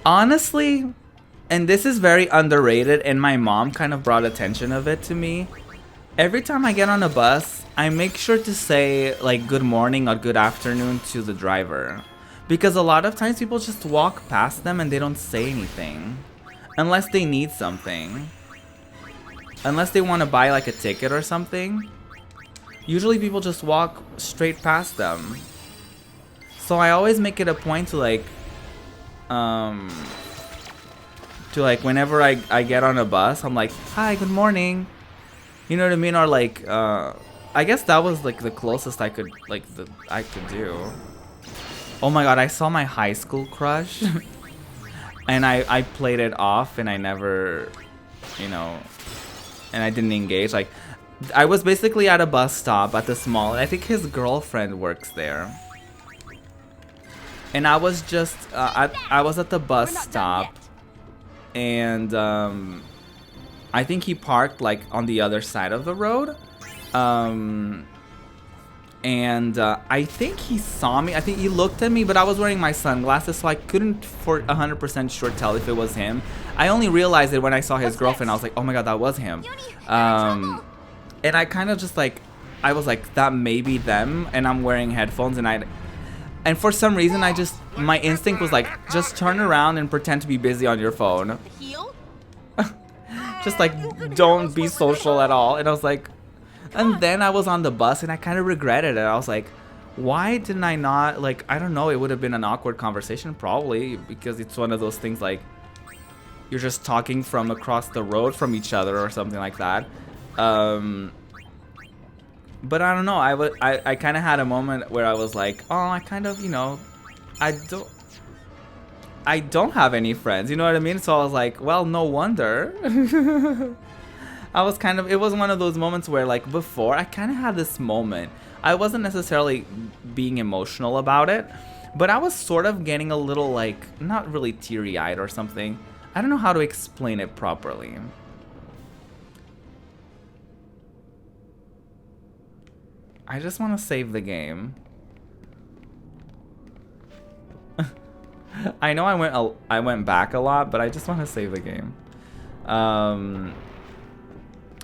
Honestly, and this is very underrated, and my mom kind of brought attention of it to me. Every time I get on a bus, I make sure to say like good morning or good afternoon to the driver. Because a lot of times people just walk past them and they don't say anything. Unless they need something. Unless they want to buy like a ticket or something. Usually people just walk straight past them. So I always make it a point to like whenever I get on a bus, I'm like, hi, good morning. You know what I mean? Or like I guess that was like the closest I could do. Oh my god, I saw my high school crush and I played it off and I never, you know, and I didn't engage. Like, I was basically at a bus stop at the small, I think his girlfriend works there. And I was just, I was at the bus stop, and I think he parked like on the other side of the road. I think he saw me. I think he looked at me, but I was wearing my sunglasses, so I couldn't for 100% sure tell if it was him. I only realized it when I saw his girlfriend. I was like, oh my god, that was him. And I kind of just like, I was like, that may be them, and I'm wearing headphones, and for some reason, my instinct was like, just turn around and pretend to be busy on your phone. Just like, don't be social at all. And I was like, and then I was on the bus and I kind of regretted it. I was like, why didn't I not, like, I don't know, it would have been an awkward conversation probably, because it's one of those things like, you're just talking from across the road from each other or something like that. But I don't know, I kind of had a moment where I was like, oh, I kind of, you know, I don't have any friends, you know what I mean? So I was like, well, no wonder. I was kind of, it was one of those moments where like before, I kind of had this moment. I wasn't necessarily being emotional about it, but I was sort of getting a little like, not really teary-eyed or something. I don't know how to explain it properly. I just want to save the game. I know I went back a lot, but I just want to save the game.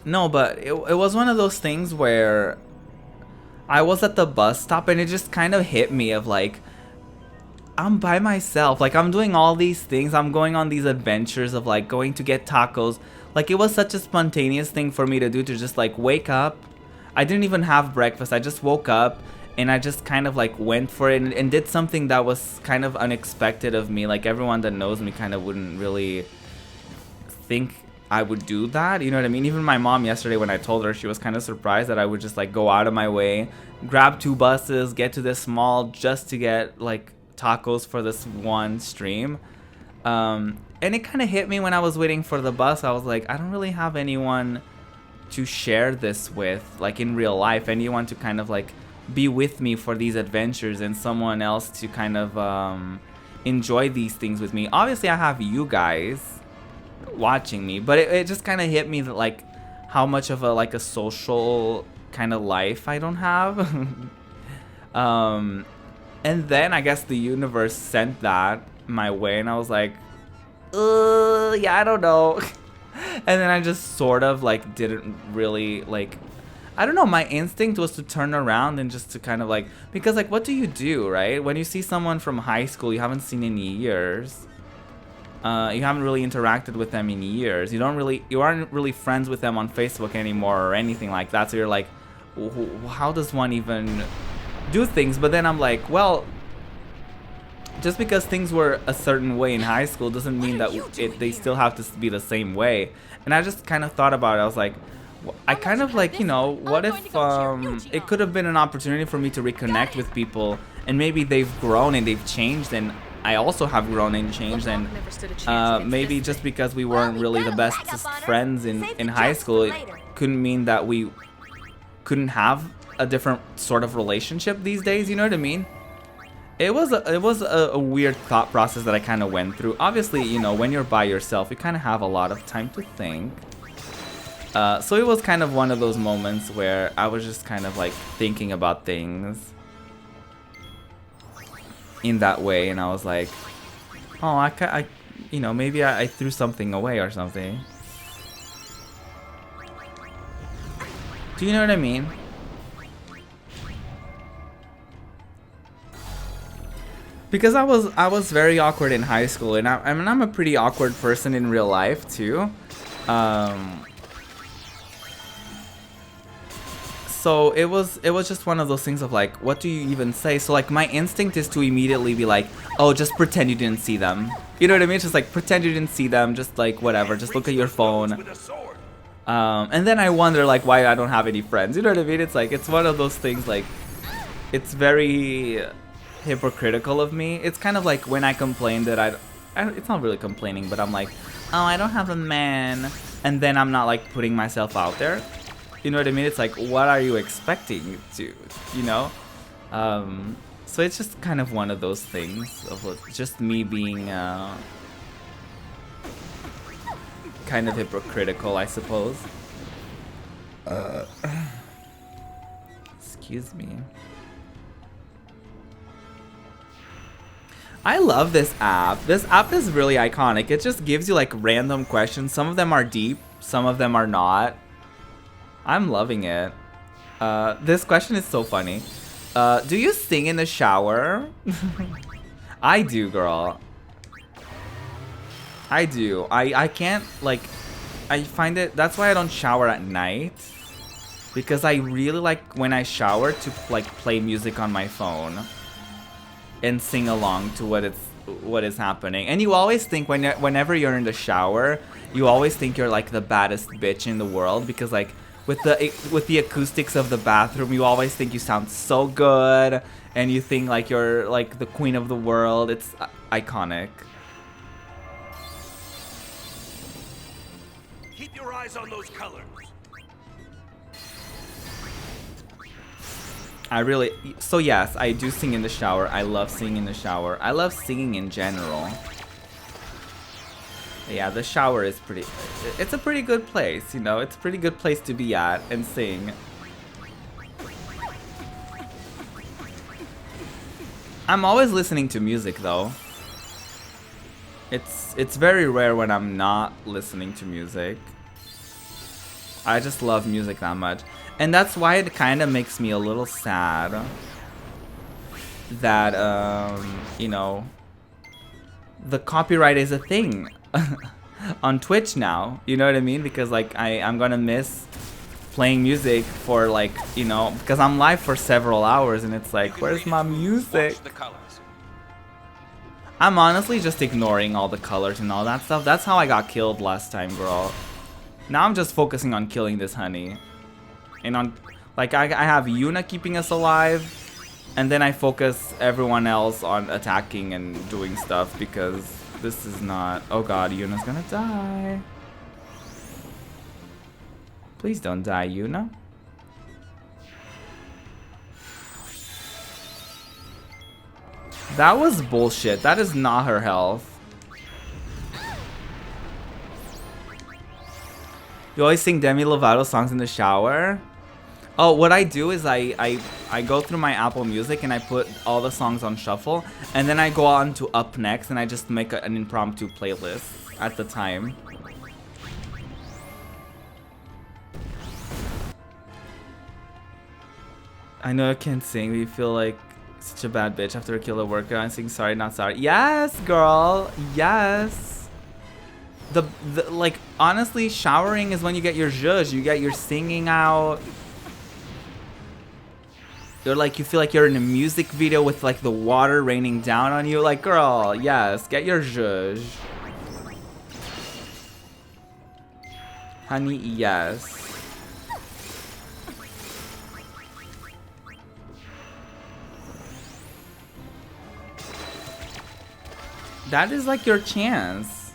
No, but it was one of those things where I was at the bus stop and it just kind of hit me of like, I'm by myself. Like, I'm doing all these things. I'm going on these adventures of like going to get tacos. Like, it was such a spontaneous thing for me to do, to just like wake up. I didn't even have breakfast. I just woke up and I just kind of like went for it and did something that was kind of unexpected of me. Like, everyone that knows me kind of wouldn't really think I would do that. You know what I mean? Even my mom yesterday, when I told her, she was kind of surprised that I would just like go out of my way, grab 2 buses, get to this mall just to get like tacos for this one stream. And it kind of hit me when I was waiting for the bus. I was like, I don't really have anyone to share this with, like in real life, anyone to kind of like be with me for these adventures, and someone else to kind of enjoy these things with me. Obviously I have you guys watching me, but it just kind of hit me that like how much of a social kind of life I don't have. And then I guess the universe sent that my way, and I was like, yeah, I don't know. And then I just sort of like didn't really like, I don't know, my instinct was to turn around and just to kind of like, because like what do you do, right? When you see someone from high school you haven't seen in years, you haven't really interacted with them in years, you aren't really friends with them on Facebook anymore or anything like that, so you're like, how does one even do things? But then I'm like, well, just because things were a certain way in high school doesn't mean that they still have to be the same way. And I just kind of thought about it. I was like, I kind of like, you know, what if it could have been an opportunity for me to reconnect with people, and maybe they've grown and they've changed, and I also have grown and changed, and maybe just because we weren't really the best friends in high school, it couldn't mean that we couldn't have a different sort of relationship these days, you know what I mean? It was a weird thought process that I kind of went through. Obviously, you know, when you're by yourself, you kind of have a lot of time to think. So it was kind of one of those moments where I was just kind of like thinking about things in that way, and I was like, oh, you know, maybe I threw something away or something. Do you know what I mean? Because I was very awkward in high school, and I mean, I'm a pretty awkward person in real life too. So it was just one of those things of like, what do you even say? So like my instinct is to immediately be like, oh, just pretend you didn't see them. You know what I mean? Just like pretend you didn't see them, just like whatever, just look at your phone. And then I wonder like why I don't have any friends. You know what I mean? It's like, it's one of those things like, it's very hypocritical of me. It's kind of like when I complain that it's not really complaining, but I'm like, oh, I don't have a man, and then I'm not like putting myself out there. You know what I mean? It's like, what are you expecting to, you know? So it's just kind of one of those things of just me being kind of hypocritical, I suppose. Excuse me. I love this app. This app is really iconic. It just gives you like random questions. Some of them are deep, some of them are not. I'm loving it. This question is so funny. Do you sing in the shower? I do, girl. I do. I can't, like, I find it, that's why I don't shower at night. Because I really like when I shower to like play music on my phone and sing along to what is happening. And you always think whenever you're in the shower, you always think you're like the baddest bitch in the world, because like with the acoustics of the bathroom, you always think you sound so good, and you think like you're like the queen of the world. It's iconic. Keep your eyes on those colors. So yes, I do sing in the shower. I love singing in the shower. I love singing in general. Yeah, the shower is it's a pretty good place, you know? It's a pretty good place to be at and sing. I'm always listening to music though. It's very rare when I'm not listening to music. I just love music that much. And that's why it kind of makes me a little sad that, you know, the copyright is a thing on Twitch now. You know what I mean? Because, like, I'm gonna miss playing music for, like, you know, because I'm live for several hours and it's like, where's my music? I'm honestly just ignoring all the colors and all that stuff. That's how I got killed last time, girl. Now I'm just focusing on killing this honey. And on, like, I have Yuna keeping us alive, and then I focus everyone else on attacking and doing stuff, because this is not... Oh god, Yuna's gonna die. Please don't die, Yuna. That was bullshit. That is not her health. You always sing Demi Lovato songs in the shower? Oh, what I do is I go through my Apple Music and I put all the songs on shuffle, and then I go on to Up Next and I just make an impromptu playlist at the time. I know I can't sing, but you feel like such a bad bitch after a killer workout and sing sorry not sorry. Yes, girl. Yes. The like, honestly, showering is when you get your zhuzh, you get your singing out. You're like, you feel like you're in a music video with like the water raining down on you. Like, girl, yes, get your zhuzh. Honey, yes. That is like your chance.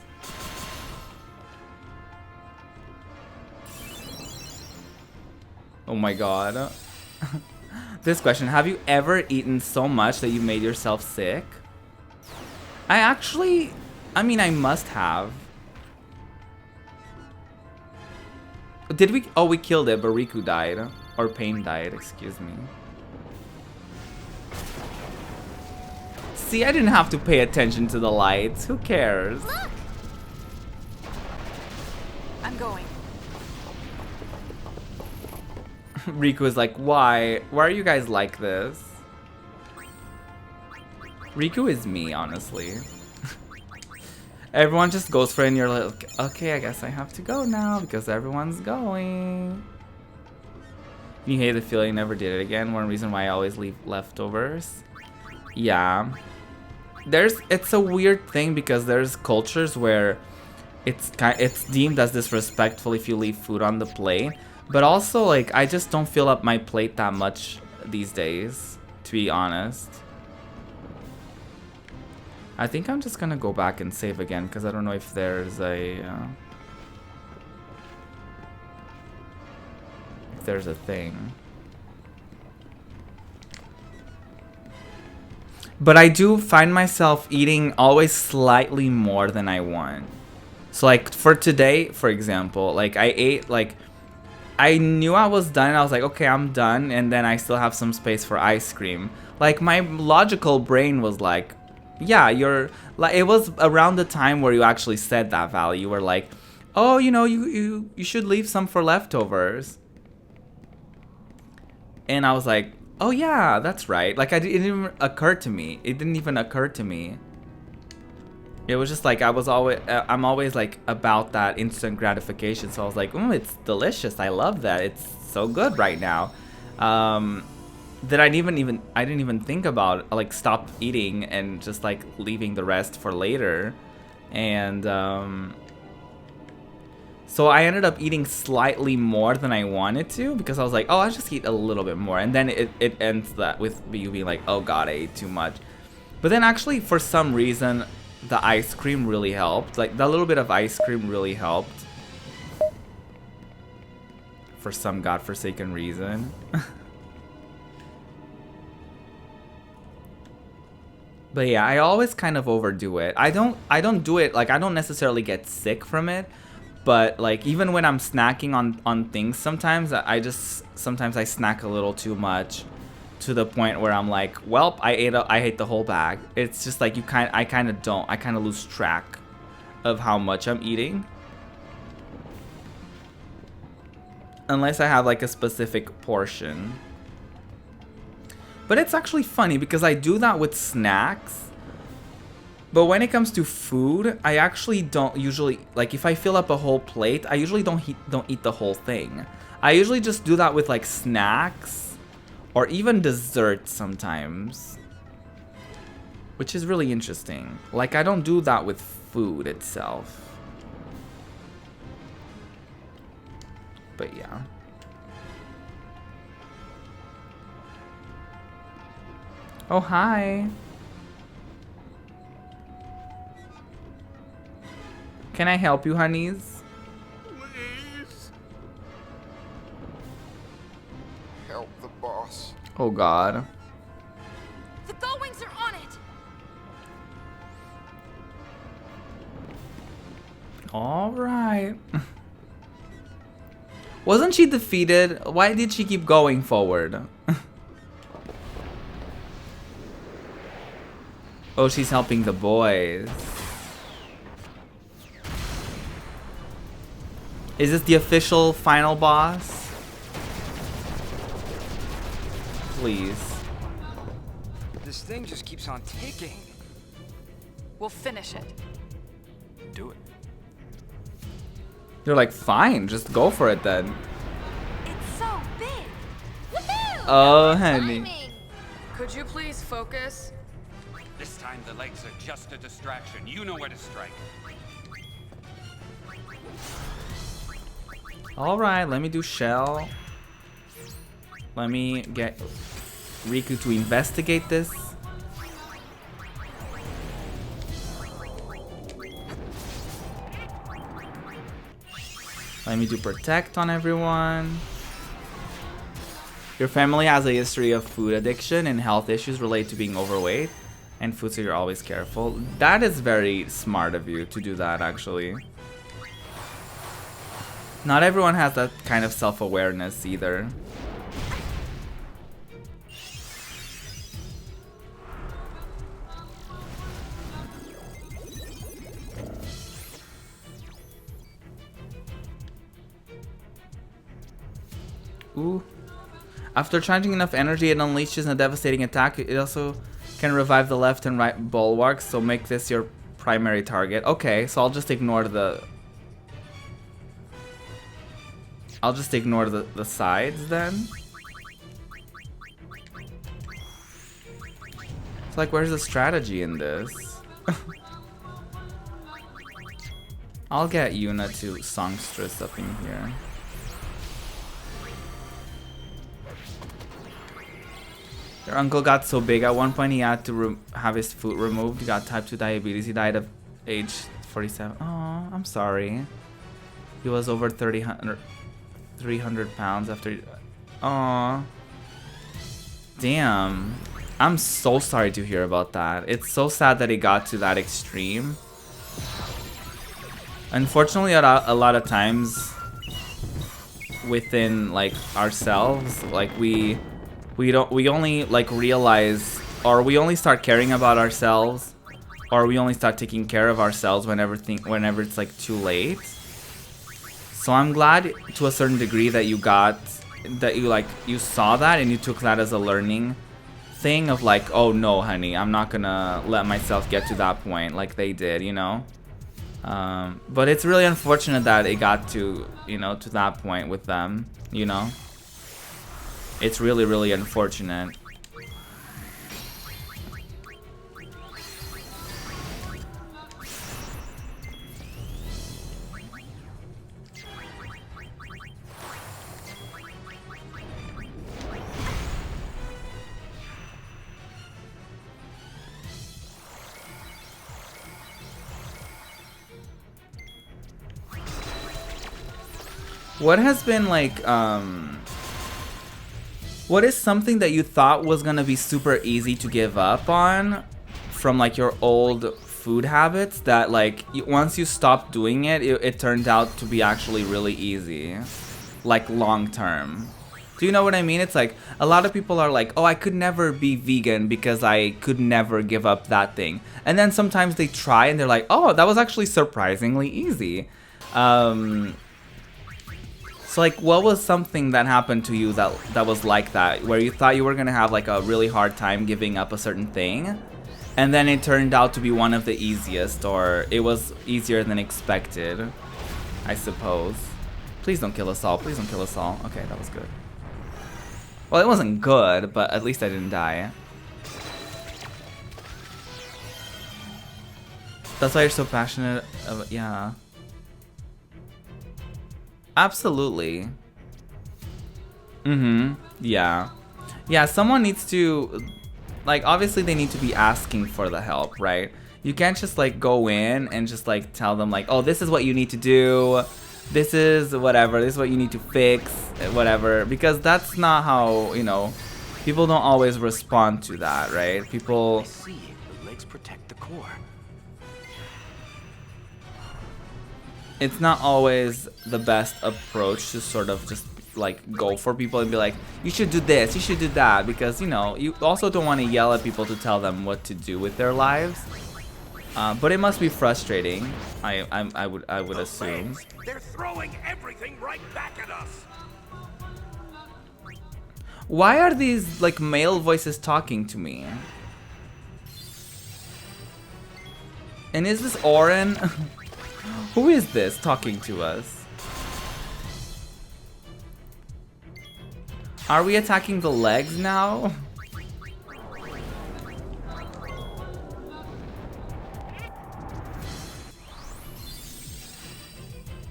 Oh my god. This question, have you ever eaten so much that you made yourself sick? I mean, I must have. Did we? Oh, we killed it, but Riku died. Or Pain died, excuse me. See, I didn't have to pay attention to the lights. Who cares? Look! I'm going. Riku is like, why? Why are you guys like this? Riku is me, honestly. Everyone just goes for it and you're like, okay, I guess I have to go now because everyone's going. You hate the feeling, never did it again. One reason why I always leave leftovers. Yeah. It's a weird thing because there's cultures where it's deemed as disrespectful if you leave food on the plate. But also, like, I just don't fill up my plate that much these days, to be honest. I think I'm just gonna go back and save again because I don't know if there's a thing. But I do find myself eating always slightly more than I want. So like for today, for example, like I ate like I knew I was done and I was like, okay, I'm done, and then I still have some space for ice cream. Like my logical brain was like, yeah, you're like, it was around the time where you actually said that, Val. You were like, oh, you know, you should leave some for leftovers. And I was like, oh yeah, that's right. Like it didn't even occur to me. It didn't even occur to me. It was just like I'm always like about that instant gratification. So I was like, it's delicious. I love that. It's so good right now. That I didn't even think about like stop eating and just like leaving the rest for later. And so I ended up eating slightly more than I wanted to because I was like, oh, I'll just eat a little bit more. And then it ends that with you being like, oh god, I ate too much. But then actually for some reason the ice cream really helped. Like the little bit of ice cream really helped. For some godforsaken reason. But yeah, I always kind of overdo it. I don't do it, like I don't necessarily get sick from it. But like even when I'm snacking on things, sometimes sometimes I snack a little too much to the point where I'm like, well, I ate the whole bag. It's just like I kind of lose track of how much I'm eating. Unless I have like a specific portion. But it's actually funny because I do that with snacks. But when it comes to food, I actually don't usually, like if I fill up a whole plate, I usually don't eat the whole thing. I usually just do that with like snacks or even dessert sometimes. Which is really interesting. Like I don't do that with food itself. But yeah. Oh, hi. Can I help you, honeys? Please. Help the boss. Oh, God. The Gullwings are on it! All right. Wasn't she defeated? Why did she keep going forward? Oh, she's helping the boys. Is this the official final boss? Please. This thing just keeps on ticking. We'll finish it. Do it. You're like, fine, just go for it then. It's so big! Woohoo! Oh, honey. Could you please focus? This time the legs are just a distraction. You know where to strike. Alright, let me do Shell. Let me get Riku to investigate this. Let me do protect on everyone. Your family has a history of food addiction and health issues related to being overweight and food, so you're always careful. That is very smart of you to do that, actually. Not everyone has that kind of self-awareness either. Ooh. After charging enough energy, it unleashes a devastating attack. It also can revive the left and right bulwarks, so make this your primary target. Okay, so I'll just ignore the... I'll just ignore the sides then. It's like, where's the strategy in this? I'll get Yuna to songstress up in here. Your uncle got so big at one point he had to have his foot removed. He got type 2 diabetes. He died at age 47. Oh, I'm sorry. He was over 300 pounds after. Oh, damn. I'm so sorry to hear about that. It's so sad that it got to that extreme. Unfortunately, a lot of times within like ourselves, like we only like realize, or we only start caring about ourselves, or we only start taking care of ourselves whenever it's like too late. So I'm glad to a certain degree that you saw that and you took that as a learning thing of like, oh no, honey, I'm not gonna let myself get to that point like they did, you know. But it's really unfortunate that it got to, you know, to that point with them, you know. It's really, really unfortunate. What has been like, what is something that you thought was gonna be super easy to give up on from like your old food habits that like once you stopped doing it, it turned out to be actually really easy, like long term? Do you know what I mean? It's like a lot of people are like, oh, I could never be vegan because I could never give up that thing. And then sometimes they try and they're like, oh, that was actually surprisingly easy. So like, what was something that happened to you that was like that, where you thought you were gonna have like a really hard time giving up a certain thing, and then it turned out to be one of the easiest, or it was easier than expected, I suppose. Please don't kill us all. Please don't kill us all. Okay, that was good. Well, it wasn't good, but at least I didn't die. That's why you're so passionate about, yeah. Absolutely. Yeah. Yeah, someone needs to, like, obviously they need to be asking for the help, right? You can't just like go in and just like tell them like, oh, this is what you need to do. This is whatever. This is what you need to fix, whatever. Because that's not how, you know, people don't always respond to that, right? People... I see. The legs protect the core. It's not always the best approach to sort of just like go for people and be like, you should do this, you should do that, because, you know, you also don't want to yell at people to tell them what to do with their lives. But it must be frustrating, I would assume. They're throwing everything right back at us. Why are these like male voices talking to me? And is this Oren? Who is this talking to us? Are we attacking the legs now?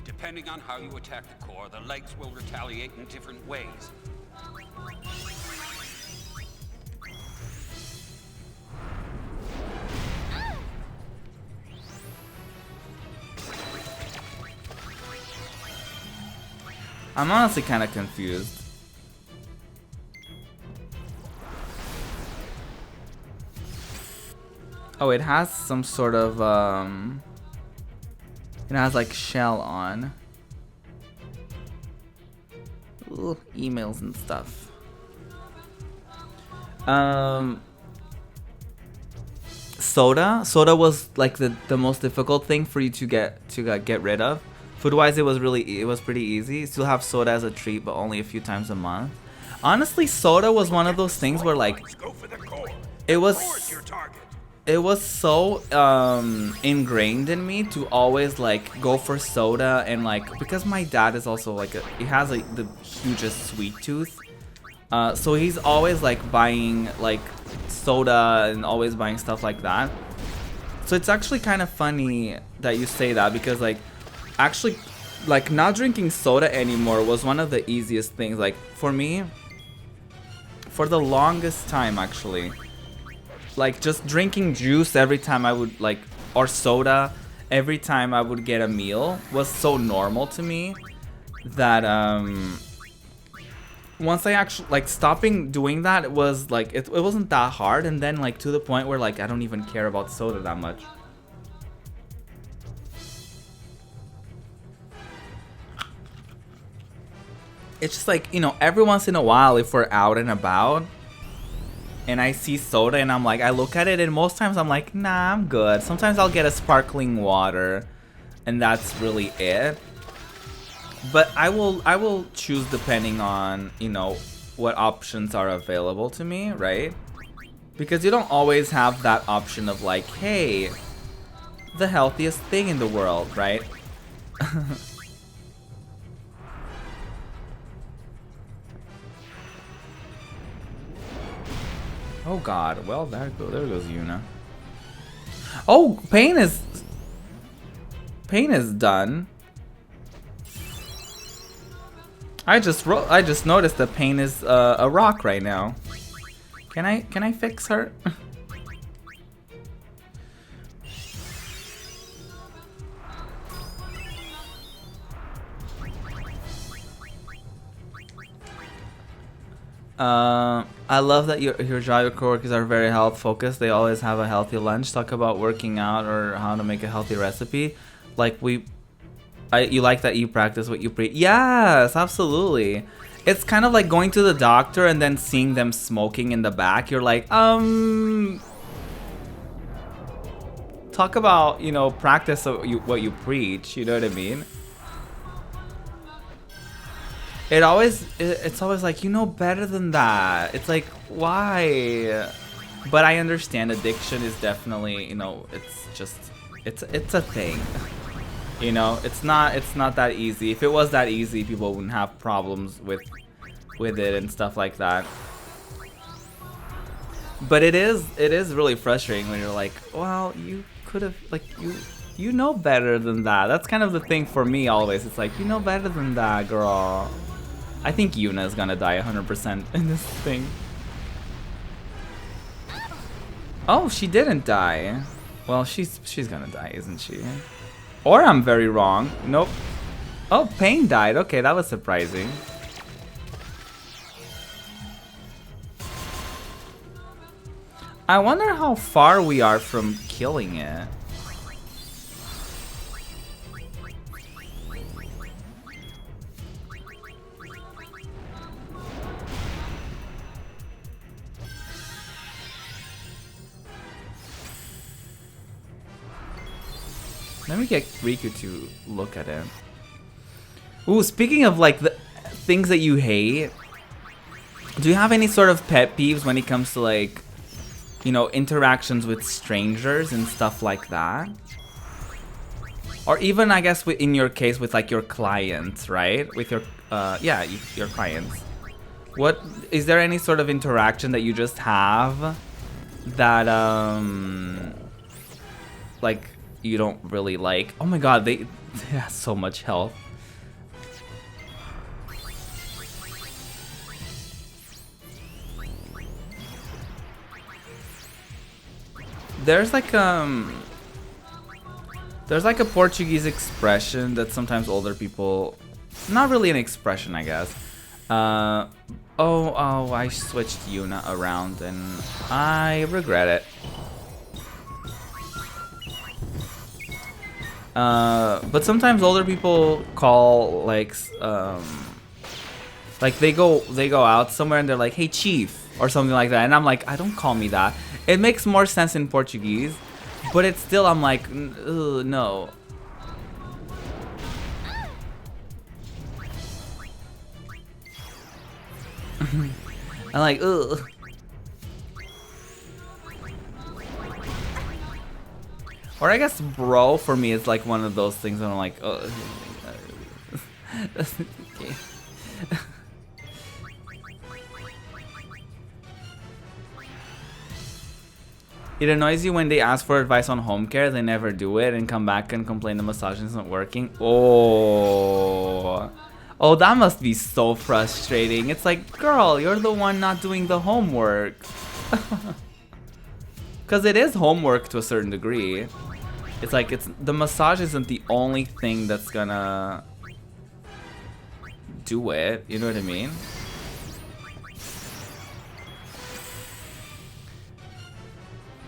Depending on how you attack the core, the legs will retaliate in different ways. I'm honestly kind of confused. Oh, it has some sort of, it has like shell on. Ooh, emails and stuff. Soda was like the most difficult thing for you to get rid of. Food wise, it was pretty easy. You still have soda as a treat, but only a few times a month. Honestly, soda was one of those things where like it was so ingrained in me to always like go for soda, and like because my dad is also like he has like the hugest sweet tooth, so he's always like buying like soda and always buying stuff like that. So it's actually kind of funny that you say that, because like actually like not drinking soda anymore was one of the easiest things. Like for me, for the longest time actually, like just drinking juice every time I would like, or soda every time I would get a meal was so normal to me that once I actually like stopping doing that, it was like it wasn't that hard, and then like to the point where like I don't even care about soda that much. It's just like, you know, every once in a while if we're out and about and I see soda and I'm like, I look at it and most times I'm like, nah, I'm good. Sometimes I'll get a sparkling water and that's really it. But I will choose depending on, you know, what options are available to me, right? Because you don't always have that option of like, hey, the healthiest thing in the world, right? Oh god, well there goes Yuna. Oh, Pain is done. I just noticed that Pain is a rock right now. Can I fix her? I love that your Jayo coworkers are very health focused. They always have a healthy lunch. Talk about working out or how to make a healthy recipe. Like you like that you practice what you preach. Yes, absolutely. It's kind of like going to the doctor and then seeing them smoking in the back. You're like, talk about, you know, practice what you preach. You know what I mean? It's always like, you know better than that. It's like, why? But I understand addiction is definitely, you know, it's just, it's a thing. You know, it's not that easy. If it was that easy, people wouldn't have problems with it and stuff like that. But it is really frustrating when you're like, well, you could have, like, you know better than that. That's kind of the thing for me always. It's like, you know better than that, girl. I think Yuna is gonna die 100% in this thing. Oh, she didn't die. Well, she's gonna die, isn't she? Or I'm very wrong. Nope. Oh, Pain died. Okay, that was surprising. I wonder how far we are from killing it. Let me get Riku to look at it. Ooh, speaking of like the things that you hate, do you have any sort of pet peeves when it comes to like, you know, interactions with strangers and stuff like that? Or even, I guess, in your case with like your clients, right? With your, yeah, your clients. What, is there any sort of interaction that you just have that, like, you don't really like? Oh my god, they have so much health. There's like a Portuguese expression that sometimes older people not really an expression, I guess. Oh, I switched Yuna around and I regret it. But sometimes older people call like they go out somewhere and they're like, "Hey, chief," or something like that, and I'm like, "I don't call me that." It makes more sense in Portuguese, but it's still, I'm like, no. I'm like, ugh. Or I guess bro for me is like one of those things that I'm like, oh. Okay. It annoys you when they ask for advice on home care, they never do it, and come back and complain the massage isn't working. Oh, that must be so frustrating. It's like, girl, you're the one not doing the homework. Because it is homework to a certain degree. It's like, the massage isn't the only thing that's gonna do it. You know what I mean?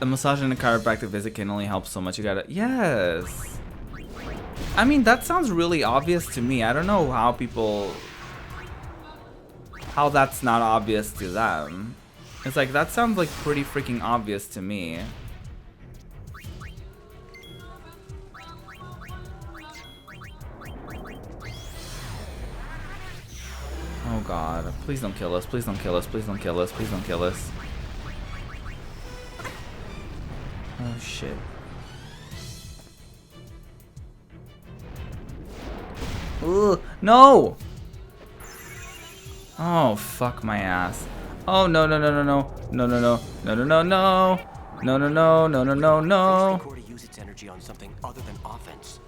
A massage and a chiropractic visit can only help so much. You gotta... Yes! I mean, that sounds really obvious to me. I don't know how people... how that's not obvious to them. It's like, that sounds like pretty freaking obvious to me. Oh god. Please don't kill us. Please don't kill us. Please don't kill us. Please don't kill us. Oh shit. Ugh, no! Oh fuck my ass. Oh no no no no no no no no no no no no no no no no no no no. Use its energy on something other than offense.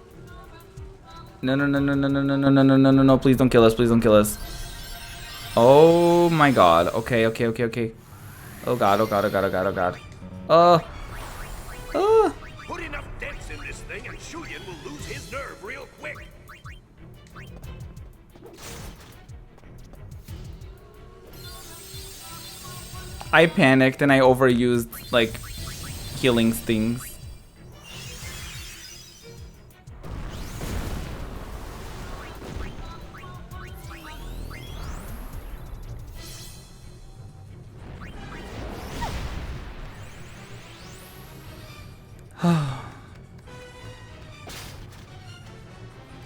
No no no no no no no no no no no no no, please don't kill us, please don't kill us. Oh my god. Okay, okay, okay, okay. Oh god, oh god, oh god, oh god, oh god. Put enough dents in this thing and Shuyan will lose his nerve real quick. I panicked and I overused like healing things.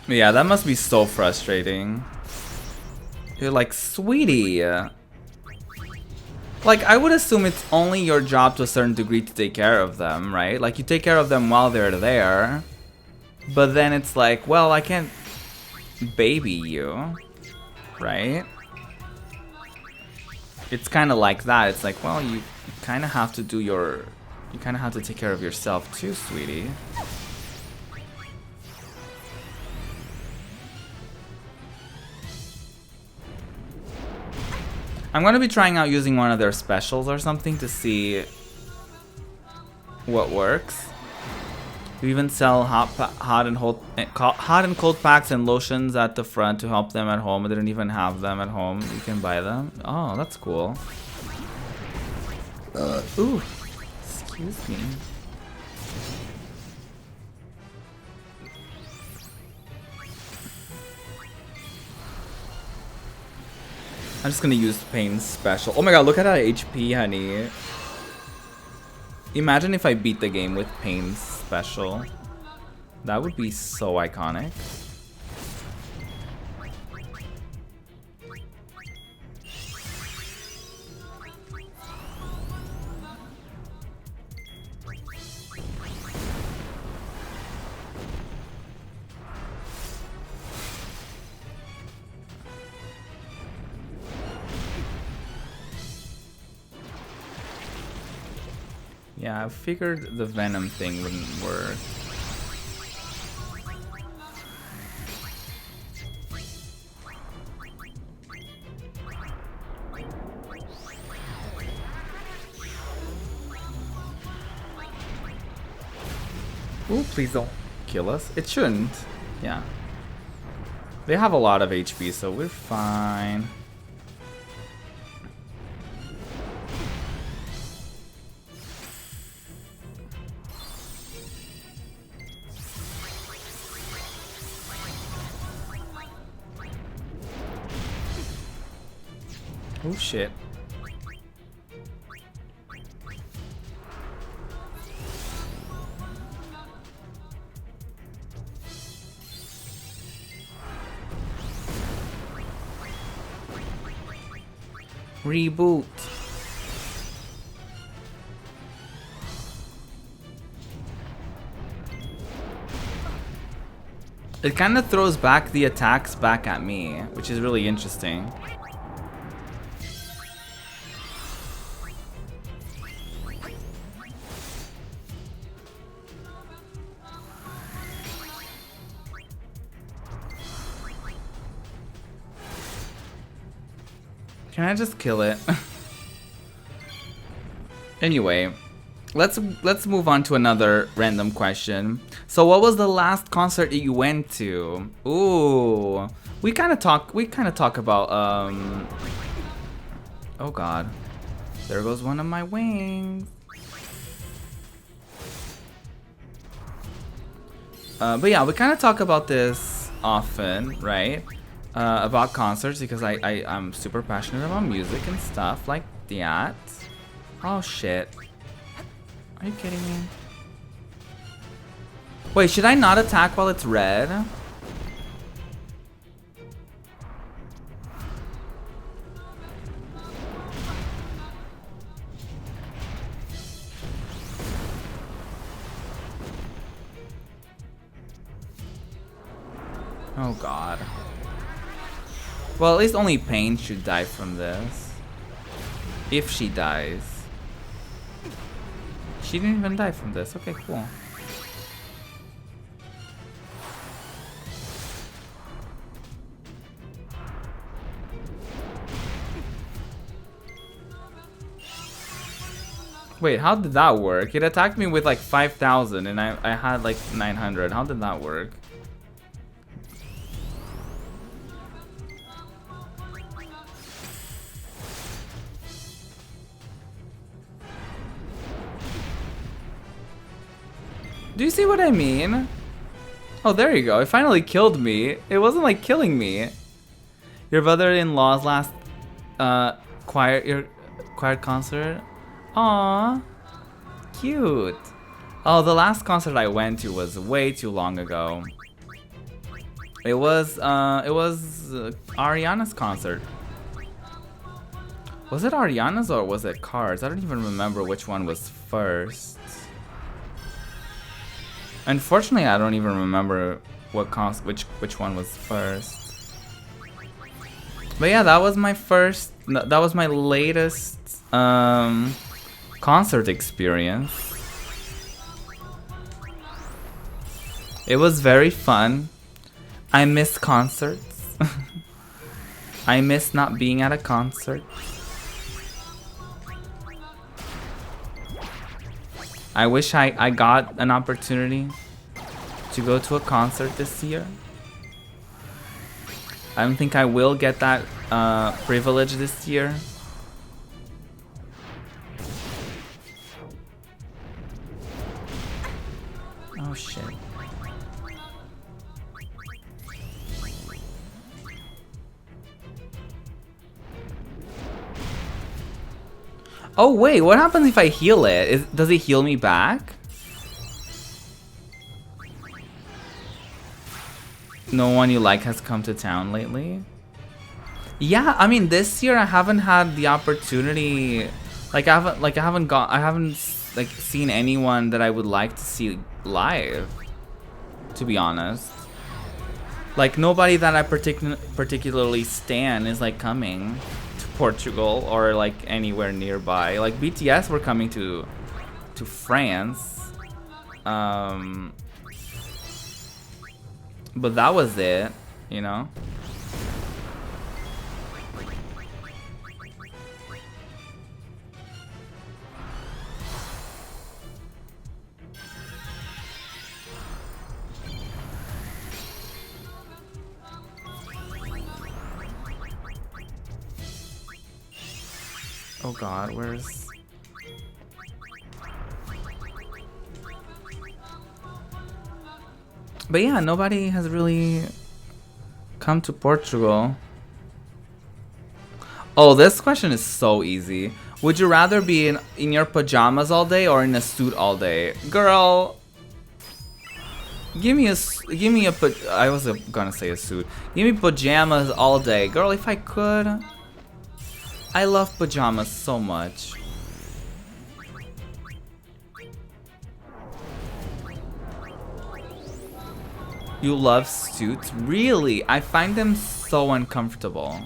Yeah, that must be so frustrating. You're like, sweetie. Like, I would assume it's only your job to a certain degree to take care of them, right? Like, you take care of them while they're there. But then it's like, well, I can't baby you, right? It's kind of like that. It's like, well, you kind of have to do your... You kind of have to take care of yourself too, sweetie. I'm gonna be trying out using one of their specials or something to see what works. We even sell hot and cold packs and lotions at the front to help them at home. I didn't even have them at home. You can buy them. Oh, that's cool. Ooh, excuse me. I'm just gonna use Pain's special. Oh my god, look at that HP, honey. Imagine if I beat the game with Pain's special. That would be so iconic. Yeah, I figured the Venom thing wouldn't work. Ooh, please don't kill us. It shouldn't. Yeah. They have a lot of HP, so we're fine. Oh shit. Reboot. It kind of throws back the attacks back at me, which is really interesting. Can I just kill it? Anyway, let's move on to another random question. So what was the last concert that you went to? Ooh, we kind of talk about oh god, there goes one of my wings. But yeah, we kind of talk about this often, right? About concerts, because I'm super passionate about music and stuff like that. Oh shit. Are you kidding me? Wait, should I not attack while it's red? Oh god. Well, at least only Pain should die from this. If she dies. She didn't even die from this. Okay, cool. Wait, how did that work? It attacked me with like 5,000 and I had like 900. How did that work? Do you see what I mean? Oh, there you go. It finally killed me. It wasn't like killing me. Your brother-in-law's last choir concert. Aww, cute. Oh, the last concert I went to was way too long ago. It was Ariana's concert. Was it Ariana's or was it Cars? I don't even remember which one was first. Unfortunately, I don't even remember which one was first. But yeah, that was my first. That was my latest concert experience. It was very fun. I miss concerts. I miss not being at a concert. I wish I got an opportunity to go to a concert this year. I don't think I will get that privilege this year. Oh shit. Oh wait, what happens if I heal it? Does it heal me back? No one you like has come to town lately? Yeah, I mean this year I haven't had the opportunity. I haven't seen anyone that I would like to see live, to be honest. Like nobody that I particularly stan is like coming to Portugal or like anywhere nearby. Like BTS were coming to France, but that was it, you know. Oh god, where's... But yeah, nobody has really come to Portugal. Oh, this question is so easy. Would you rather be in your pajamas all day or in a suit all day? Girl, give me a I was gonna say a suit. Give me pajamas all day. Girl, if I could. I love pajamas so much. You love suits? Really? I find them so uncomfortable.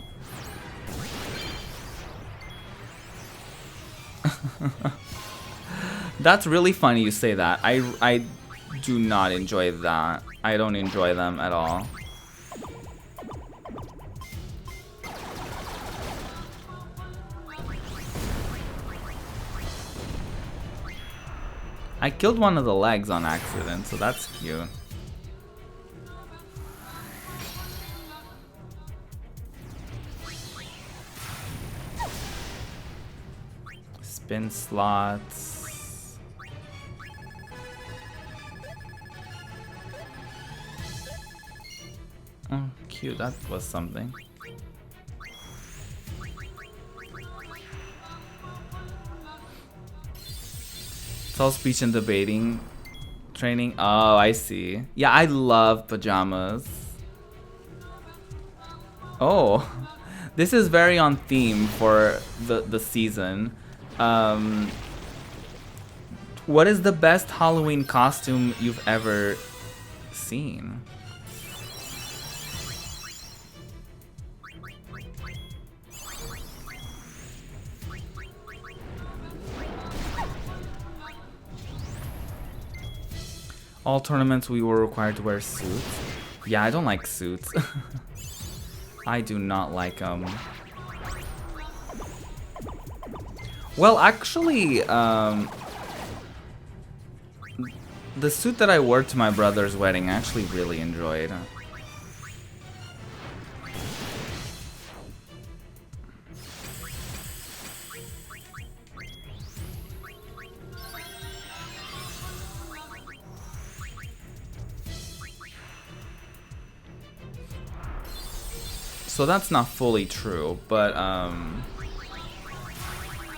That's really funny you say that. I do not enjoy that. I don't enjoy them at all. I killed one of the legs on accident, so that's cute. Spin slots. Oh, cute. That was something. It's all speech and debating training. Oh, I see. Yeah, I love pajamas. Oh, this is very on theme for the season. What is the best Halloween costume you've ever seen? All tournaments we were required to wear suits. Yeah, I don't like suits. I do not like them. Well, actually, the suit that I wore to my brother's wedding, I actually really enjoyed. So that's not fully true, but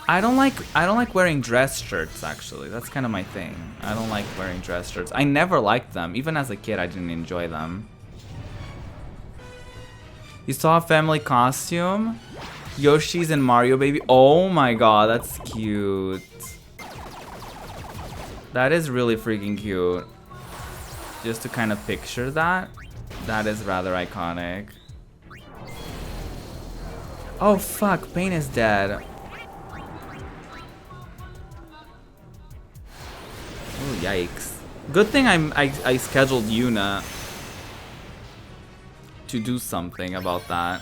I don't like wearing dress shirts actually. That's kind of my thing. I don't like wearing dress shirts. I never liked them. Even as a kid, I didn't enjoy them. You saw a family costume? Yoshi's and Mario Baby. Oh my god, that's cute. That is really freaking cute. Just to kind of picture that. That is rather iconic. Oh fuck, Pain is dead. Oh yikes. Good thing I scheduled Yuna to do something about that.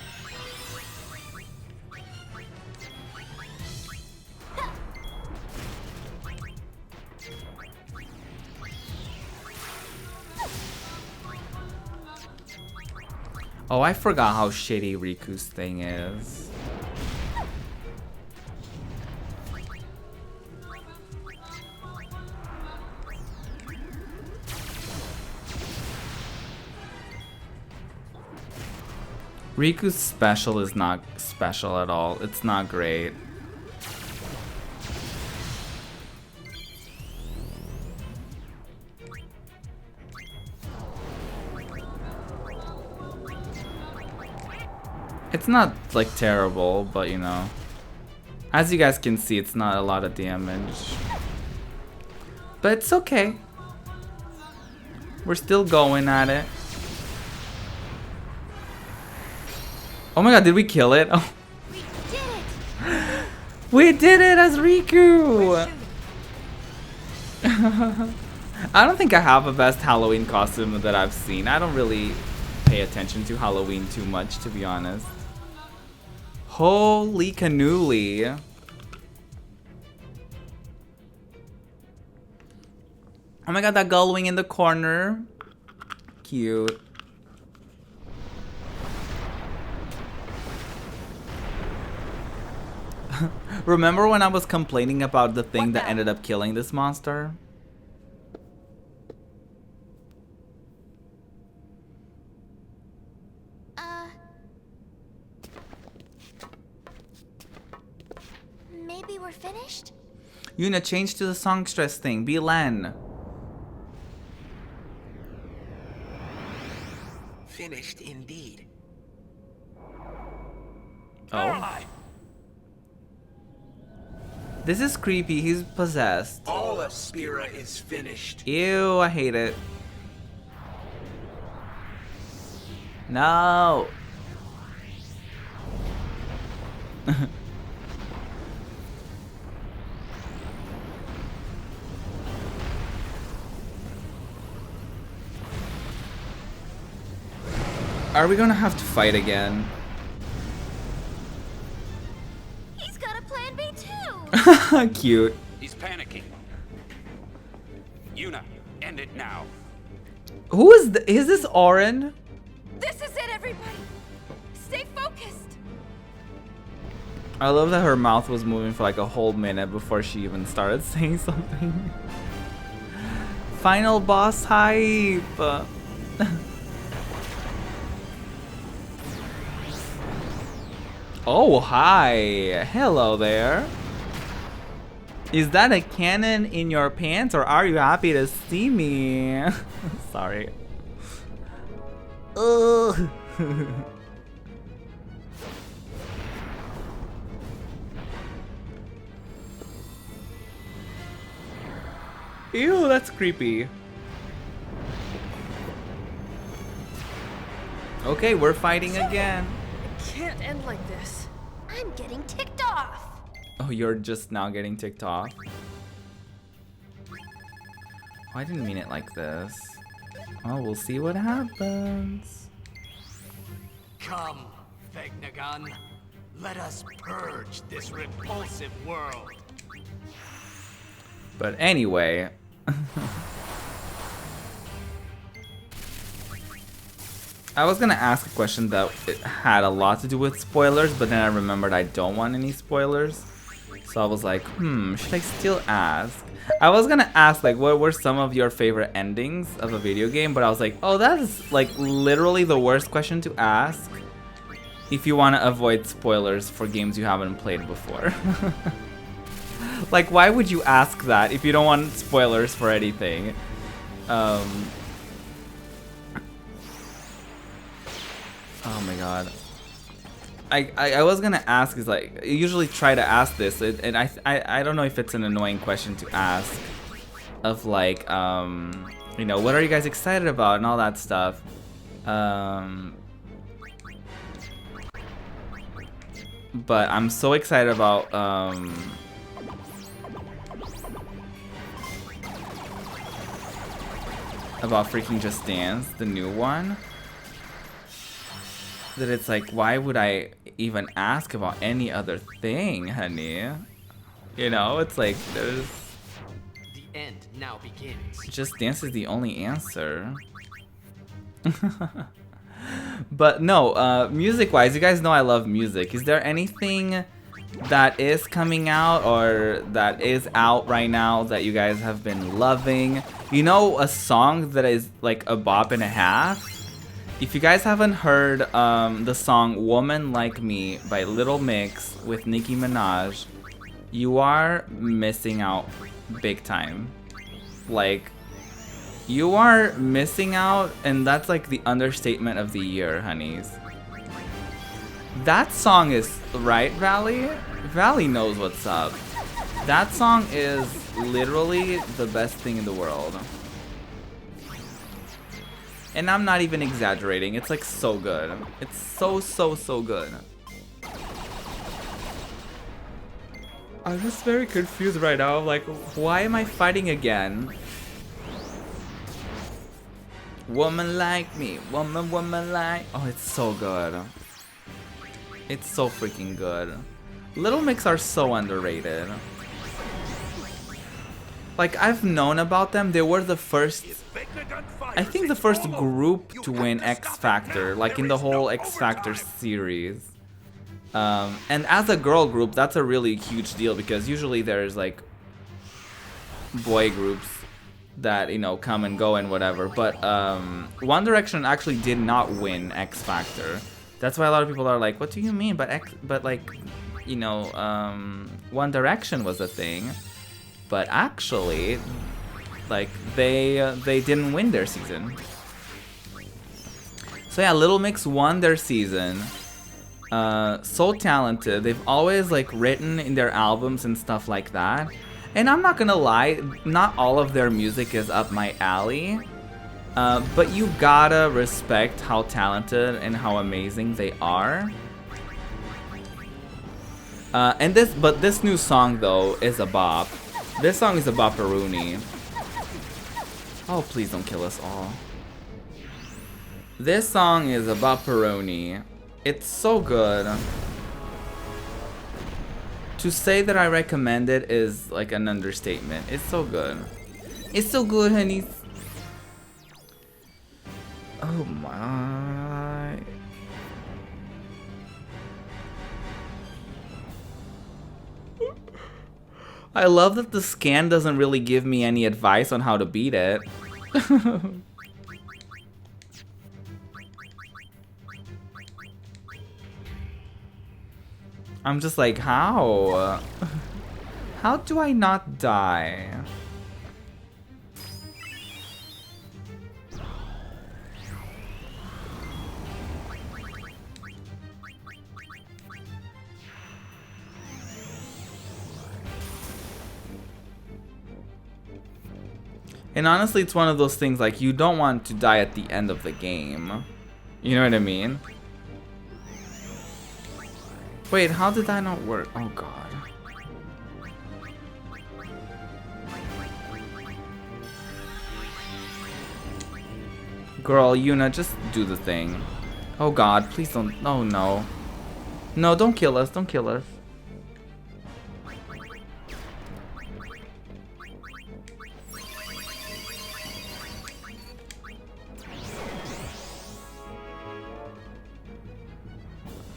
Oh, I forgot how shitty Riku's thing is. Riku's special is not special at all. It's not great. It's not like terrible, but you know. As you guys can see, it's not a lot of damage. But it's okay. We're still going at it. Oh my god, did we kill it? Oh. We did it! We did it as Riku! I don't think I have a best Halloween costume that I've seen. I don't really pay attention to Halloween too much, to be honest. Holy cannoli. Oh my god, that gullwing in the corner. Cute. Remember when I was complaining about the thing that ended up killing this monster? Maybe we're finished? Yuna, change to the songstress thing. Be Len. Finished indeed. Oh. This is creepy. He's possessed. All of Spira is finished. Ew, I hate it. No. Are we gonna have to fight again? He's got a plan B too. Cute. He's panicking. Yuna, end it now. Who is is this Orin? This is it, everybody. Stay focused. I love that her mouth was moving for like a whole minute before she even started saying something. Final boss hype. Oh, hi. Hello there. Is that a cannon in your pants or are you happy to see me? Sorry. Ugh. Ew, that's creepy. Okay, we're fighting again. It can't end like this. I'm getting ticked off. Oh, you're just now getting ticked off. Oh, I didn't mean it like this. Oh, we'll see what happens. Come, Vegnagun. Let us purge this repulsive world. But anyway. I was gonna ask a question that it had a lot to do with spoilers, but then I remembered I don't want any spoilers. So I was like, should I still ask? I was gonna ask like what were some of your favorite endings of a video game, but I was like, oh, that is like literally the worst question to ask if you want to avoid spoilers for games you haven't played before. Like, why would you ask that if you don't want spoilers for anything? Oh my god. I was gonna ask is like, I usually try to ask this, and I don't know if it's an annoying question to ask, of like, you know, what are you guys excited about and all that stuff. But I'm so excited about freaking Just Dance, the new one, that it's like, why would I even ask about any other thing, honey? You know, it's like, there's... The end now begins. Just Dance is the only answer. But no, music-wise, you guys know I love music. Is there anything that is coming out or that is out right now that you guys have been loving? You know, a song that is like a bop and a half? If you guys haven't heard the song Woman Like Me by Little Mix with Nicki Minaj, you are missing out big time. Like, you are missing out, and that's like the understatement of the year, honeys. That song is right, Valley? Valley knows what's up. That song is literally the best thing in the world. And I'm not even exaggerating, it's like so good. It's so good. I'm just very confused right now, like, why am I fighting again? Woman like me, woman like... Oh, it's so good. It's so freaking good. Little Mix are so underrated. Like, I've known about them. They were the first... I think the first group to win X Factor, like in the whole X Factor series. And as a girl group, that's a really huge deal because usually there's like boy groups that, you know, come and go and whatever. But One Direction actually did not win X Factor. That's why a lot of people are like, what do you mean? But like, you know, One Direction was a thing. But actually, like, they didn't win their season. So yeah, Little Mix won their season. So talented. They've always like written in their albums and stuff like that. And I'm not gonna lie, not all of their music is up my alley. But you gotta respect how talented and how amazing they are. But this new song though is a bop. This song is a bopperoonie. Oh, please don't kill us all. This song is a bopperoonie. It's so good. To say that I recommend it is like an understatement. It's so good. It's so good, honey. Oh my. I love that the scan doesn't really give me any advice on how to beat it. I'm just like, how? How do I not die? And honestly, it's one of those things like you don't want to die at the end of the game. You know what I mean? Wait, how did that not work? Oh god. Girl, Yuna, just do the thing. Oh god, please don't. Oh no. No, don't kill us. Don't kill us.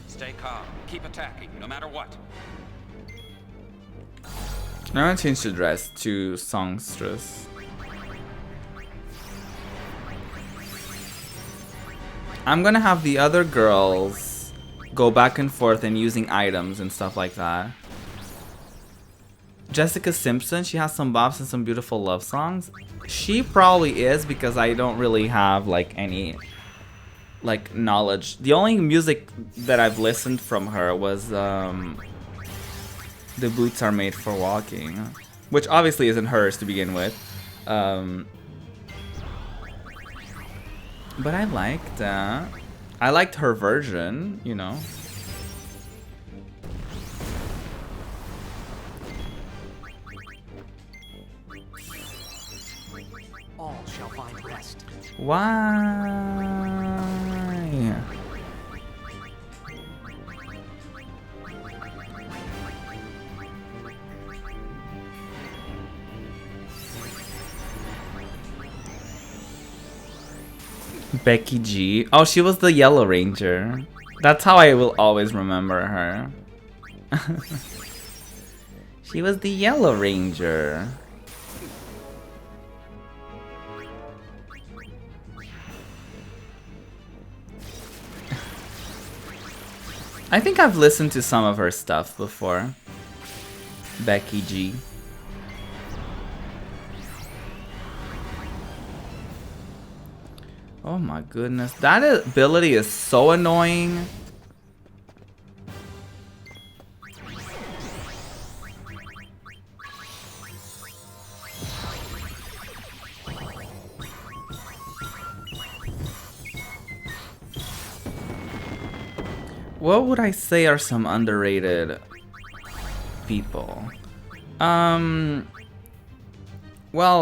Stay calm. Keep attacking, no matter what. I'm gonna change the dress to songstress. I'm gonna have the other girls go back and forth and using items and stuff like that. Jessica Simpson, she has some bops and some beautiful love songs. She probably is because I don't really have like any like knowledge. The only music that I've listened from her was The Boots Are Made for Walking, which obviously isn't hers to begin with. But I liked that. I liked her version, you know. All shall find rest. Why? Becky G. Oh, she was the Yellow Ranger. That's how I will always remember her. She was the Yellow Ranger. I think I've listened to some of her stuff before. Becky G. Oh my goodness, that ability is so annoying. What would I say are some underrated people? Well,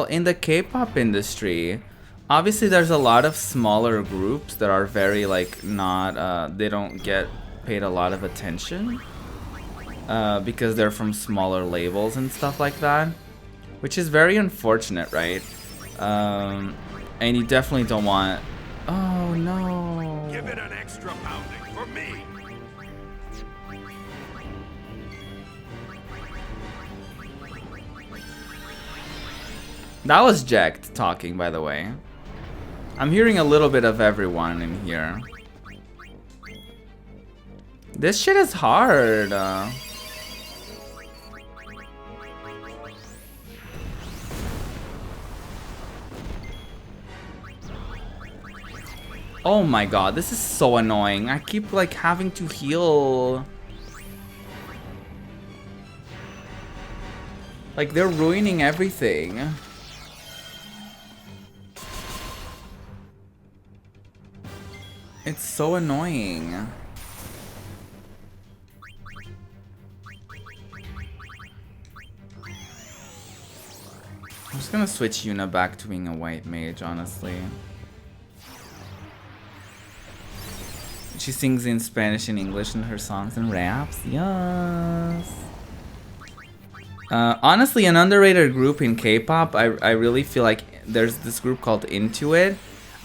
in the K-pop industry, obviously there's a lot of smaller groups that are very like not, they don't get paid a lot of attention because they're from smaller labels and stuff like that, which is very unfortunate, right? And you definitely don't want, oh no. Give it an extra pounding for me. That was Jacked talking, by the way. I'm hearing a little bit of everyone in here. This shit is hard. Oh my god, this is so annoying. I keep like having to heal. Like they're ruining everything. It's so annoying. I'm just gonna switch Yuna back to being a white mage, honestly. She sings in Spanish and English in her songs and raps. Yes. Honestly, an underrated group in K-pop. I really feel like there's this group called Into It.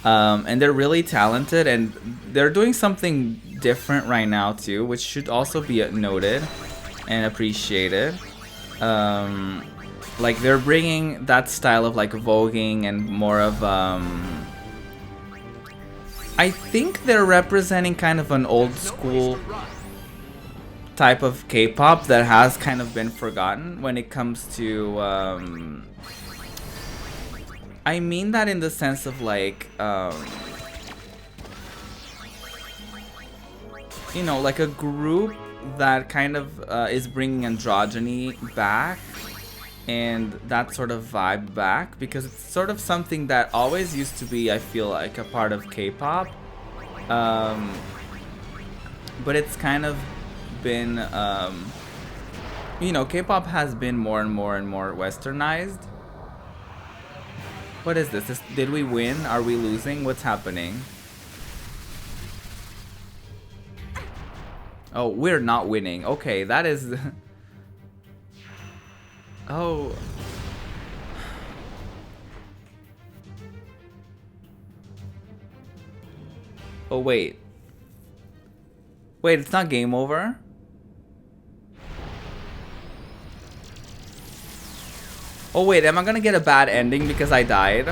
And they're really talented, and they're doing something different right now too, which should also be noted and appreciated. Like they're bringing that style of like voguing and more of I think they're representing kind of an old school type of K-pop that has kind of been forgotten when it comes to I mean that in the sense of like, you know, like a group that kind of is bringing androgyny back and that sort of vibe back, because it's sort of something that always used to be, I feel like, a part of K-pop, but it's kind of been, you know, K-pop has been more and more and more westernized. What is this? Did we win? Are we losing? What's happening? Oh, we're not winning. Okay, that is... Oh. Oh, wait. Wait, it's not game over? Oh wait, am I gonna get a bad ending because I died?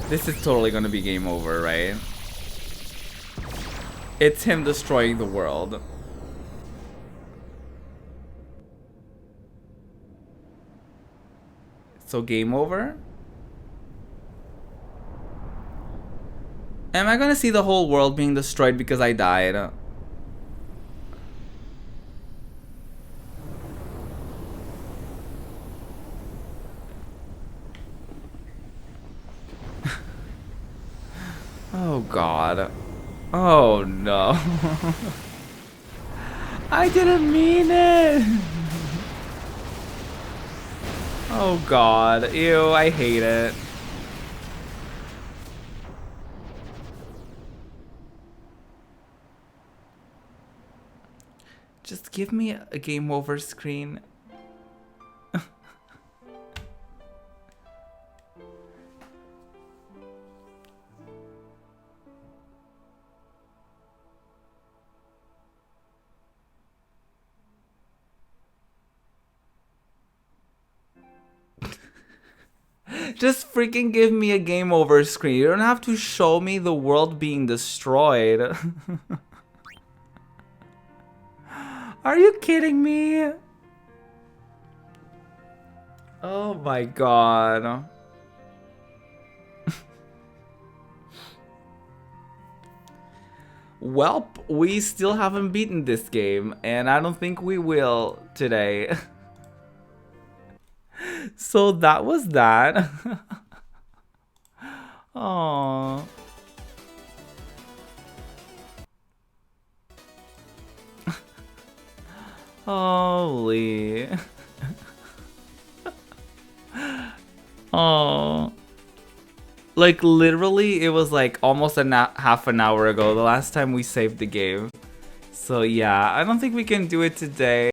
This is totally gonna be game over, right? It's him destroying the world. So game over? Am I gonna see the whole world being destroyed because I died? Oh god. Oh no. I didn't mean it. Oh god. Ew, I hate it. Just give me a game over screen. Just freaking give me a game over screen. You don't have to show me the world being destroyed. Are you kidding me? Oh my god. Welp, we still haven't beaten this game, and I don't think we will today. So that was that. Aww. Holy. Oh. Like literally it was like almost half an hour ago the last time we saved the game. So yeah, I don't think we can do it today.